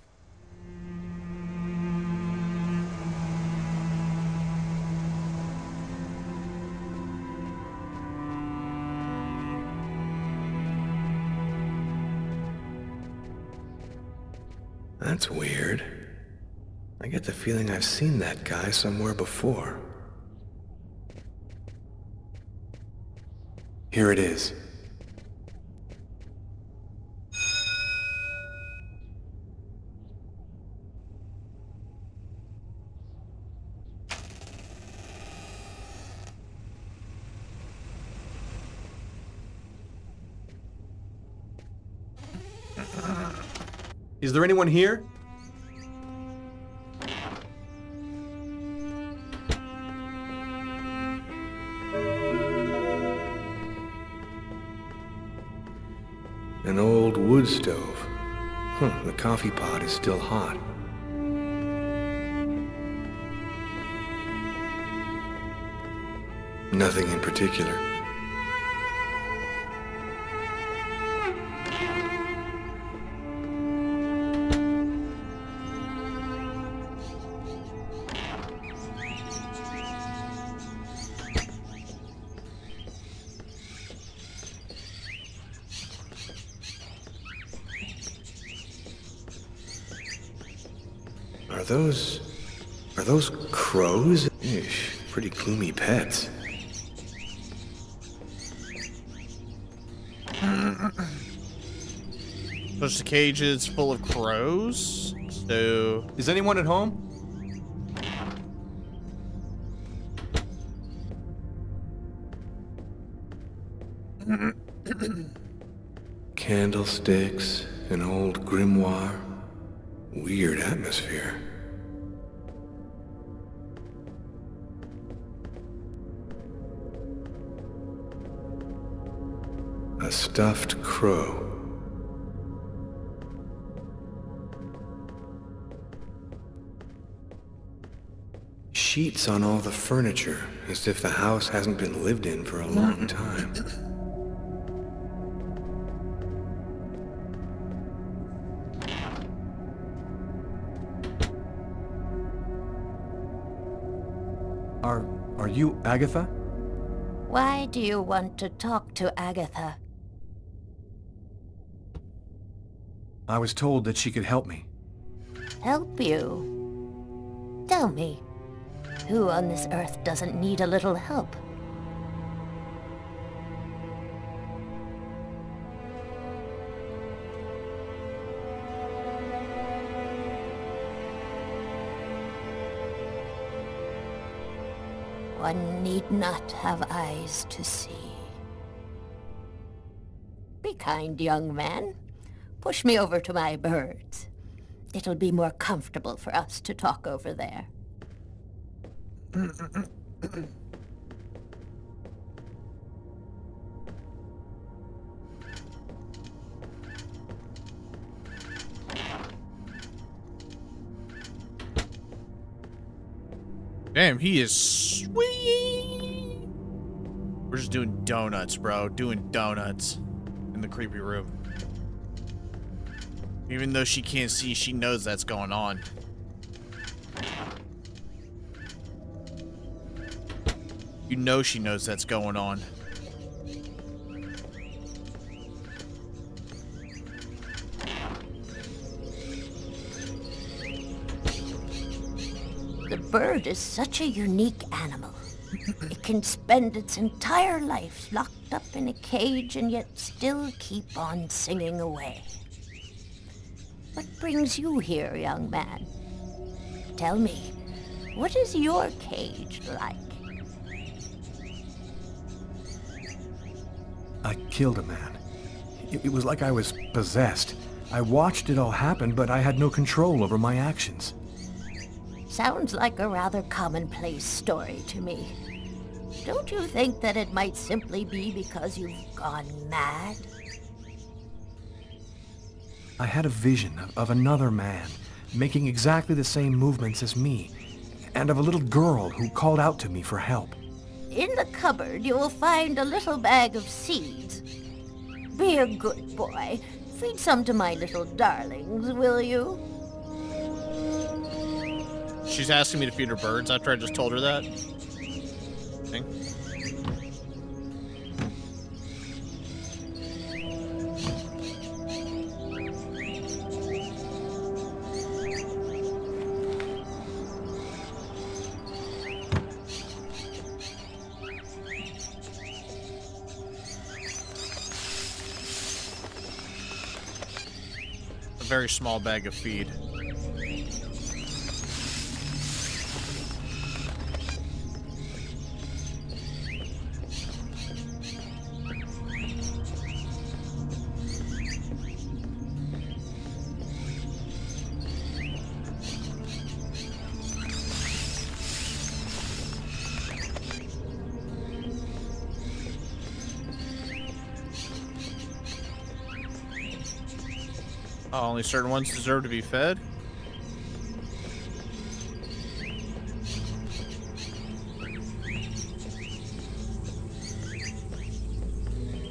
That's weird. I get the feeling I've seen that guy somewhere before. Here it is. Is there anyone here? An old wood stove. The coffee pot is still hot. Nothing in particular. Are those crows? Eesh, pretty gloomy pets. There's the cages full of crows. So, is anyone at home? Candlesticks, an old grimoire. Weird atmosphere. A stuffed crow. Sheets on all the furniture, as if the house hasn't been lived in for a long time. Are you Agatha? Why do you want to talk to Agatha? I was told that she could help me. Help you? Tell me, who on this earth doesn't need a little help? One need not have eyes to see. Be kind, young man. Push me over to my birds. It'll be more comfortable for us to talk over there. Damn, he is sweet. We're just doing donuts, bro. Doing donuts in the creepy room. Even though she can't see, she knows that's going on. You know she knows that's going on. The bird is such a unique animal. It can spend its entire life locked up in a cage and yet still keep on singing away. What brings you here, young man? Tell me, what is your cage like? I killed a man. It was like I was possessed. I watched it all happen, but I had no control over my actions. Sounds like a rather commonplace story to me. Don't you think that it might simply be because you've gone mad? I had a vision of another man, making exactly the same movements as me, and of a little girl who called out to me for help. In the cupboard, you will find a little bag of seeds. Be a good boy. Feed some to my little darlings, will you? She's asking me to feed her birds after I just told her that. Thing. A very small bag of feed. Oh, only certain ones deserve to be fed?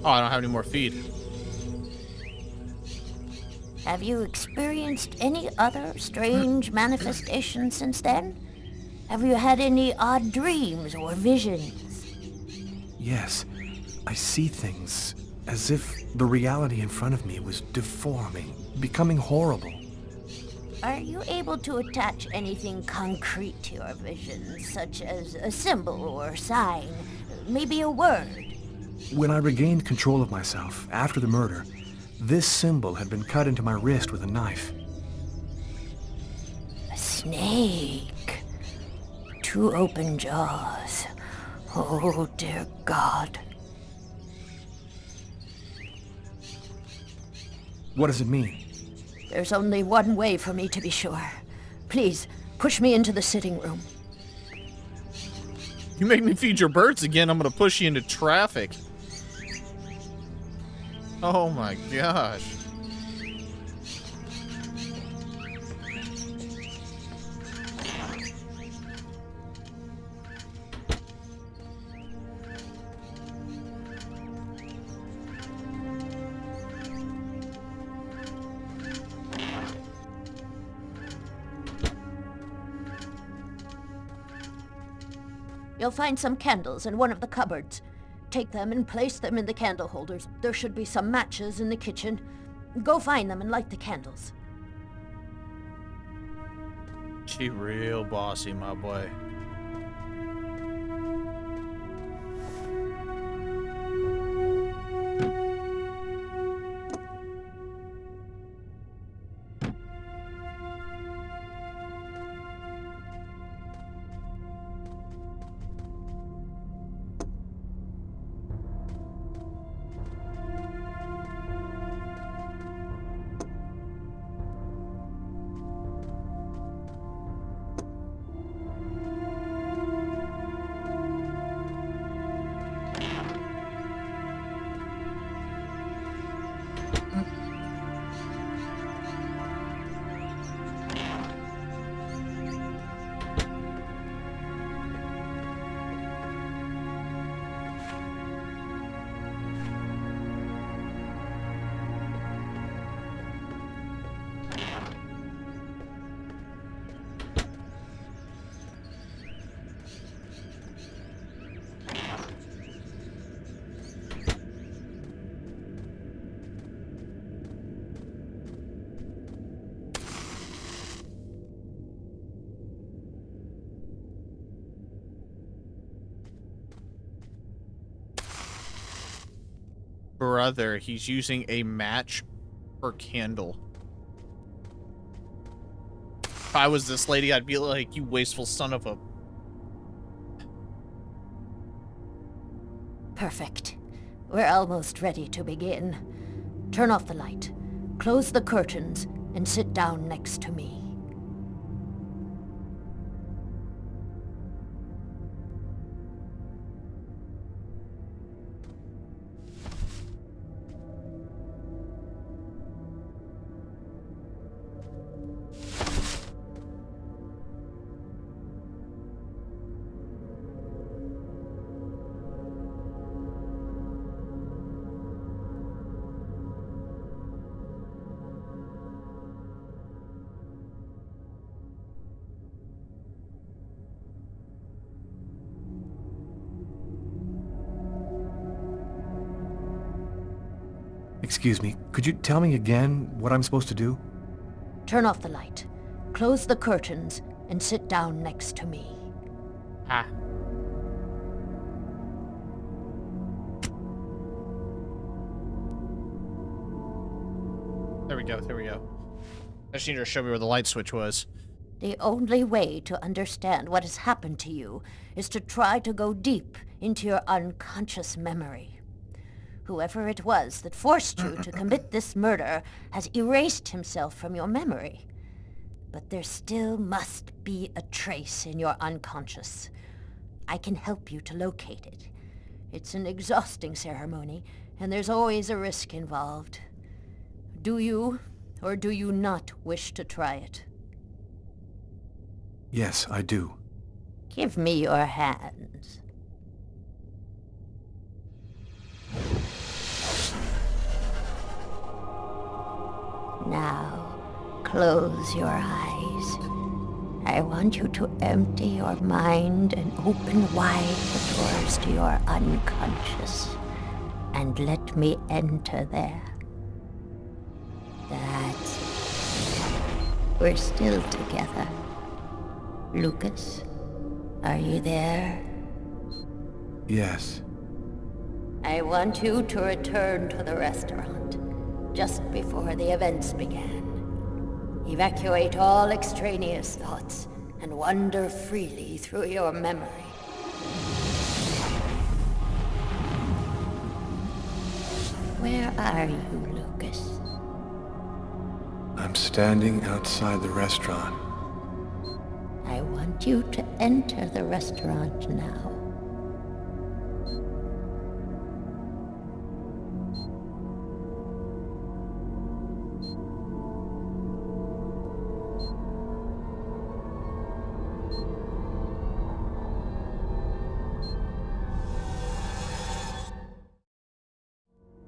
Oh, I don't have any more feed. Have you experienced any other strange manifestations since then? Have you had any odd dreams or visions? Yes, I see things as if the reality in front of me was deforming, becoming horrible. Are you able to attach anything concrete to your visions, such as a symbol or sign, maybe a word? When I regained control of myself after the murder, this symbol had been cut into my wrist with a knife. A snake. 2 open jaws. Oh, dear God. What does it mean? There's only one way for me to be sure. Please, push me into the sitting room. You make me feed your birds again, I'm gonna push you into traffic. Oh my gosh. You'll find some candles in one of the cupboards. Take them and place them in the candle holders. There should be some matches in the kitchen. Go find them and light the candles. She real bossy, my boy. Brother, he's using a match per candle. If I was this lady, I'd be like, you wasteful son of a... Perfect. We're almost ready to begin. Turn off the light, close the curtains, and sit down next to me. Excuse me, could you tell me again what I'm supposed to do? Turn off the light, close the curtains, and sit down next to me. Ah. There we go, there we go. I just need her to show me where the light switch was. The only way to understand what has happened to you is to try to go deep into your unconscious memory. Whoever it was that forced you to commit this murder has erased himself from your memory. But there still must be a trace in your unconscious. I can help you to locate it. It's an exhausting ceremony, and there's always a risk involved. Do you, or do you not wish to try it? Yes, I do. Give me your hands. Now, close your eyes. I want you to empty your mind and open wide the doors to your unconscious. And let me enter there. That's it. We're still together. Lucas, are you there? Yes. I want you to return to the restaurant just before the events began. Evacuate all extraneous thoughts and wander freely through your memory. Where are you, Lucas? I'm standing outside the restaurant. I want you to enter the restaurant now.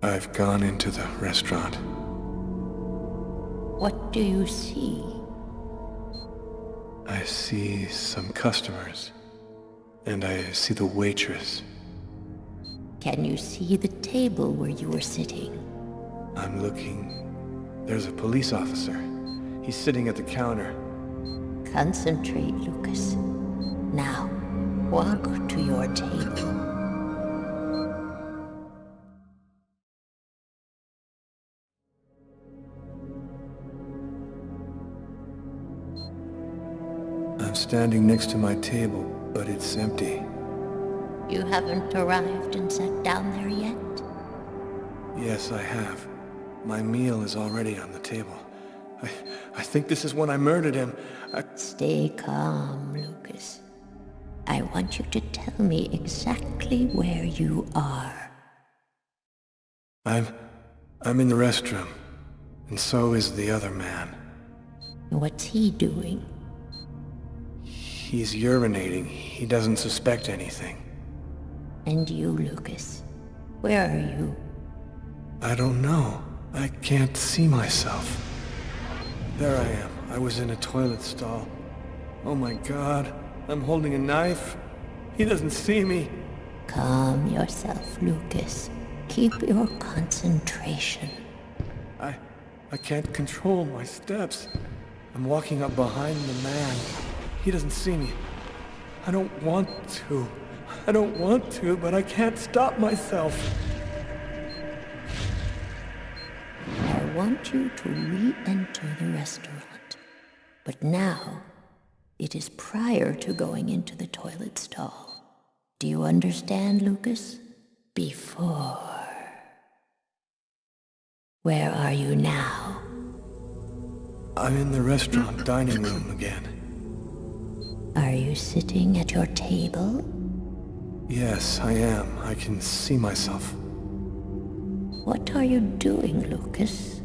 I've gone into the restaurant. What do you see? I see some customers, and I see the waitress. Can you see the table where you were sitting? I'm looking. There's a police officer. He's sitting at the counter. Concentrate, Lucas. Now, walk to your table. I'm standing next to my table, but it's empty. You haven't arrived and sat down there yet? Yes, I have. My meal is already on the table. I think this is when I murdered him. Stay calm, Lucas. I want you to tell me exactly where you are. I'm in the restroom, and so is the other man. What's he doing? He's urinating. He doesn't suspect anything. And you, Lucas? Where are you? I don't know. I can't see myself. There I am. I was in a toilet stall. Oh my God. I'm holding a knife. He doesn't see me. Calm yourself, Lucas. Keep your concentration. I can't control my steps. I'm walking up behind the man. He doesn't see me. I don't want to. I don't want to, but I can't stop myself. I want you to re-enter the restaurant. But now, it is prior to going into the toilet stall. Do you understand, Lucas? Before. Where are you now? I'm in the restaurant dining room again. Are you sitting at your table? Yes, I am. I can see myself. What are you doing, Lucas?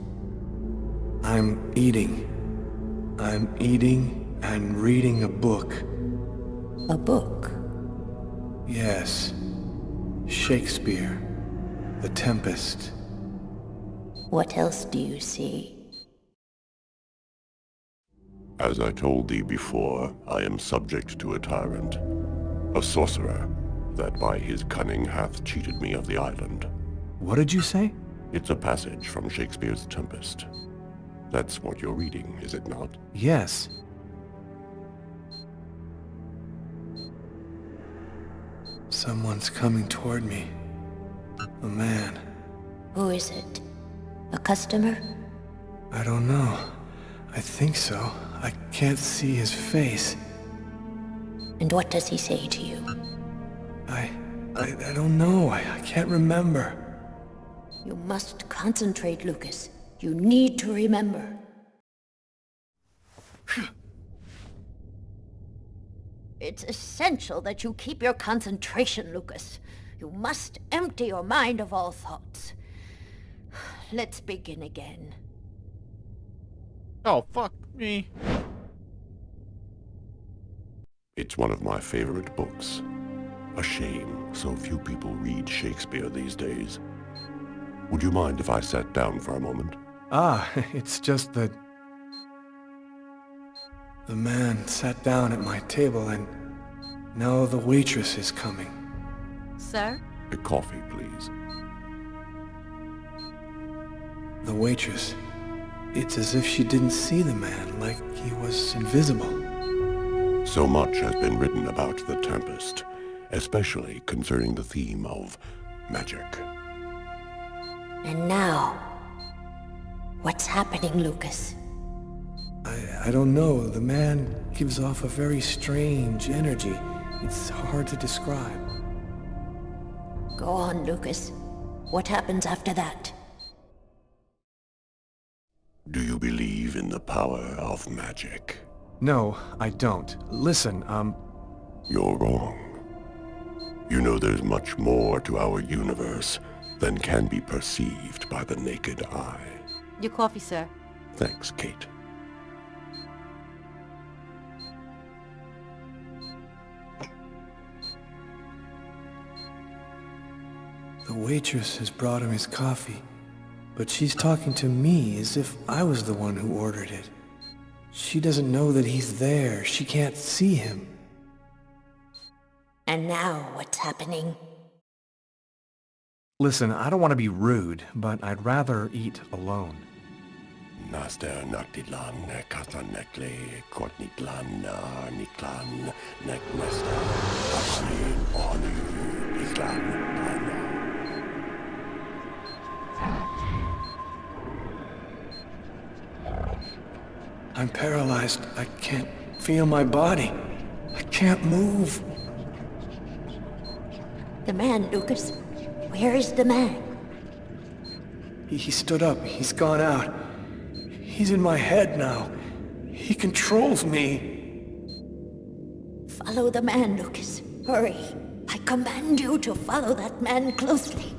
I'm eating. I'm eating and reading a book. A book? Yes. Shakespeare. The Tempest. What else do you see? As I told thee before, I am subject to a tyrant, a sorcerer, that by his cunning hath cheated me of the island. What did you say? It's a passage from Shakespeare's Tempest. That's what you're reading, is it not? Yes. Someone's coming toward me. A man. Who is it? A customer? I don't know. I think so. I can't see his face. And what does he say to you? I don't know. I can't remember. You must concentrate, Lucas. You need to remember. It's essential that you keep your concentration, Lucas. You must empty your mind of all thoughts. Let's begin again. Oh, fuck me. It's one of my favorite books. A shame so few people read Shakespeare these days. Would you mind if I sat down for a moment? It's just that the man sat down at my table and now the waitress is coming. Sir? A coffee, please. The waitress. It's as if she didn't see the man, like he was invisible. So much has been written about the Tempest, especially concerning the theme of magic. And now, what's happening, Lucas? I don't know. The man gives off a very strange energy. It's hard to describe. Go on, Lucas. What happens after that? Do you believe in in the power of magic. No, I don't. Listen, You're wrong. You know there's much more to our universe than can be perceived by the naked eye. Your coffee, sir. Thanks, Kate. The waitress has brought him his coffee, but she's talking to me as if I was the one who ordered it. She doesn't know that he's there. She can't see him. And now what's happening? Listen, I don't want to be rude, but I'd rather eat alone. Naster Naktilan, Katanekle, Kortniklan, Niklan, Neknesta, Apanin, Onu, Islan, I'm paralyzed. I can't feel my body. I can't move. The man, Lucas. Where is the man? He stood up. He's gone out. He's in my head now. He controls me. Follow the man, Lucas. Hurry. I command you to follow that man closely.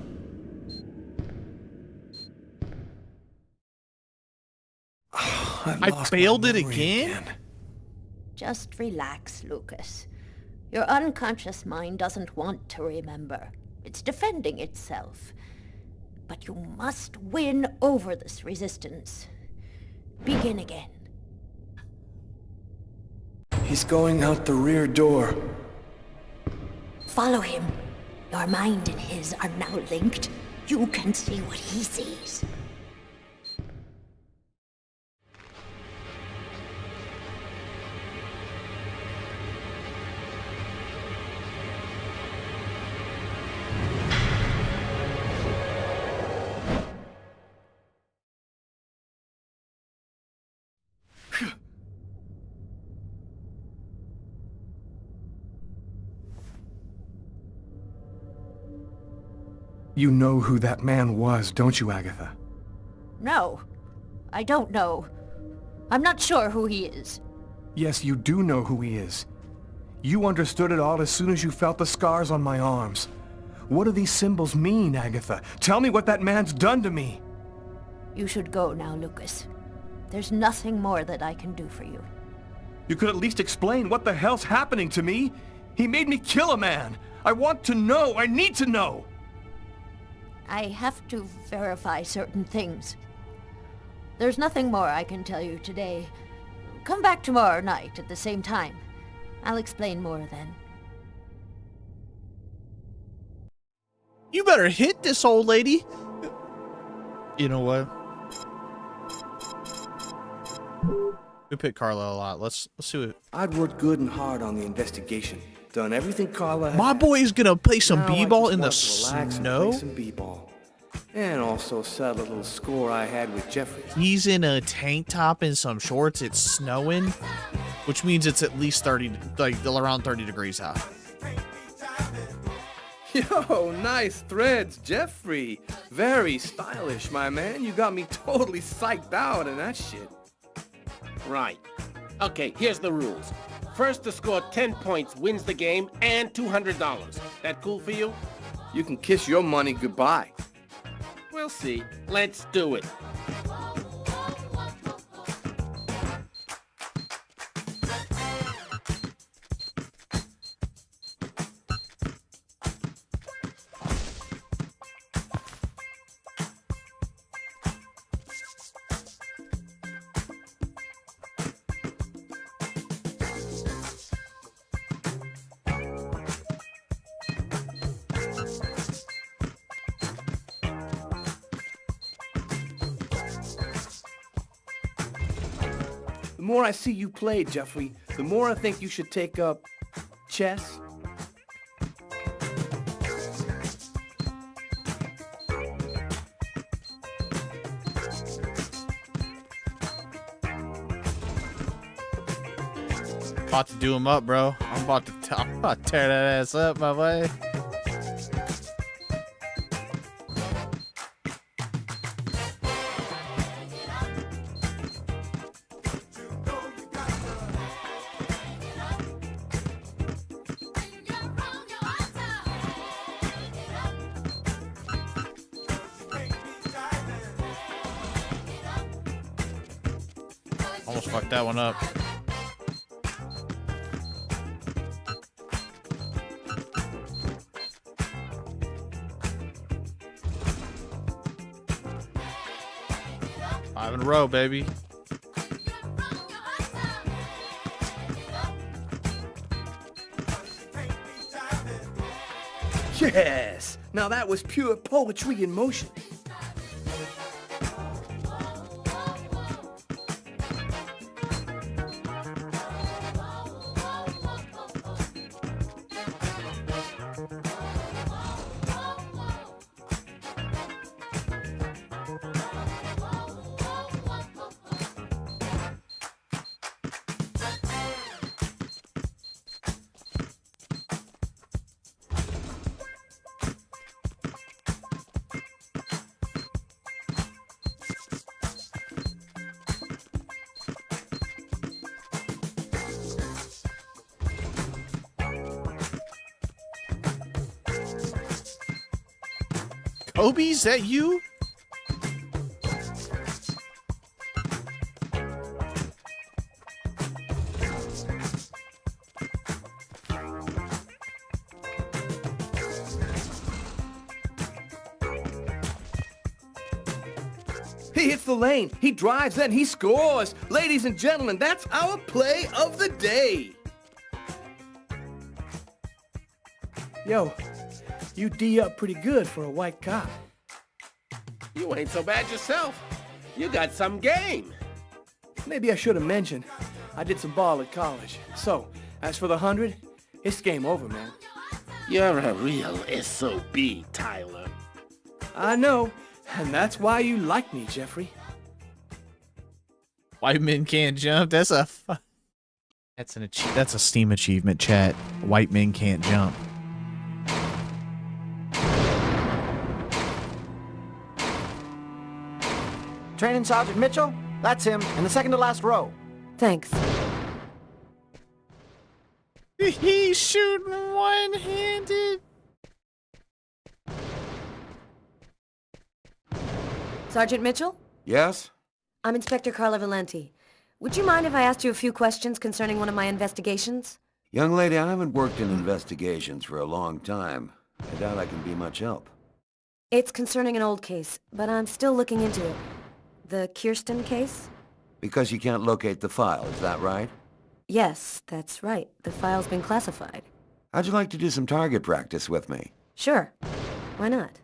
I failed it again? Just relax, Lucas. Your unconscious mind doesn't want to remember. It's defending itself. But you must win over this resistance. Begin again. He's going out the rear door. Follow him. Your mind and his are now linked. You can see what he sees. You know who that man was, don't you, Agatha? No, I don't know. I'm not sure who he is. Yes, you do know who he is. You understood it all as soon as you felt the scars on my arms. What do these symbols mean, Agatha? Tell me what that man's done to me! You should go now, Lucas. There's nothing more that I can do for you. You could at least explain what the hell's happening to me! He made me kill a man! I want to know! I need to know! I have to verify certain things. There's nothing more I can tell you today. Come back tomorrow night at the same time. I'll explain more then. You better hit this old lady. You know what? We pick Carla a lot. Let's see what. I'd worked good and hard on the investigation. Done everything Carla had. My boy's gonna play some Now I b-ball just in the want to relax and snow. play some b-ball. And also settle a little score I had with Jeffrey. He's in a tank top and some shorts. It's snowing, which means it's at least 30, like around 30 degrees out. Yo, nice threads, Jeffrey. Very stylish, my man. You got me totally psyched out in that shit. Right. Okay, here's the rules. First to score 10 points wins the game and $200. That cool for you? You can kiss your money goodbye. We'll see. Let's do it. The more I see you play, Jeffrey, the more I think you should take up chess. About to do him up, bro. I'm about to tear that ass up, my boy. Almost fucked that one up. Five in a row, baby. Yes! Now that was pure poetry in motion. Kobe, is that you? He hits the lane, he drives, then he scores. Ladies and gentlemen, that's our play of the day. Yo, you D up pretty good for a white cop. You ain't so bad yourself. You got some game. Maybe I should have mentioned, I did some ball at college. So, as for the 100, it's game over, man. You're a real SOB, Tyler. I know, and that's why you like me, Jeffrey. White men can't jump. That's a Steam achievement, chat. White men can't jump. Training Sergeant Mitchell? That's him, in the second to last row. Thanks. He's shooting one-handed. Sergeant Mitchell? Yes? I'm Inspector Carla Valenti. Would you mind if I asked you a few questions concerning one of my investigations? Young lady, I haven't worked in investigations for a long time. I doubt I can be much help. It's concerning an old case, but I'm still looking into it. The Kirsten case? Because you can't locate the file, is that right? Yes, that's right. The file's been classified. How'd you like to do some target practice with me? Sure. Why not?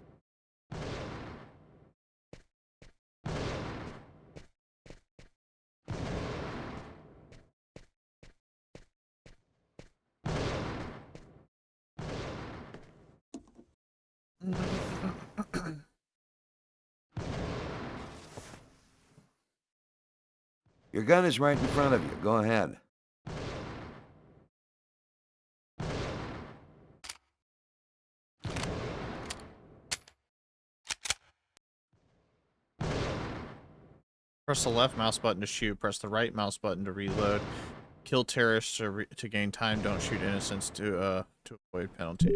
Your gun is right in front of you. Go ahead. Press the left mouse button to shoot. Press the right mouse button to reload. Kill terrorists to gain time. Don't shoot innocents to avoid penalty.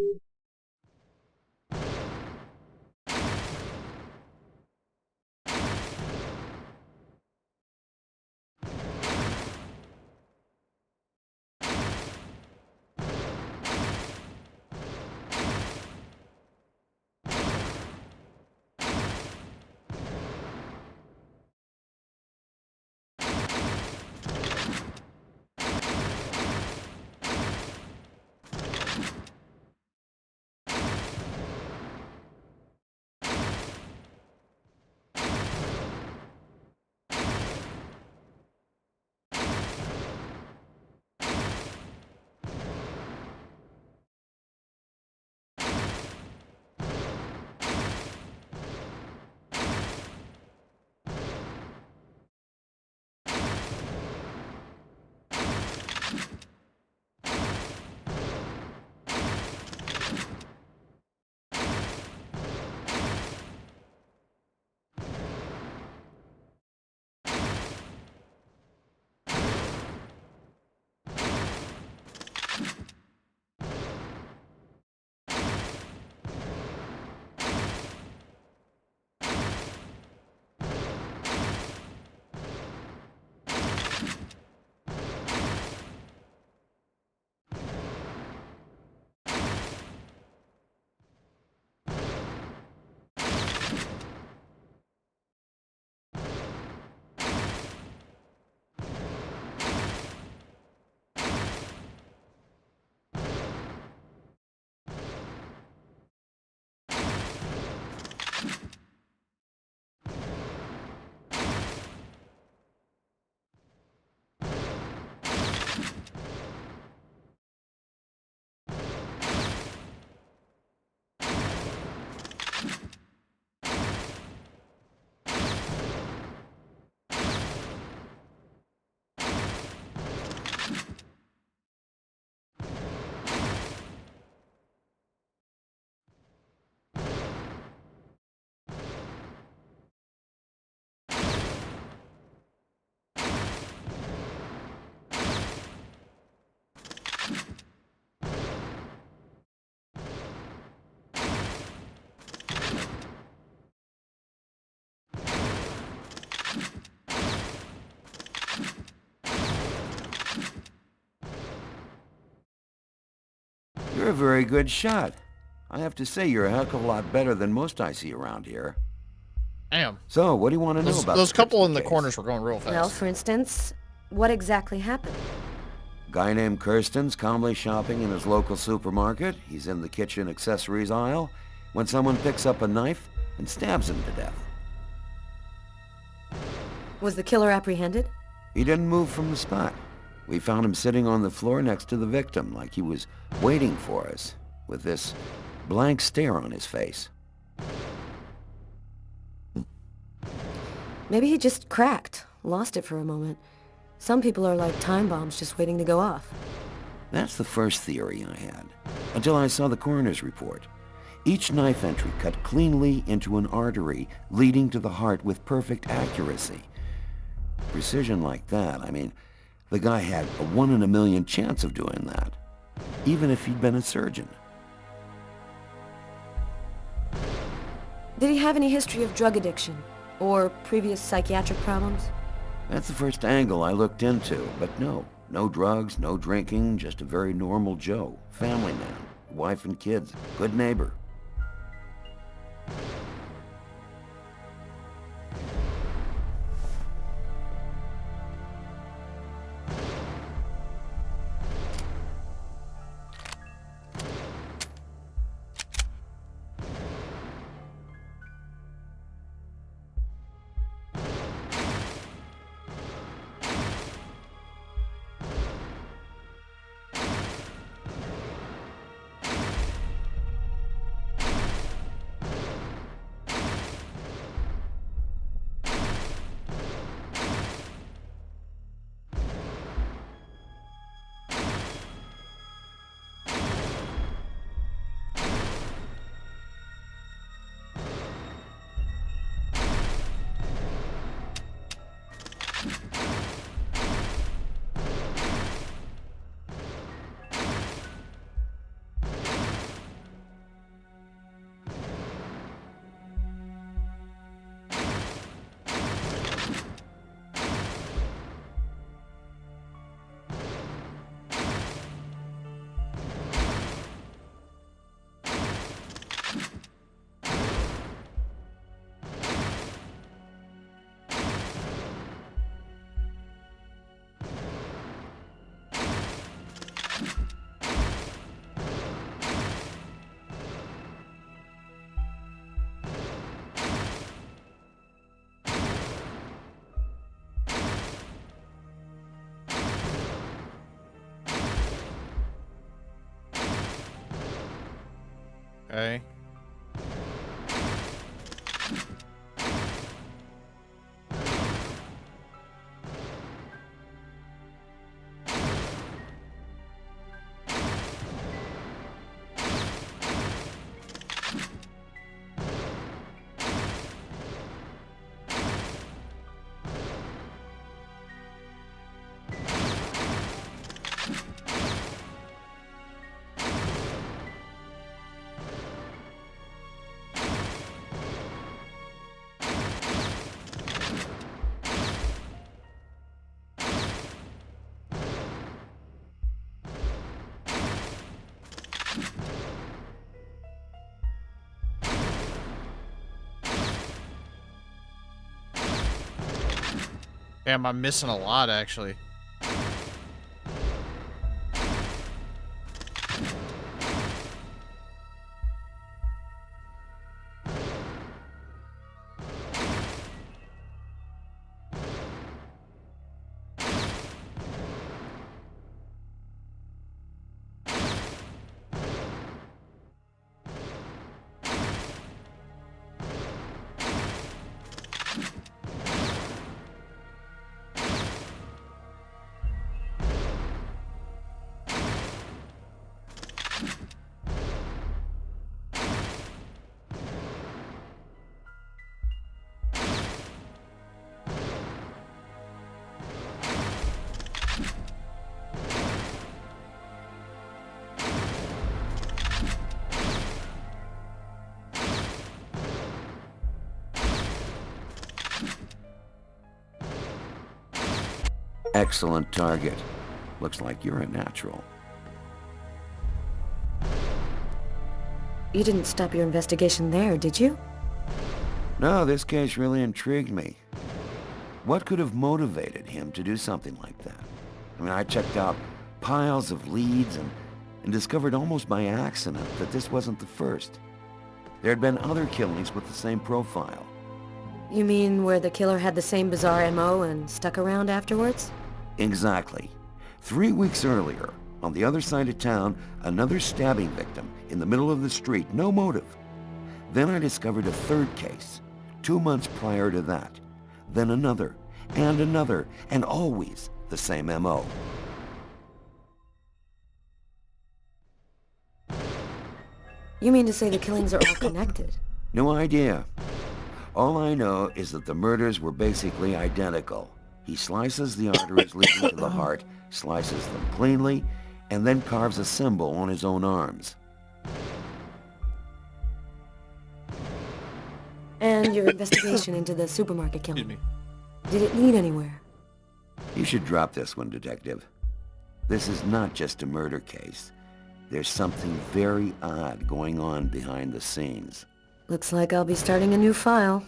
You're a very good shot. I have to say, you're a heck of a lot better than most I see around here. Damn. So, what do you want to know about those couple in the case? corners were going real fast. Well, for instance, what exactly happened? Guy named Kirsten's calmly shopping in his local supermarket. He's in the kitchen accessories aisle when someone picks up a knife and stabs him to death. Was the killer apprehended? He didn't move from the spot. We found him sitting on the floor next to the victim, like he was waiting for us, with this blank stare on his face. Maybe he just cracked, lost it for a moment. Some people are like time bombs just waiting to go off. That's the first theory I had, until I saw the coroner's report. Each knife entry cut cleanly into an artery, leading to the heart with perfect accuracy. Precision like that, I mean, the guy had a 1 in a million chance of doing that, even if he'd been a surgeon. Did he have any history of drug addiction? Or previous psychiatric problems? That's the first angle I looked into, but no drugs, no drinking, just a very normal Joe, family man, wife and kids, good neighbor. Okay. Damn, I'm missing a lot, actually. Excellent target. Looks like you're a natural. You didn't stop your investigation there, did you? No, this case really intrigued me. What could have motivated him to do something like that? I mean, I checked out piles of leads and discovered almost by accident that this wasn't the first. There had been other killings with the same profile. You mean where the killer had the same bizarre MO and stuck around afterwards? Exactly. 3 weeks earlier, on the other side of town, another stabbing victim in the middle of the street, no motive. Then I discovered a third case, 2 months prior to that. Then another, and always the same MO. You mean to say the killings are all connected? No idea. All I know is that the murders were basically identical. He slices the arteries leading to the heart, slices them cleanly, and then carves a symbol on his own arms. And your investigation into the supermarket killing. Did it lead anywhere? You should drop this one, Detective. This is not just a murder case. There's something very odd going on behind the scenes. Looks like I'll be starting a new file.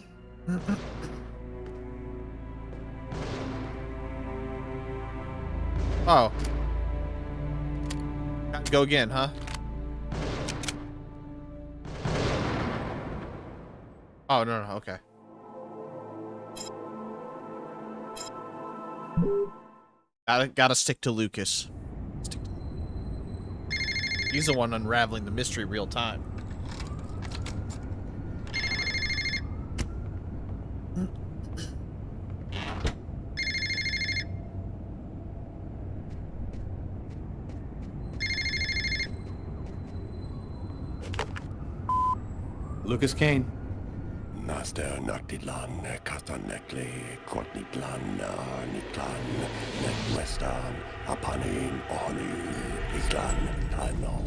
Oh. Got to go again, huh? Oh, no, okay. Gotta stick to Lucas. He's the one unraveling the mystery real time. Lucas Kane. Master Noctidlan, Kastanekli, Kortnitlan, Nitlan, Netwestan, Apanin, Oni, Islan, Tano.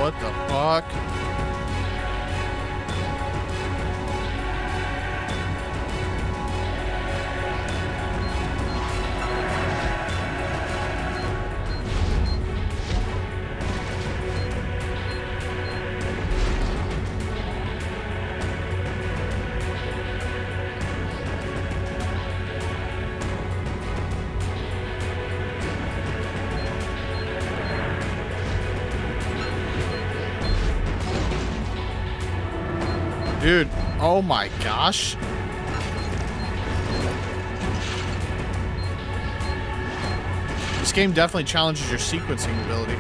What the fuck? Dude, oh my gosh. This game definitely challenges your sequencing ability.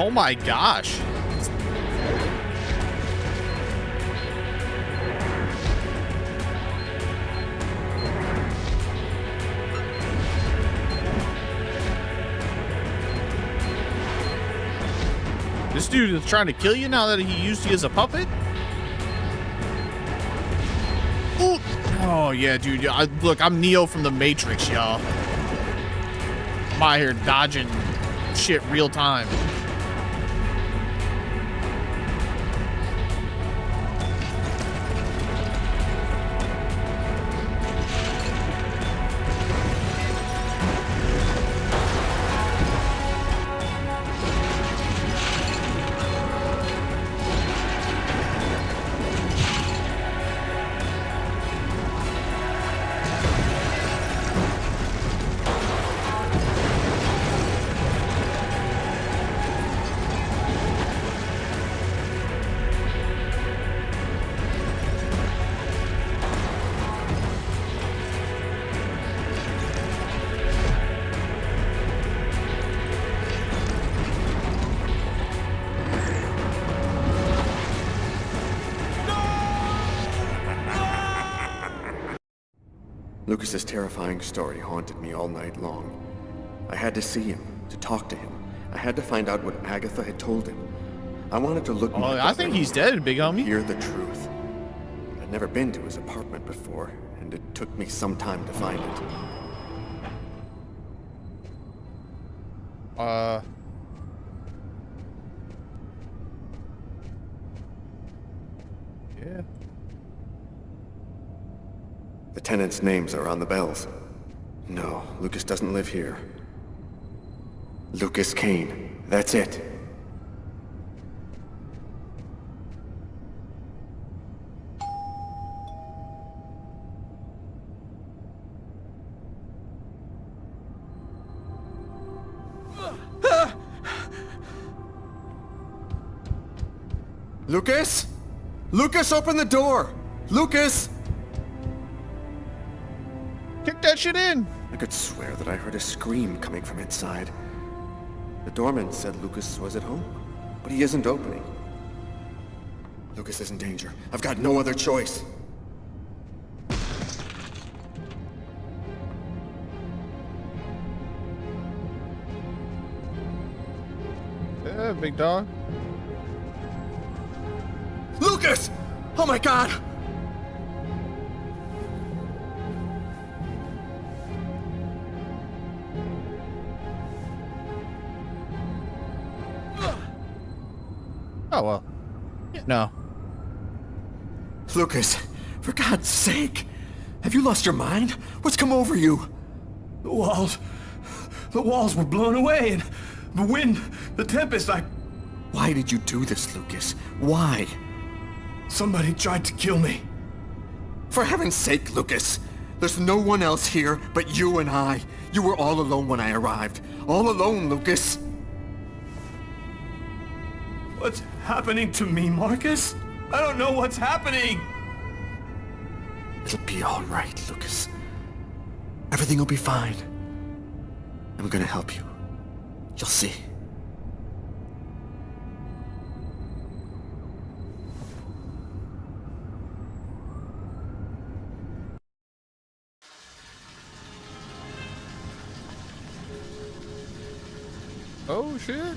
Oh my gosh. This dude is trying to kill you now that he used you as a puppet? Ooh. Oh, yeah, dude. Look, I'm Neo from the Matrix, y'all. I'm out here dodging shit real time. Lucas's terrifying story haunted me all night long. I had to see him, to talk to him. I had to find out what Agatha had told him. I wanted to look. Oh, I think he's dead, big homie. Hear the truth. I'd never been to his apartment before, and it took me some time to find it. Yeah. The tenants' names are on the bells. No, Lucas doesn't live here. Lucas Kane. That's it. Lucas? Lucas, open the door! Lucas! Kick that shit in! I could swear that I heard a scream coming from inside. The doorman said Lucas was at home, but he isn't opening. Lucas is in danger. I've got no other choice. Yeah, big dog. Lucas! Oh my God! Oh, well. Yeah, no. Lucas, for God's sake! Have you lost your mind? What's come over you? The walls were blown away, and the wind, the tempest, Why did you do this, Lucas? Why? Somebody tried to kill me. For heaven's sake, Lucas! There's no one else here but you and I. You were all alone when I arrived. All alone, Lucas! What's happening to me, Marcus? I don't know what's happening! It'll be all right, Lucas. Everything will be fine. I'm gonna help you. You'll see. Oh, shit.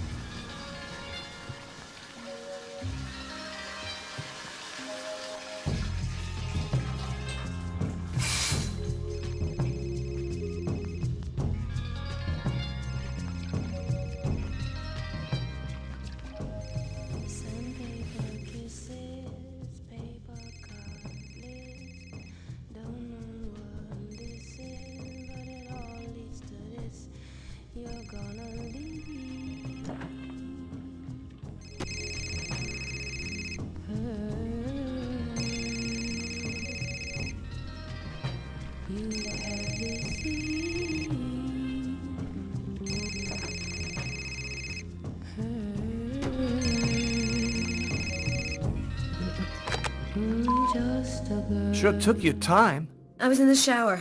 Sure took you time. I was in the shower.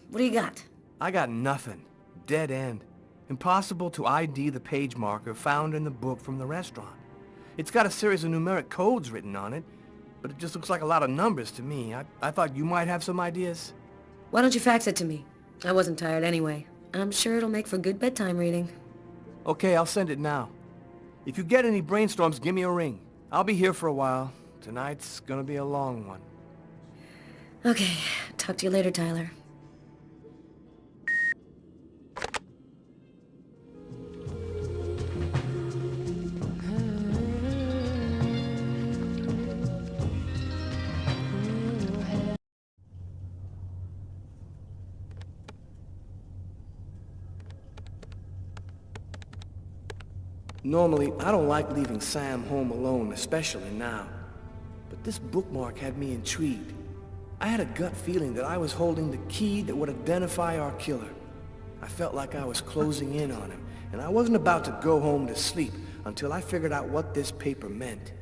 What do you got? I got nothing. Dead end. Impossible to ID the page marker found in the book from the restaurant. It's got a series of numeric codes written on it, but it just looks like a lot of numbers to me. I thought you might have some ideas. Why don't you fax it to me? I wasn't tired anyway. I'm sure it'll make for good bedtime reading. Okay, I'll send it now. If you get any brainstorms, give me a ring. I'll be here for a while. Tonight's gonna be a long one. Okay, talk to you later, Tyler. Normally, I don't like leaving Sam home alone, especially now. But this bookmark had me intrigued. I had a gut feeling that I was holding the key that would identify our killer. I felt like I was closing in on him, and I wasn't about to go home to sleep until I figured out what this paper meant.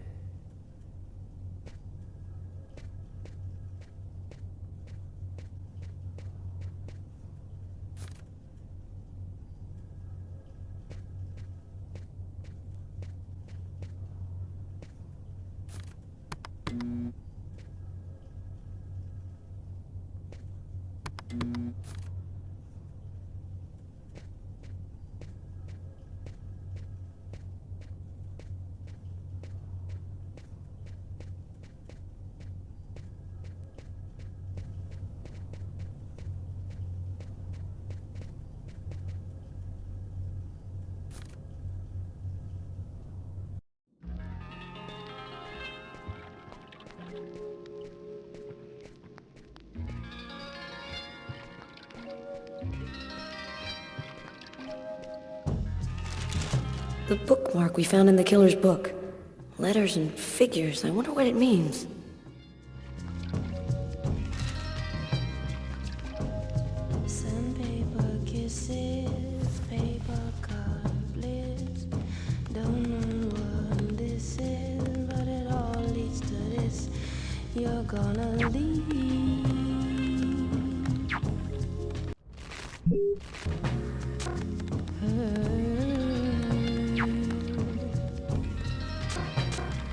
The bookmark we found in the killer's book. Letters and figures. I wonder what it means. Sandpaper kisses, paper couplets. Don't know what this is, but it all leads to this. You're gonna leave.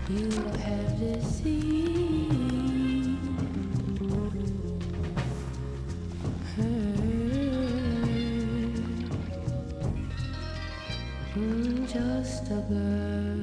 You have deceived her. Just a girl.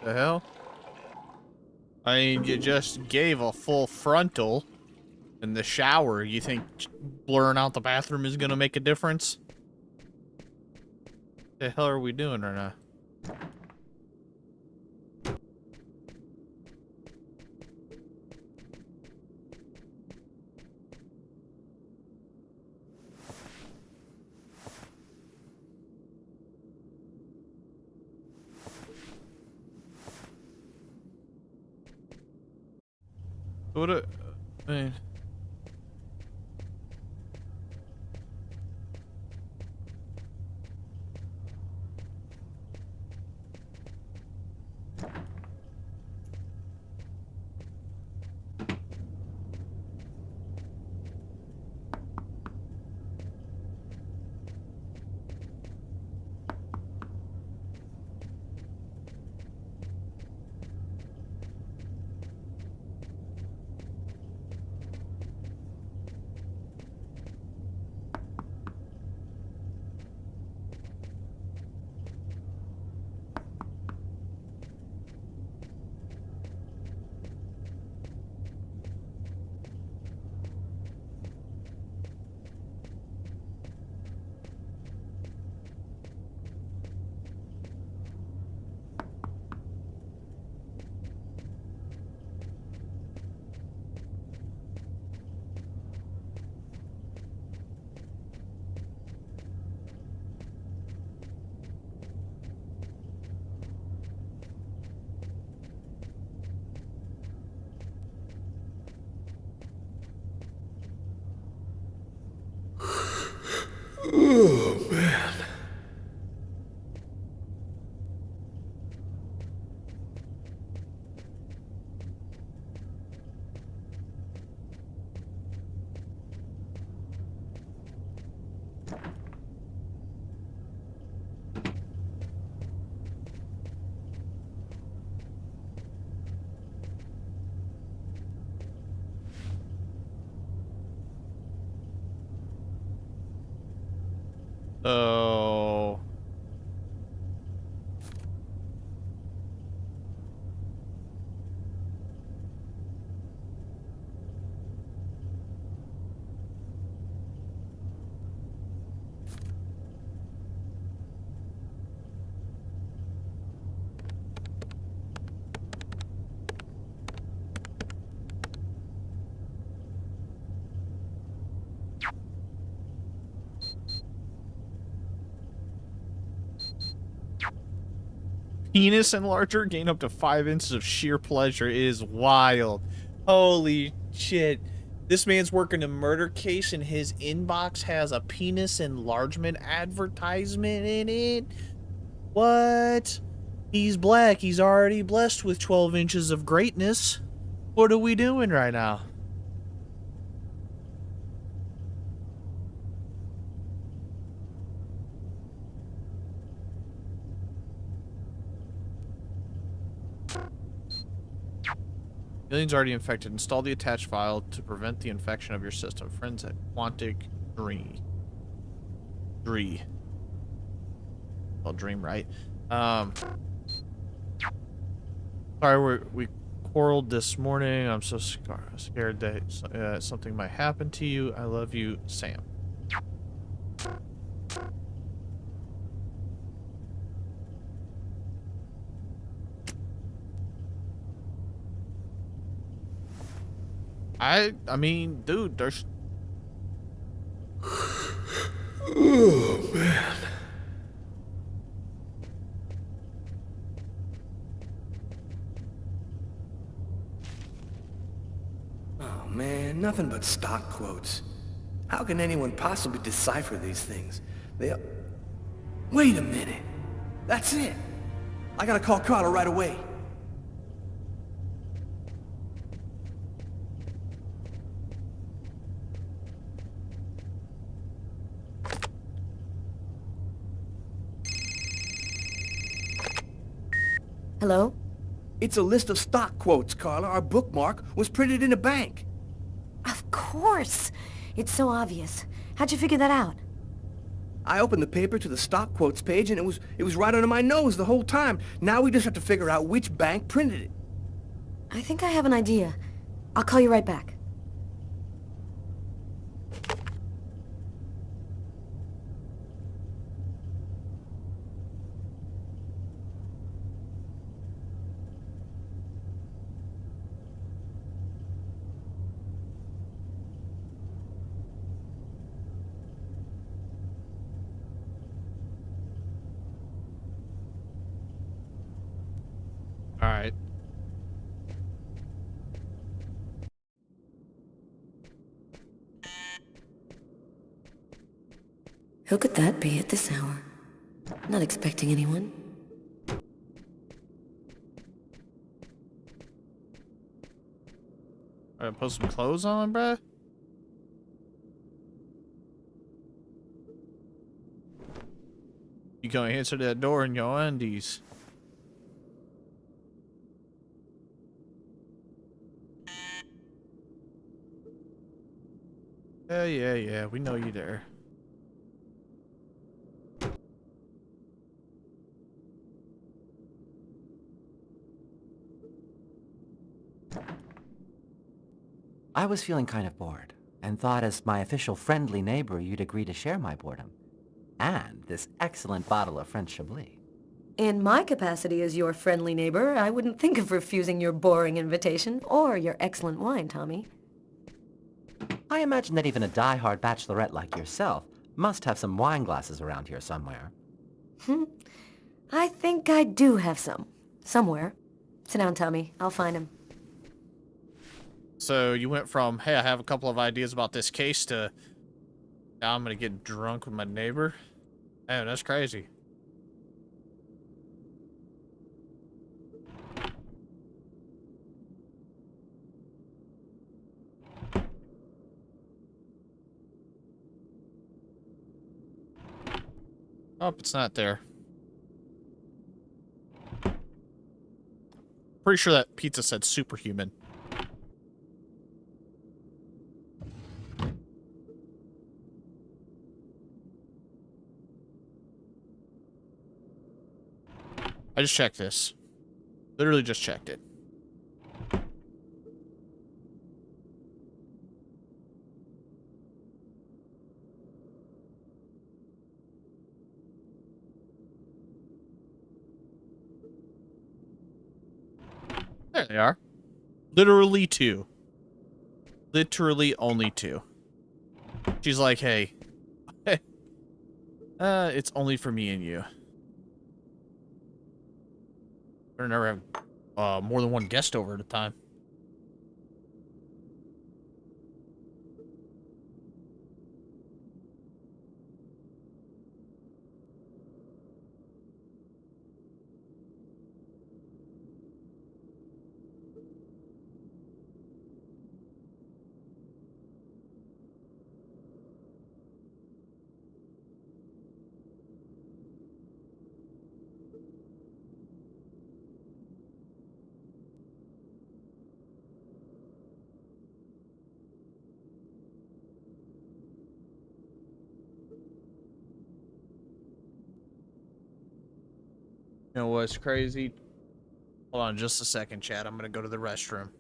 The hell? I mean, you just gave a full frontal in the shower. You think blurring out the bathroom is gonna make a difference? The hell are we doing right now? What I mean... Oh. Penis enlarger, gain up to 5 inches of sheer pleasure is wild. Holy shit. This man's working a murder case and his inbox has a penis enlargement advertisement in it? What? He's black. He's already blessed with 12 inches of greatness. What are we doing right now? Alien's already infected. Install the attached file to prevent the infection of your system. Friends at Quantic Dream. Well, Dream, right? Sorry, we quarreled this morning. I'm so scared that something might happen to you. I love you, Sam. I mean, dude, there's... Oh, man. Oh, man, nothing but stock quotes. How can anyone possibly decipher these things? Wait a minute. That's it. I gotta call Carla right away. Hello? It's a list of stock quotes, Carla. Our bookmark was printed in a bank. Of course! It's so obvious. How'd you figure that out? I opened the paper to the stock quotes page and it was right under my nose the whole time. Now we just have to figure out which bank printed it. I think I have an idea. I'll call you right back. All right. Who could that be at this hour? Not expecting anyone. All right, put some clothes on, bruh. You gonna answer that door in your undies. Yeah, we know you there. I was feeling kind of bored, and thought as my official friendly neighbor you'd agree to share my boredom. And this excellent bottle of French Chablis. In my capacity as your friendly neighbor, I wouldn't think of refusing your boring invitation, or your excellent wine, Tommy. I imagine that even a die-hard bachelorette like yourself must have some wine glasses around here somewhere. I think I do have some. Somewhere. Sit down, Tommy. I'll find him. So you went from, hey, I have a couple of ideas about this case to, now I'm gonna get drunk with my neighbor? Man, that's crazy. Oh, it's not there. Pretty sure that pizza said superhuman. I just checked this. Literally just checked it. There they are. Literally 2. Literally only 2. She's like, hey. It's only for me and you. Better never have more than one guest over at a time. You know what's crazy? Hold on just a second, chat. I'm gonna go to the restroom.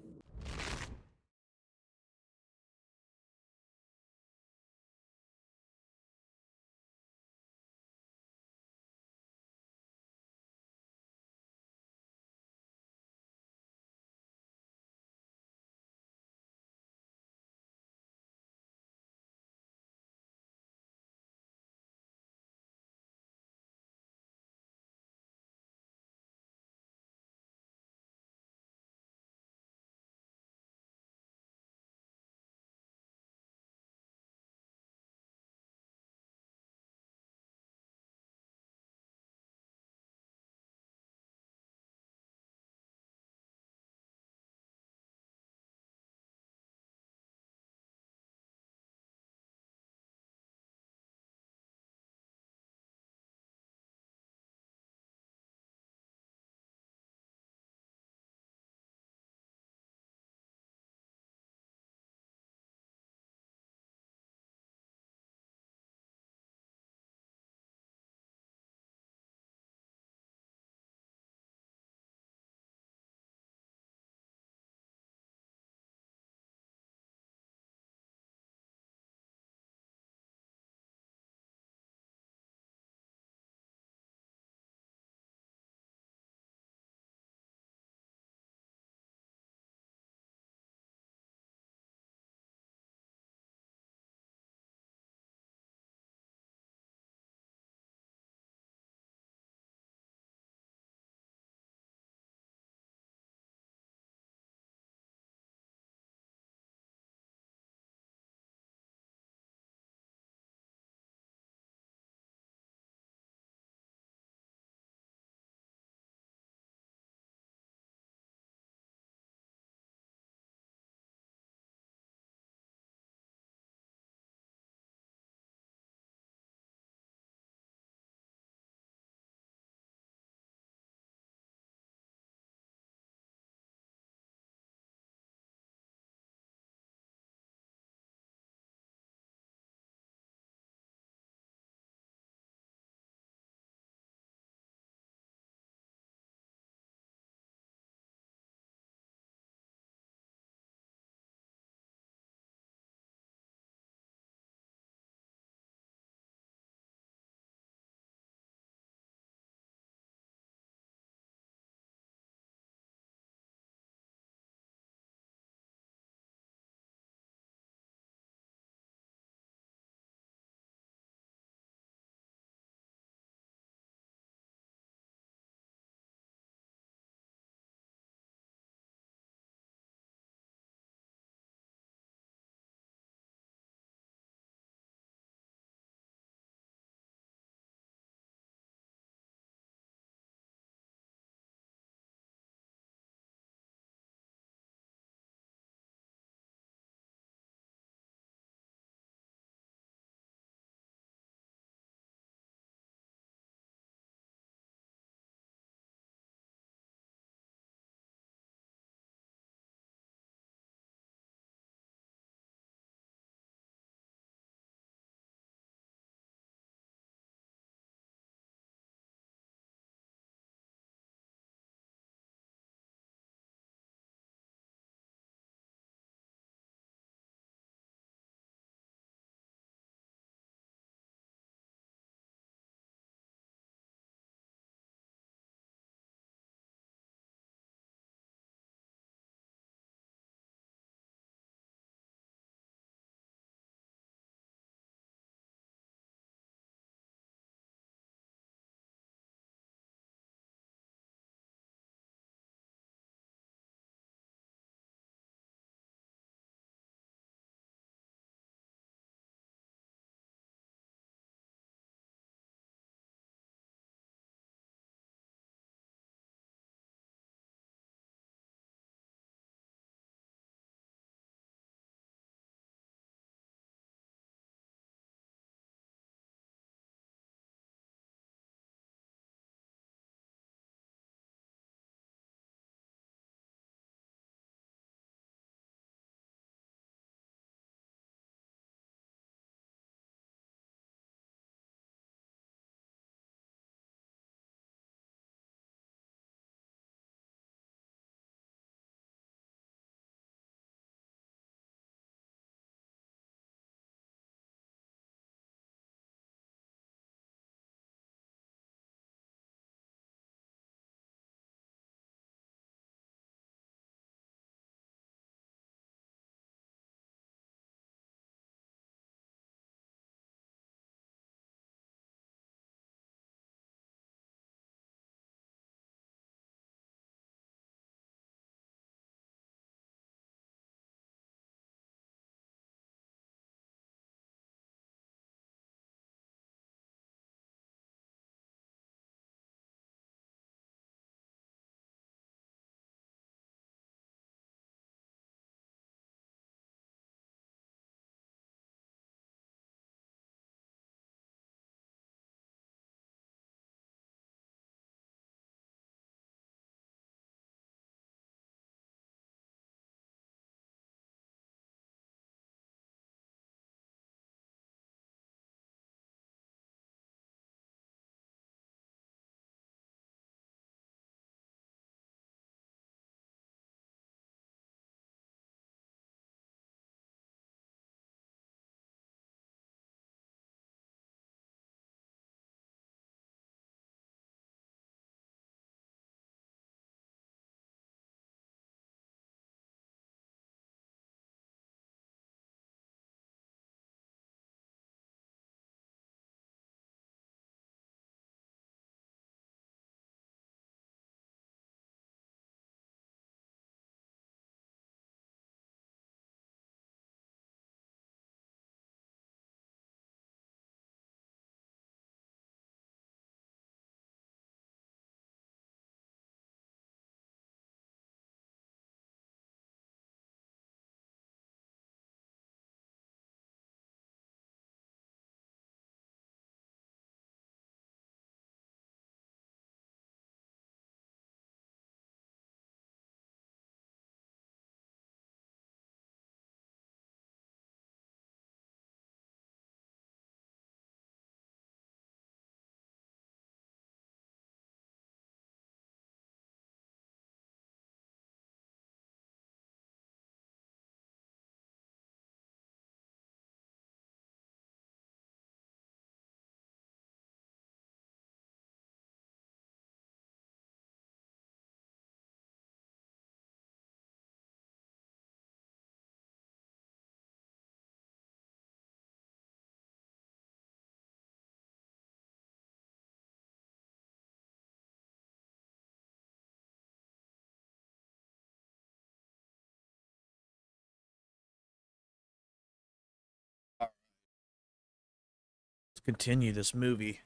continue this movie.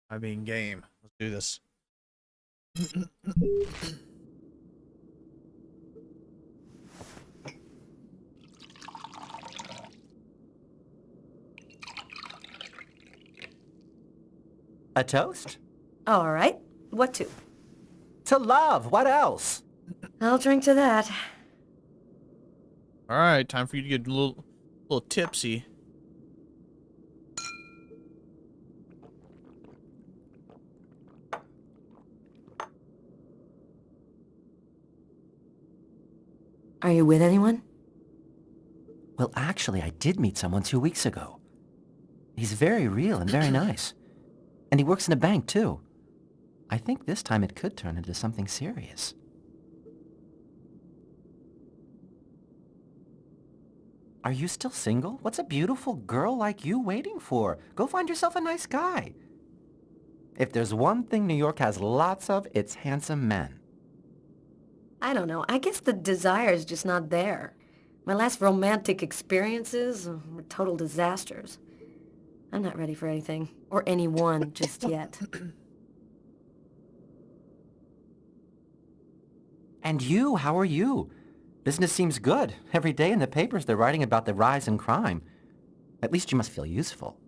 I mean, game. Let's do this. A toast? All right. What to? To love. What else? I'll drink to that. All right, time for you to get a little tipsy. Are you with anyone? Well, actually, I did meet someone 2 weeks ago. He's very real and very nice. And he works in a bank, too. I think this time it could turn into something serious. Are you still single? What's a beautiful girl like you waiting for? Go find yourself a nice guy. If there's one thing New York has lots of, it's handsome men. I don't know. I guess the desire's just not there. My last romantic experiences were total disasters. I'm not ready for anything, or anyone, just yet. And you, how are you? Business seems good. Every day in the papers they're writing about the rise in crime. At least you must feel useful.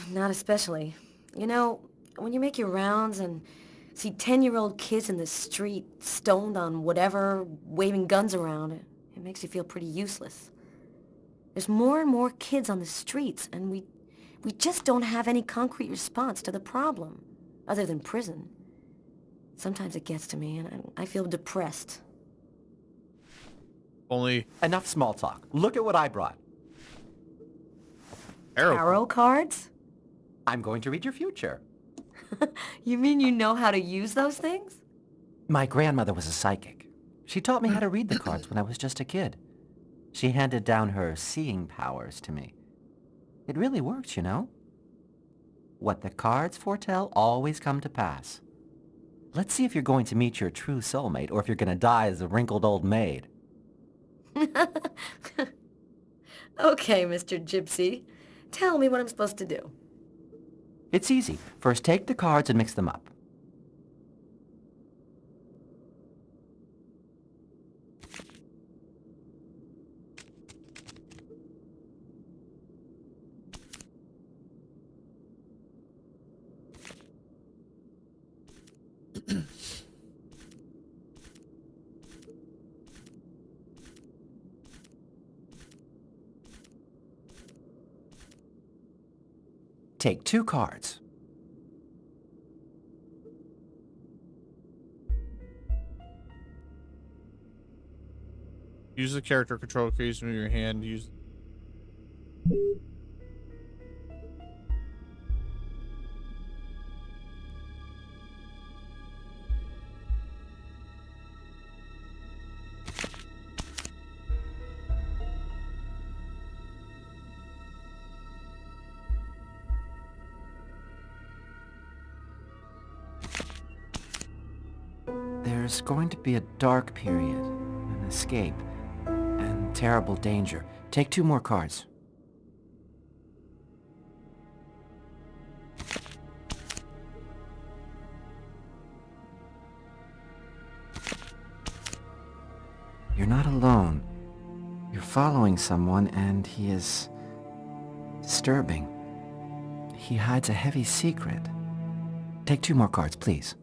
Not especially. You know, when you make your rounds and see 10-year-old kids in the street, stoned on whatever, waving guns around, it makes you feel pretty useless. There's more and more kids on the streets, and we just don't have any concrete response to the problem, other than prison. Sometimes it gets to me, and I feel depressed. Only... Enough small talk. Look at what I brought. Tarot cards? I'm going to read your future. You mean you know how to use those things? My grandmother was a psychic. She taught me how to read the cards when I was just a kid. She handed down her seeing powers to me. It really works, you know? What the cards foretell always come to pass. Let's see if you're going to meet your true soulmate or if you're going to die as a wrinkled old maid. Okay, Mr. Gypsy. Tell me what I'm supposed to do. It's easy. First, take the cards and mix them up. Take 2 cards. Use the character control keys with your hand. Use. There's going to be a dark period, an escape, and terrible danger. Take 2 more cards. You're not alone. You're following someone, and he is disturbing. He hides a heavy secret. Take 2 more cards, please.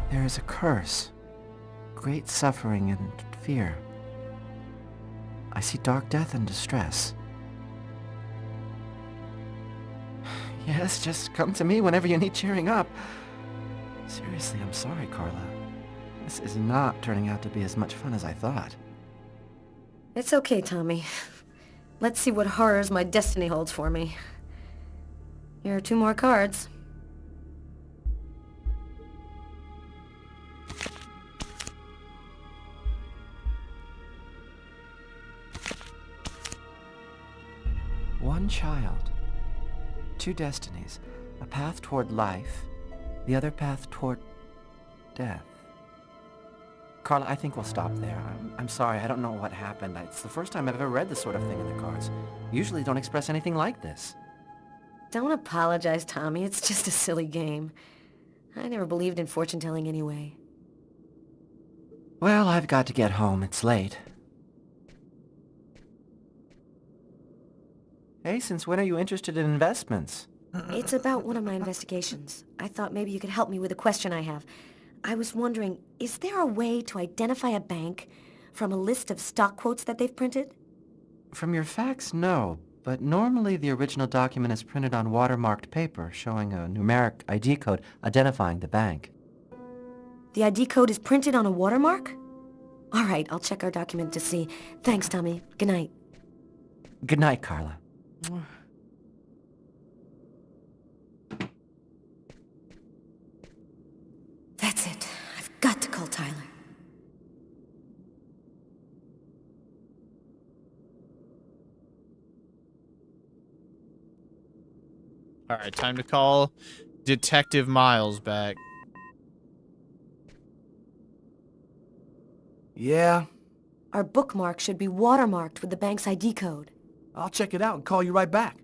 There is a curse, great suffering and fear. I see dark death and distress. Yes, just come to me whenever you need cheering up. Seriously, I'm sorry, Carla. This is not turning out to be as much fun as I thought. It's okay, Tommy. Let's see what horrors my destiny holds for me. Here are 2 more cards. One child, 2 destinies, a path toward life, the other path toward death. Carla, I think we'll stop there. I'm sorry, I don't know what happened. It's the first time I've ever read this sort of thing in the cards. Usually don't express anything like this. Don't apologize, Tommy. It's just a silly game. I never believed in fortune-telling anyway. Well, I've got to get home. It's late. Hey, since when are you interested in investments? It's about one of my investigations. I thought maybe you could help me with a question I have. I was wondering, is there a way to identify a bank from a list of stock quotes that they've printed? From your facts, no. But normally the original document is printed on watermarked paper, showing a numeric ID code identifying the bank. The ID code is printed on a watermark? All right, I'll check our document to see. Thanks, Tommy. Good night. Good night, Carla. That's it. I've got to call Tyler. All right, time to call Detective Miles back. Yeah? Our bookmark should be watermarked with the bank's ID code. I'll check it out and call you right back.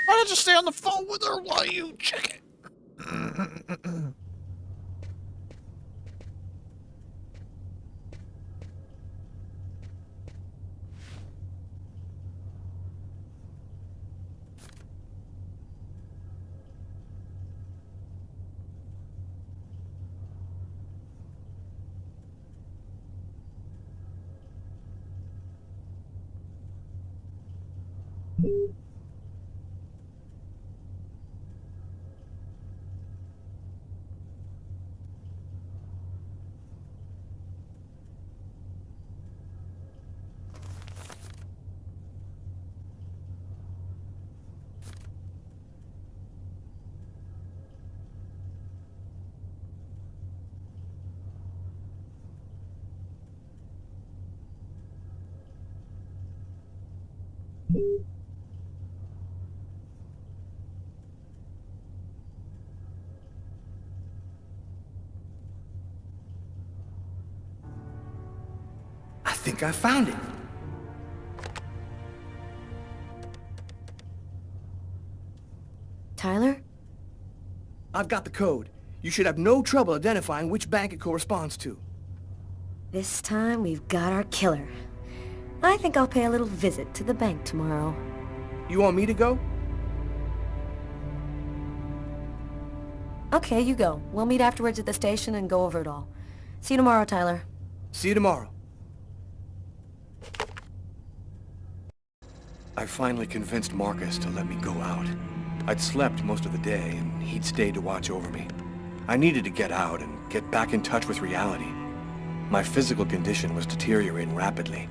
Why don't you stay on the phone with her while you check it? I think I found it. Tyler? I've got the code. You should have no trouble identifying which bank it corresponds to. This time we've got our killer. I think I'll pay a little visit to the bank tomorrow. You want me to go? Okay, you go. We'll meet afterwards at the station and go over it all. See you tomorrow, Tyler. See you tomorrow. I finally convinced Marcus to let me go out. I'd slept most of the day, and he'd stayed to watch over me. I needed to get out and get back in touch with reality. My physical condition was deteriorating rapidly.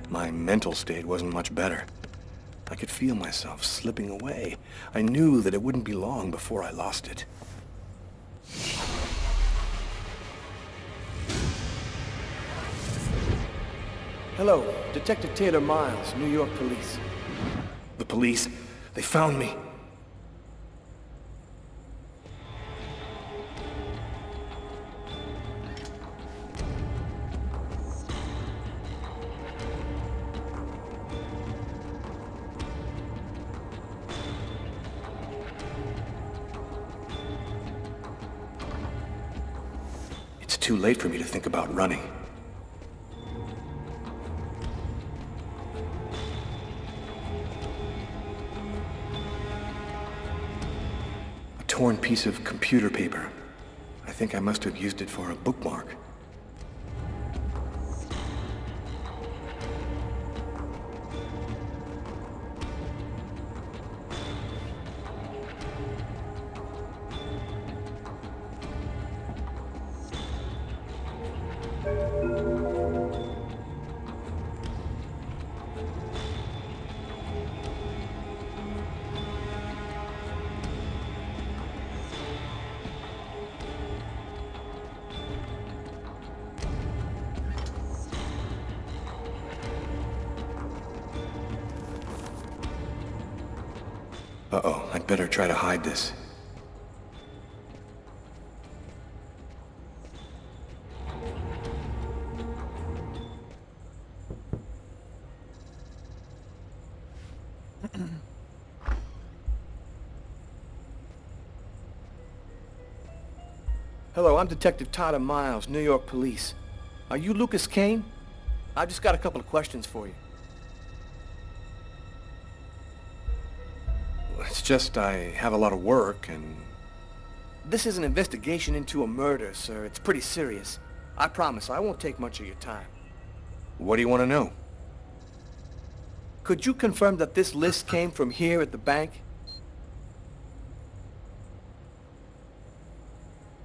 My mental state wasn't much better. I could feel myself slipping away. I knew that it wouldn't be long before I lost it. Hello, Detective Taylor Miles, New York Police. The police, they found me. It's too late for me to think about running. A torn piece of computer paper. I think I must have used it for a bookmark. Uh-oh, I'd better try to hide this. Hello, I'm Detective Tyler Miles, New York Police. Are you Lucas Kane? I've just got a couple of questions for you. It's just I have a lot of work and... This is an investigation into a murder, sir. It's pretty serious. I promise I won't take much of your time. What do you want to know? Could you confirm that this list came from here at the bank?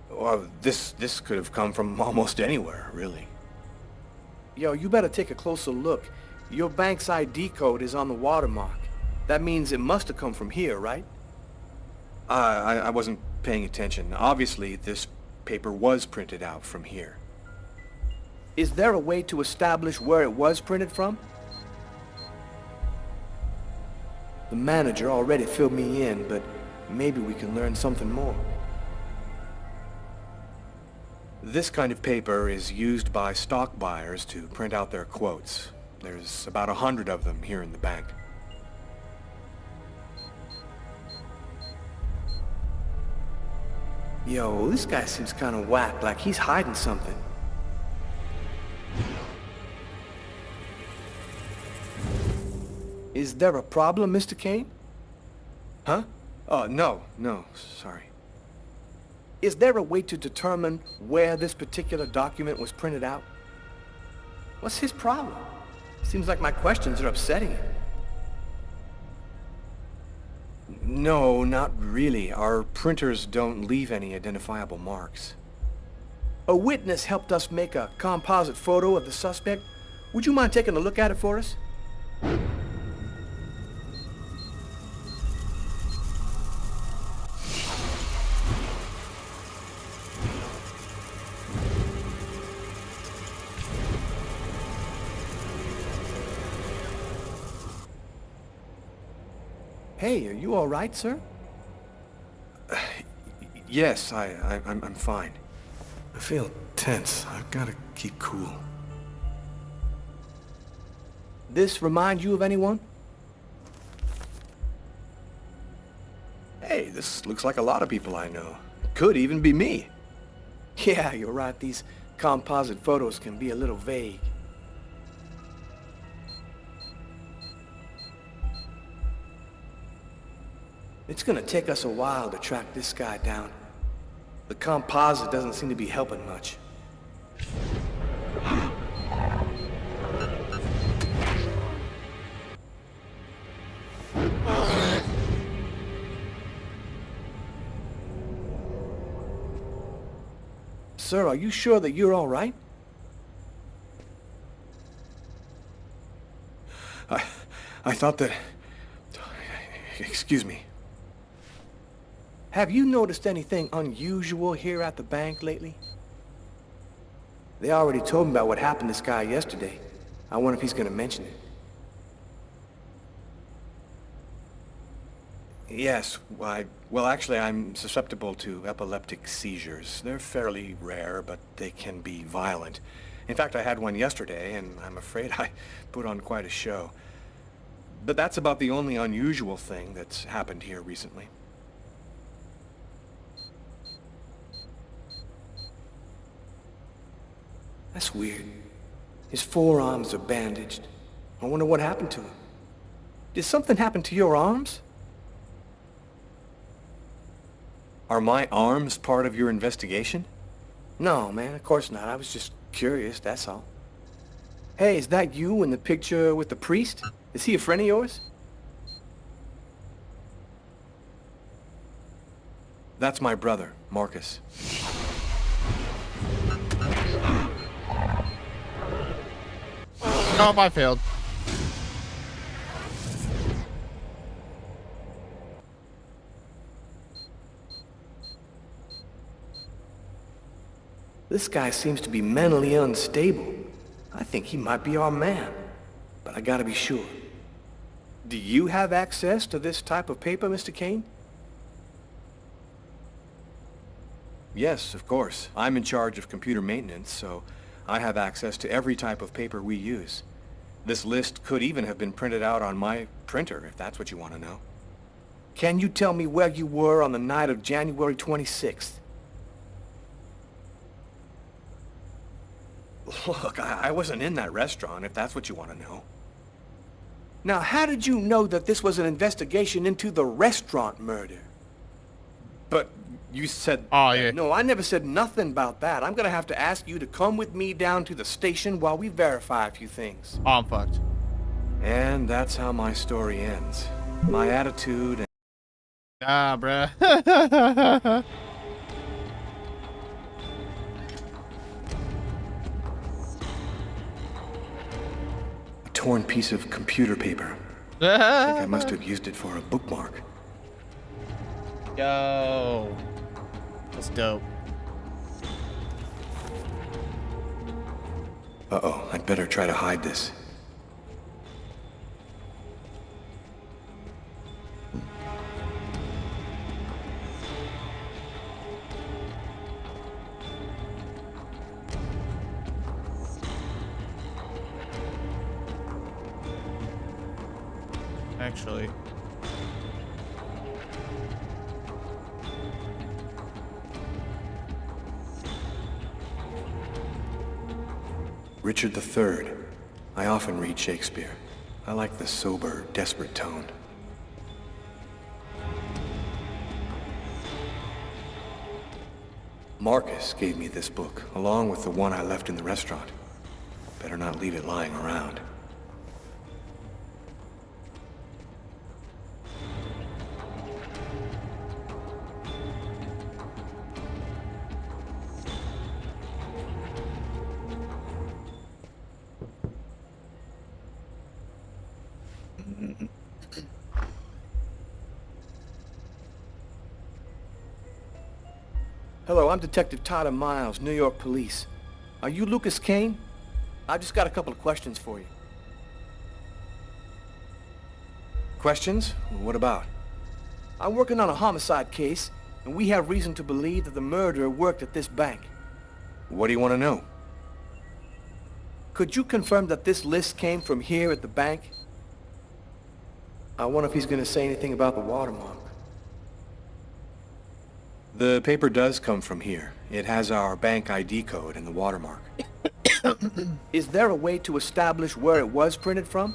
Well, this could have come from almost anywhere, really. Yo, you better take a closer look. Your bank's ID code is on the watermark. That means it must have come from here, right? I wasn't paying attention. Obviously, this paper was printed out from here. Is there a way to establish where it was printed from? The manager already filled me in, but maybe we can learn something more. This kind of paper is used by stock buyers to print out their quotes. There's about 100 of them here in the bank. Yo, this guy seems kind of whack, like he's hiding something. Is there a problem, Mr. Kane? Huh? Oh, no, sorry. Is there a way to determine where this particular document was printed out? What's his problem? Seems like my questions are upsetting him. No, not really. Our printers don't leave any identifiable marks. A witness helped us make a composite photo of the suspect. Would you mind taking a look at it for us? Hey, are you all right, sir? Yes, I'm fine. I feel tense. I've got to keep cool. This remind you of anyone? Hey, this looks like a lot of people I know. Could even be me. Yeah, you're right. These composite photos can be a little vague. It's gonna take us a while to track this guy down. The composite doesn't seem to be helping much. Sir, are you sure that you're all right? I thought that... Excuse me. Have you noticed anything unusual here at the bank lately? They already told me about what happened to this guy yesterday. I wonder if he's gonna mention it. Yes, well, actually, I'm susceptible to epileptic seizures. They're fairly rare, but they can be violent. In fact, I had one yesterday, and I'm afraid I put on quite a show. But that's about the only unusual thing that's happened here recently. That's weird. His forearms are bandaged. I wonder what happened to him. Did something happen to your arms? Are my arms part of your investigation? No, man, of course not. I was just curious, that's all. Hey, is that you in the picture with the priest? Is he a friend of yours? That's my brother, Marcus. Oh, I failed. This guy seems to be mentally unstable. I think he might be our man, but I gotta be sure. Do you have access to this type of paper, Mr. Kane? Yes, of course. I'm in charge of computer maintenance, so I have access to every type of paper we use. This list could even have been printed out on my printer, if that's what you want to know. Can you tell me where you were on the night of January 26th? Look, I wasn't in that restaurant, if that's what you want to know. Now, how did you know that this was an investigation into the restaurant murder? But you said... Oh, yeah. No, I never said nothing about that. I'm gonna have to ask you to come with me down to the station while we verify a few things. Oh, I'm fucked. And that's how my story ends. My attitude and... Ah, bruh. A torn piece of computer paper. I think I must have used it for a bookmark. Yo. That's dope. Uh-oh, I'd better try to hide this. Actually. Richard III. I often read Shakespeare. I like the sober, desperate tone. Marcus gave me this book, along with the one I left in the restaurant. Better not leave it lying around. Hello, I'm Detective Tyler Miles, New York Police. Are you Lucas Kane? I've just got a couple of questions for you. Questions? What about? I'm working on a homicide case, and we have reason to believe that the murderer worked at this bank. What do you want to know? Could you confirm that this list came from here at the bank? I wonder if he's going to say anything about the watermark. The paper does come from here. It has our bank ID code and the watermark. Is there a way to establish where it was printed from?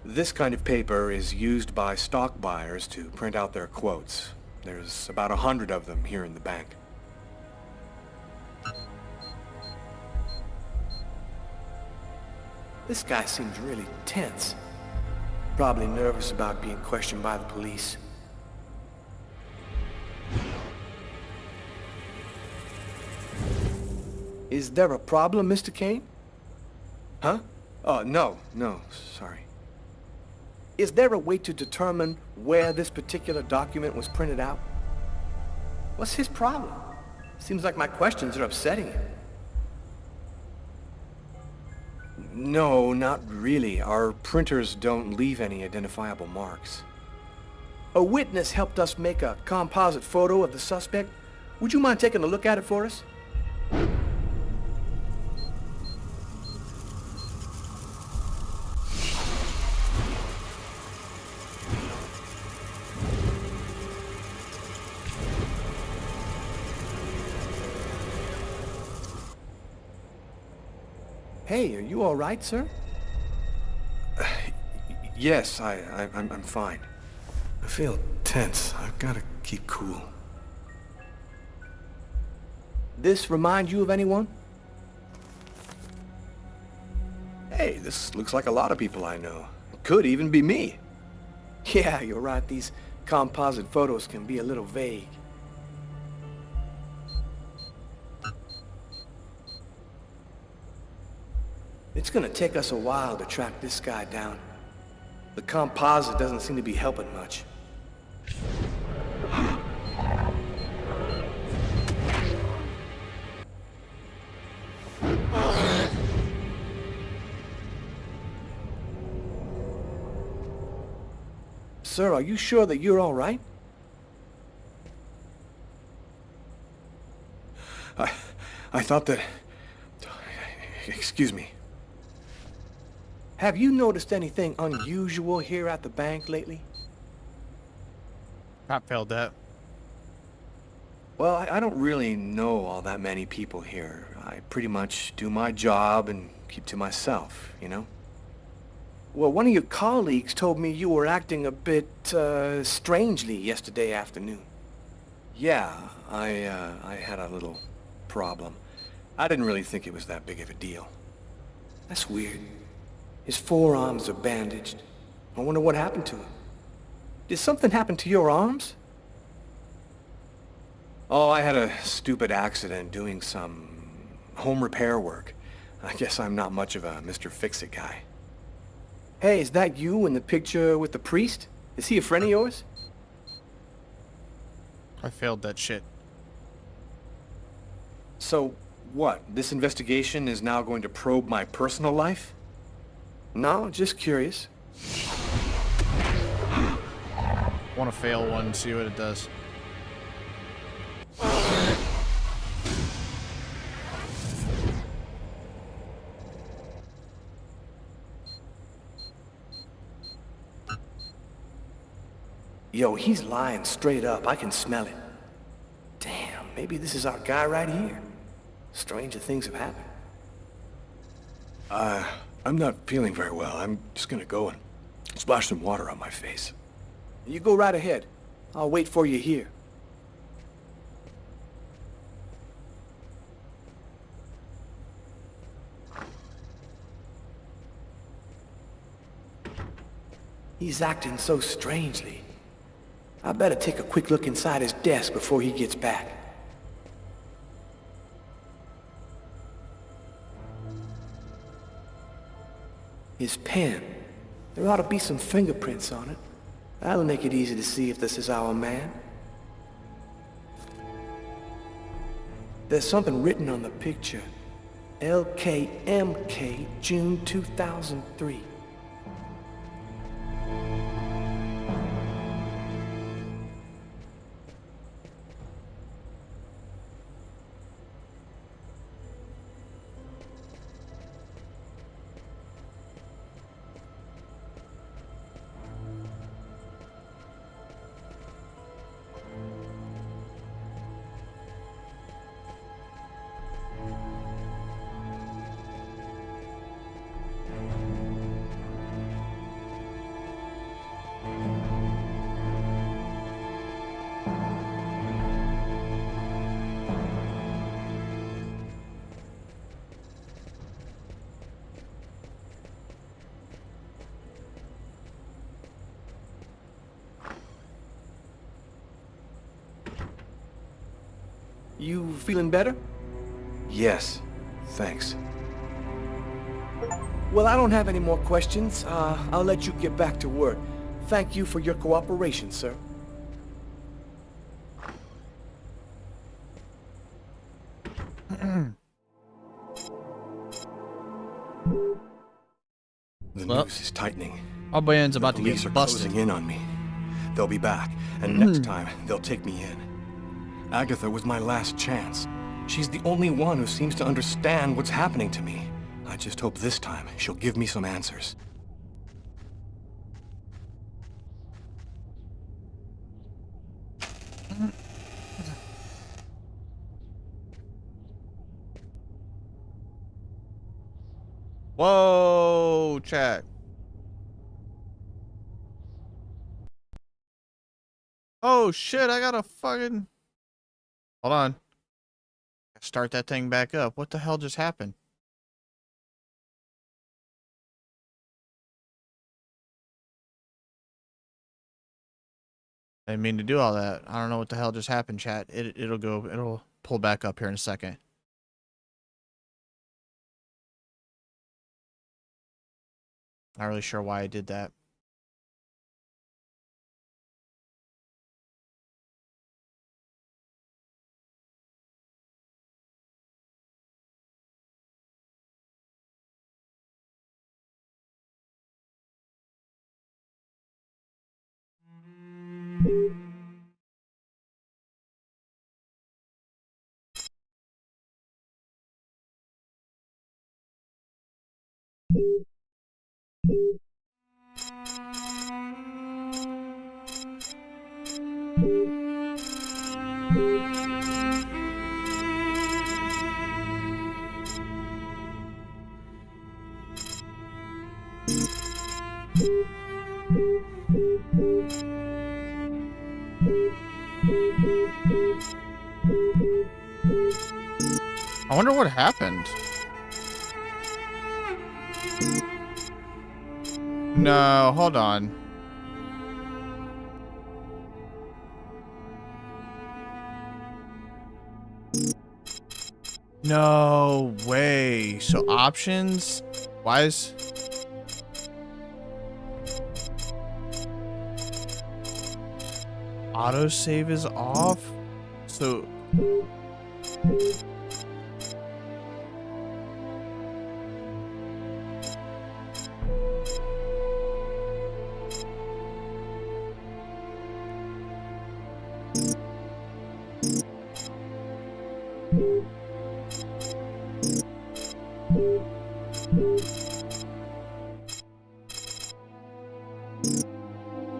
This kind of paper is used by stock buyers to print out their quotes. There's about 100 of them here in the bank. This guy seems really tense. Probably nervous about being questioned by the police. Is there a problem, Mr. Kane? Huh? Oh, no, sorry. Is there a way to determine where this particular document was printed out? What's his problem? Seems like my questions are upsetting him. No, not really. Our printers don't leave any identifiable marks. A witness helped us make a composite photo of the suspect. Would you mind taking a look at it for us? Hey, are you all right, sir? Yes, I'm fine. I feel tense. I've got to keep cool. This remind you of anyone? Hey, this looks like a lot of people I know. It could even be me. Yeah, you're right. These composite photos can be a little vague. It's gonna take us a while to track this guy down. The composite doesn't seem to be helping much. Sir, are you sure that you're all right? I thought that... Excuse me. Have you noticed anything unusual here at the bank lately? Cop failed that. Well, I don't really know all that many people here. I pretty much do my job and keep to myself, you know? Well, one of your colleagues told me you were acting a bit, strangely yesterday afternoon. Yeah, I had a little problem. I didn't really think it was that big of a deal. That's weird. His forearms are bandaged. I wonder what happened to him. Did something happen to your arms? Oh, I had a stupid accident doing some home repair work. I guess I'm not much of a Mr. Fix-It guy. Hey, is that you in the picture with the priest? Is he a friend of yours? I failed that shit. So, what? This investigation is now going to probe my personal life? No, just curious. Want to fail one and see what it does. Yo, he's lying straight up. I can smell it. Damn, maybe this is our guy right here. Stranger things have happened. I'm not feeling very well. I'm just gonna go and splash some water on my face. You go right ahead. I'll wait for you here. He's acting so strangely. I better take a quick look inside his desk before he gets back. His pen. There ought to be some fingerprints on it. That'll make it easy to see if this is our man. There's something written on the picture. LKMK, June 2003. You feeling better? Yes, thanks. Well, I don't have any more questions. I'll let you get back to work. Thank you for your cooperation, sir. The noose is tightening. Our band's about to Police get are busted. closing in on me. They'll be back, and next time, they'll take me in. Agatha was my last chance. She's the only one who seems to understand what's happening to me. I just hope this time she'll give me some answers. Whoa, chat. Oh shit, I gotta fucking... Hold on. Start that thing back up. What the hell just happened? I didn't mean to do all that. I don't know what the hell just happened, chat. It'll pull back up here in a second. Not really sure why I did that. I wonder what happened. No, hold on. No way. So options? Why is... Autosave is off? So...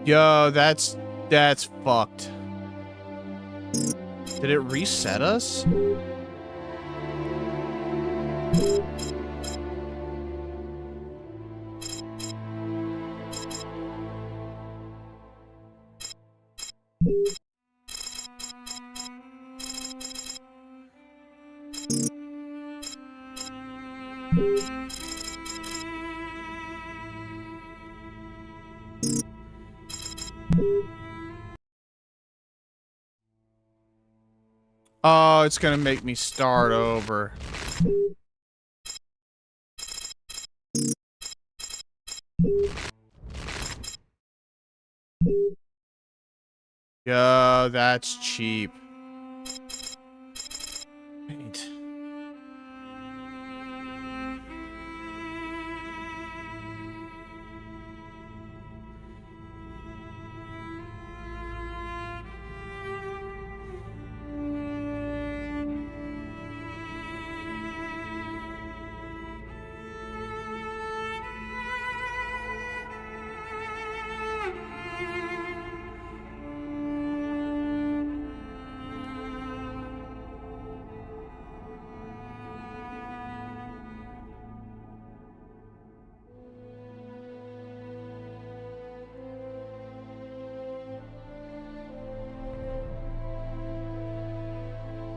Yo, that's fucked. Did it reset us? Oh, it's gonna make me start over. Yo, that's cheap. Wait.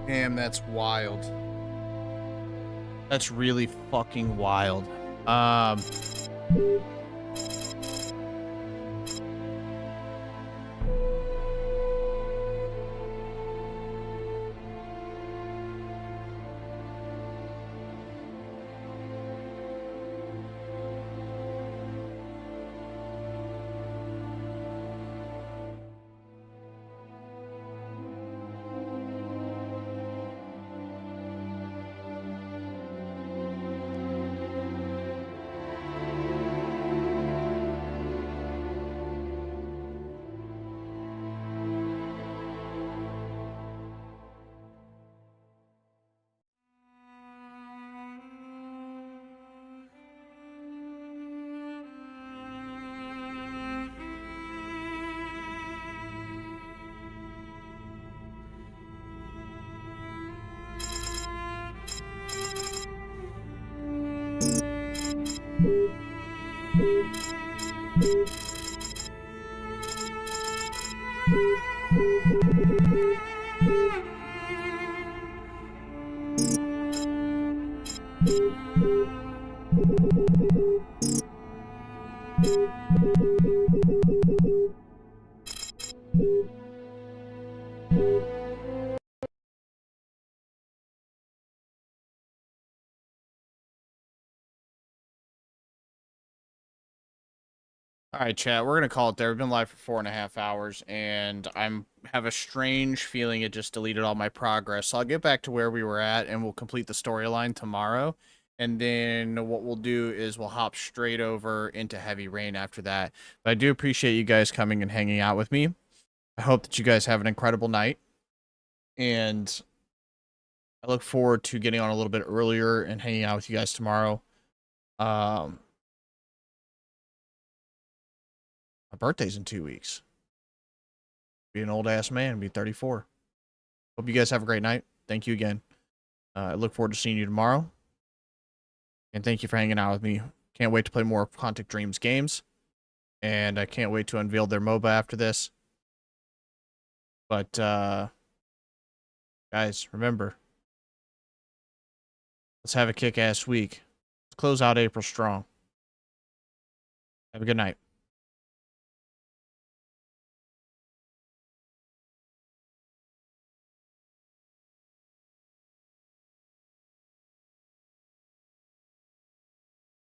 Damn, that's wild. That's really fucking wild. All right, chat, we're going to call it there. We've been live for 4.5 hours, and have a strange feeling it just deleted all my progress. So I'll get back to where we were at, and we'll complete the storyline tomorrow. And then what we'll do is we'll hop straight over into Heavy Rain after that. But I do appreciate you guys coming and hanging out with me. I hope that you guys have an incredible night. And I look forward to getting on a little bit earlier and hanging out with you guys tomorrow. My birthday's in 2 weeks. Be an old ass man, be 34. Hope you guys have a great night. Thank you again. I look forward to seeing you tomorrow. And thank you for hanging out with me. Can't wait to play more Quantic Dreams games. And I can't wait to unveil their MOBA after this. But, guys, remember, let's have a kick-ass week. Let's close out April strong. Have a good night.